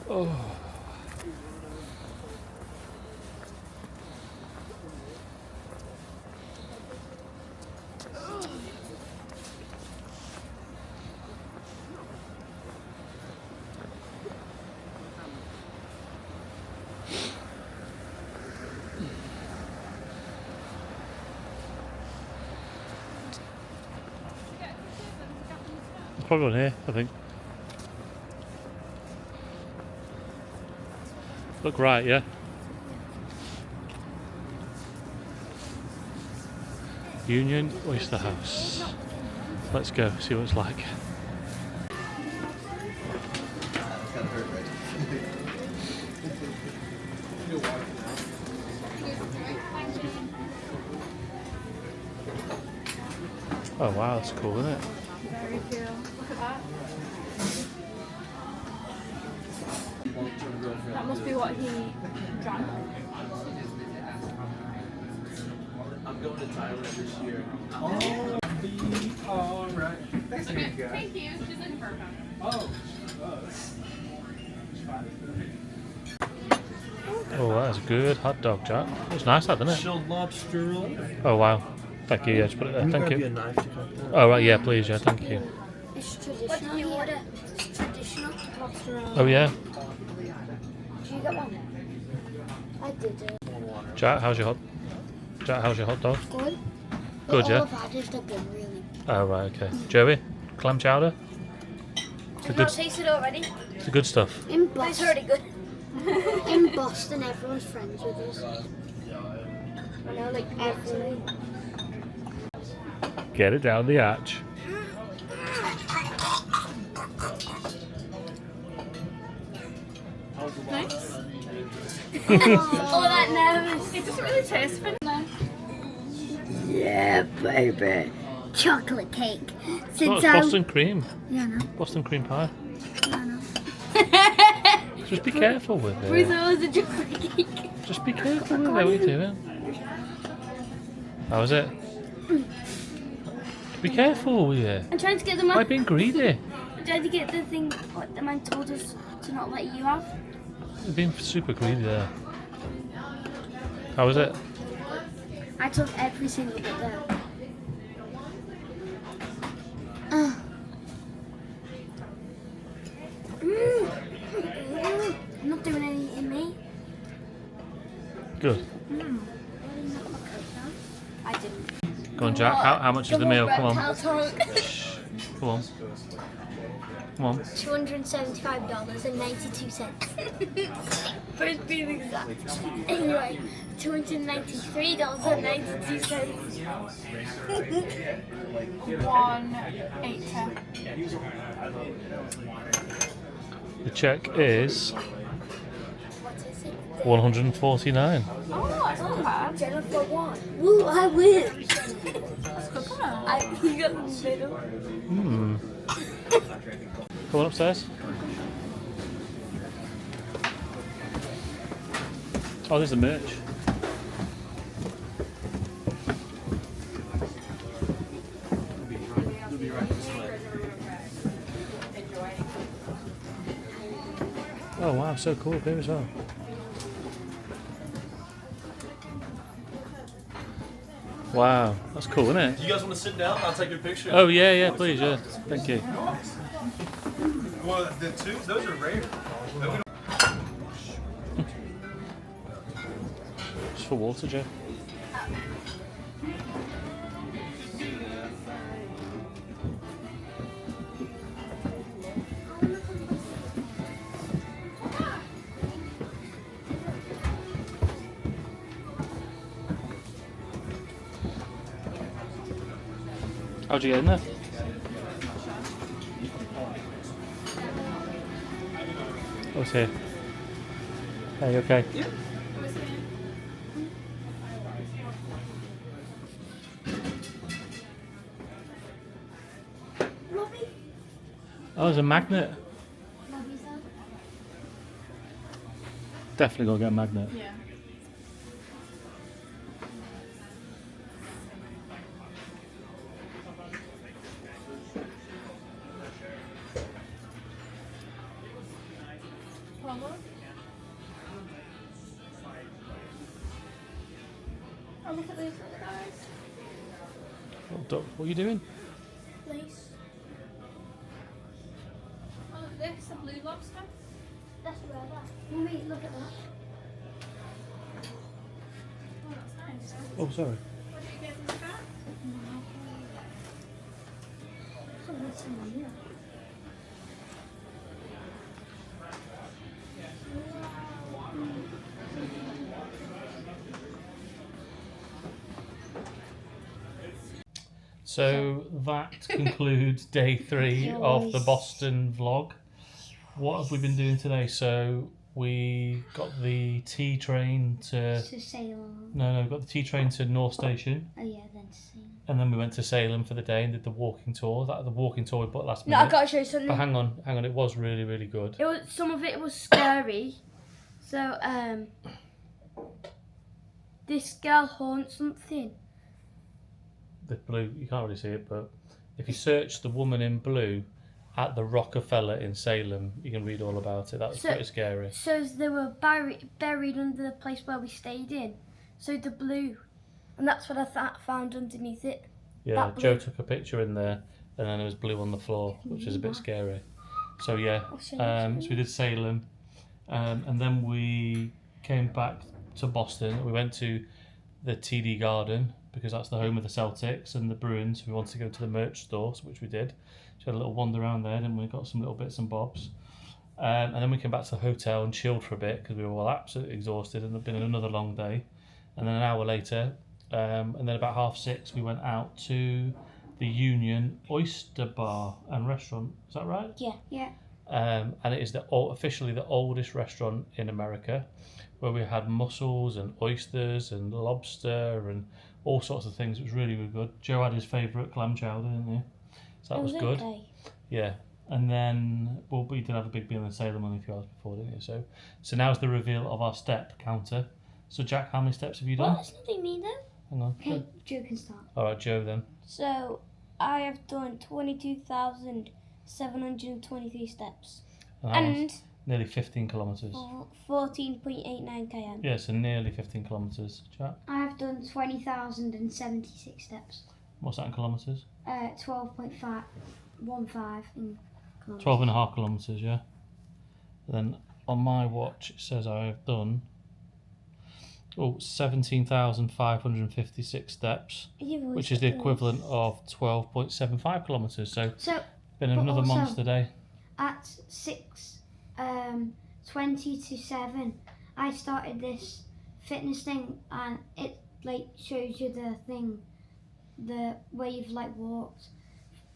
Oh. It's probably on here, I think. Look right, yeah? Union Oyster House. Let's go, see what it's like. Oh wow, that's cool, isn't it? Very cool. Look at that. That must be what he drank. I'm going to Thailand this year. Oh, be alright. Thanks, Okay, guys. thank you. She's looking for a phone. Oh. Oh, that's a good hot dog, Jack. It's nice, that, isn't it? Chilled lobster roll. Oh, wow. Thank you. Yeah, just put it there. Thank Grab you. a knife to cut that. Oh, right. Yeah, please. Yeah, thank you. It's traditional. What did you order? It's traditional lobster roll. Oh, yeah. Did you get one? I did. Jack, how's your hot dog? Good. Good, yeah? All I've had is the good, really. Oh, right, okay. Joey, clam chowder? It's I've not tasted it already. it's the good stuff. In Boston. It's already good. In Boston, everyone's friends with us. I know, like, everyone. Get it down the hatch. Thanks. Oh, that nervous. It doesn't really taste for now. Yeah, baby. Chocolate cake. Oh, Since it's Boston cream. Yeah, I know. Boston cream pie. I know. Just be careful with Bruce, it. that was a chocolate cake. Just be careful with it. What are you doing? How was it? Be careful with it. I'm trying to get them By up. being greedy. I'm trying to get the thing what the man told us to not let you have. You're being super greedy there. How was it? I took every single bit there. I'm not doing any in me. Good. I didn't. Go on, Jack. How much is the meal? Come on. on. Come on. Come on. $275.92. First being exact. Anyway, $293.92. 180. The check is What is it? 149. Oh, that's not bad. Jennifer won. Woo, I win. That's good, isn't it? You got the middle. Come on upstairs. Oh, there's the merch. Oh wow, so cool up here as well. Wow, that's cool, isn't it? Do you guys want to sit down? I'll take your picture. Oh yeah, yeah, please, yeah. Thank you. Well, the two, those are rare. Just for water, Joe. How'd you get in there? Oh, it's here. Hey, you okay? Yeah. Robbie? Oh, there's a magnet. Robbie's up. Definitely gotta get a magnet. Yeah. Oh, look at these little guys. What are you doing? Lace. Oh, look at this, a blue lobster. That's rubber. Mummy, look at that. Oh, that's nice. Oh, sorry. What did you get from the car? Oh, that's in here. So that concludes day 3 of the Boston vlog. What have we been doing today? So we got the T train to Salem. No, got the T train to North Station. Oh yeah, then to Salem. And then we went to Salem for the day and did the walking tour. That the walking tour we put last No, minute. I gotta show you something. But hang on, it was really, really good. It was, some of it was scary. So this girl haunts something. The blue, you can't really see it, but if you search the woman in blue at the Rockafellas in Salem, you can read all about it. That was pretty scary. So they were buried under the place where we stayed in. So the blue, and that's what I found underneath it. Yeah, Joe took a picture in there, and then there was blue on the floor, which is a bit scary. So yeah, so we did Salem, and then we came back to Boston. We went to the TD Garden because that's the home of the Celtics and the Bruins. We wanted to go to the merch store, which we did. So we had a little wander around there, and we got some little bits and bobs. And then we came back to the hotel and chilled for a bit because we were all absolutely exhausted and it had been another long day. And then an hour later, and then about 6:30, we went out to the Union Oyster Bar and Restaurant. Is that right? Yeah. Yeah. And it is officially the oldest restaurant in America, where we had mussels and oysters and lobster and all sorts of things. It was really, really good. Joe had his favourite clam chowder, didn't he? So that was good. Okay. Yeah. And then, well, we did have a big meal in Salem only a few hours before, didn't you? So now's the reveal of our step counter. So Jack, how many steps have you done? Well, it's nothing me though. Hang on. Okay, Joe can start. All right, Joe then. So I have done 22,723 steps. And nearly 15 kilometres. 14.89 km. Yeah, so nearly 15 kilometres. Jack? I have done 20,076 steps. What's that in kilometres? 12.15 in kilometres. 12 and a half kilometres, yeah. Then on my watch it says I have done 17,556 steps, which is the equivalent of 12.75 kilometres. So been another monster day. At 6:20 to 7, I started this fitness thing, and it like shows you the thing, the way you've like walked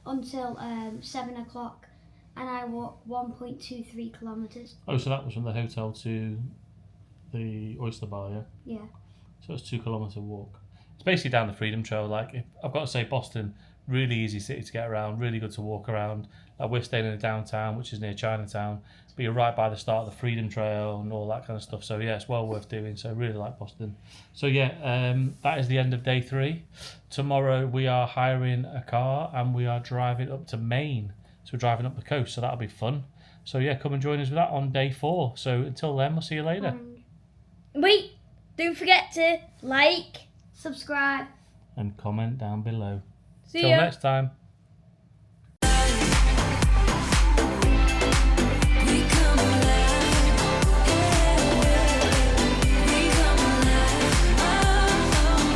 until 7 o'clock, and I walked 1.23 kilometres. Oh, so that was from the hotel to the Oyster Bar, yeah? Yeah. So it's a 2 kilometre walk. It's basically down the Freedom Trail. Like, I've got to say, Boston, really easy city to get around, really good to walk around. Like, we're staying in the downtown, which is near Chinatown, but you're right by the start of the Freedom Trail and all that kind of stuff. So yeah, it's well worth doing. So I really like Boston. So yeah, that is the end of day 3. Tomorrow we are hiring a car and we are driving up to Maine. So we're driving up the coast, so that'll be fun. So yeah, come and join us with that on day 4. So until then, we'll see you later. Wait, don't forget to like, subscribe, and comment down below. See Till ya. next time.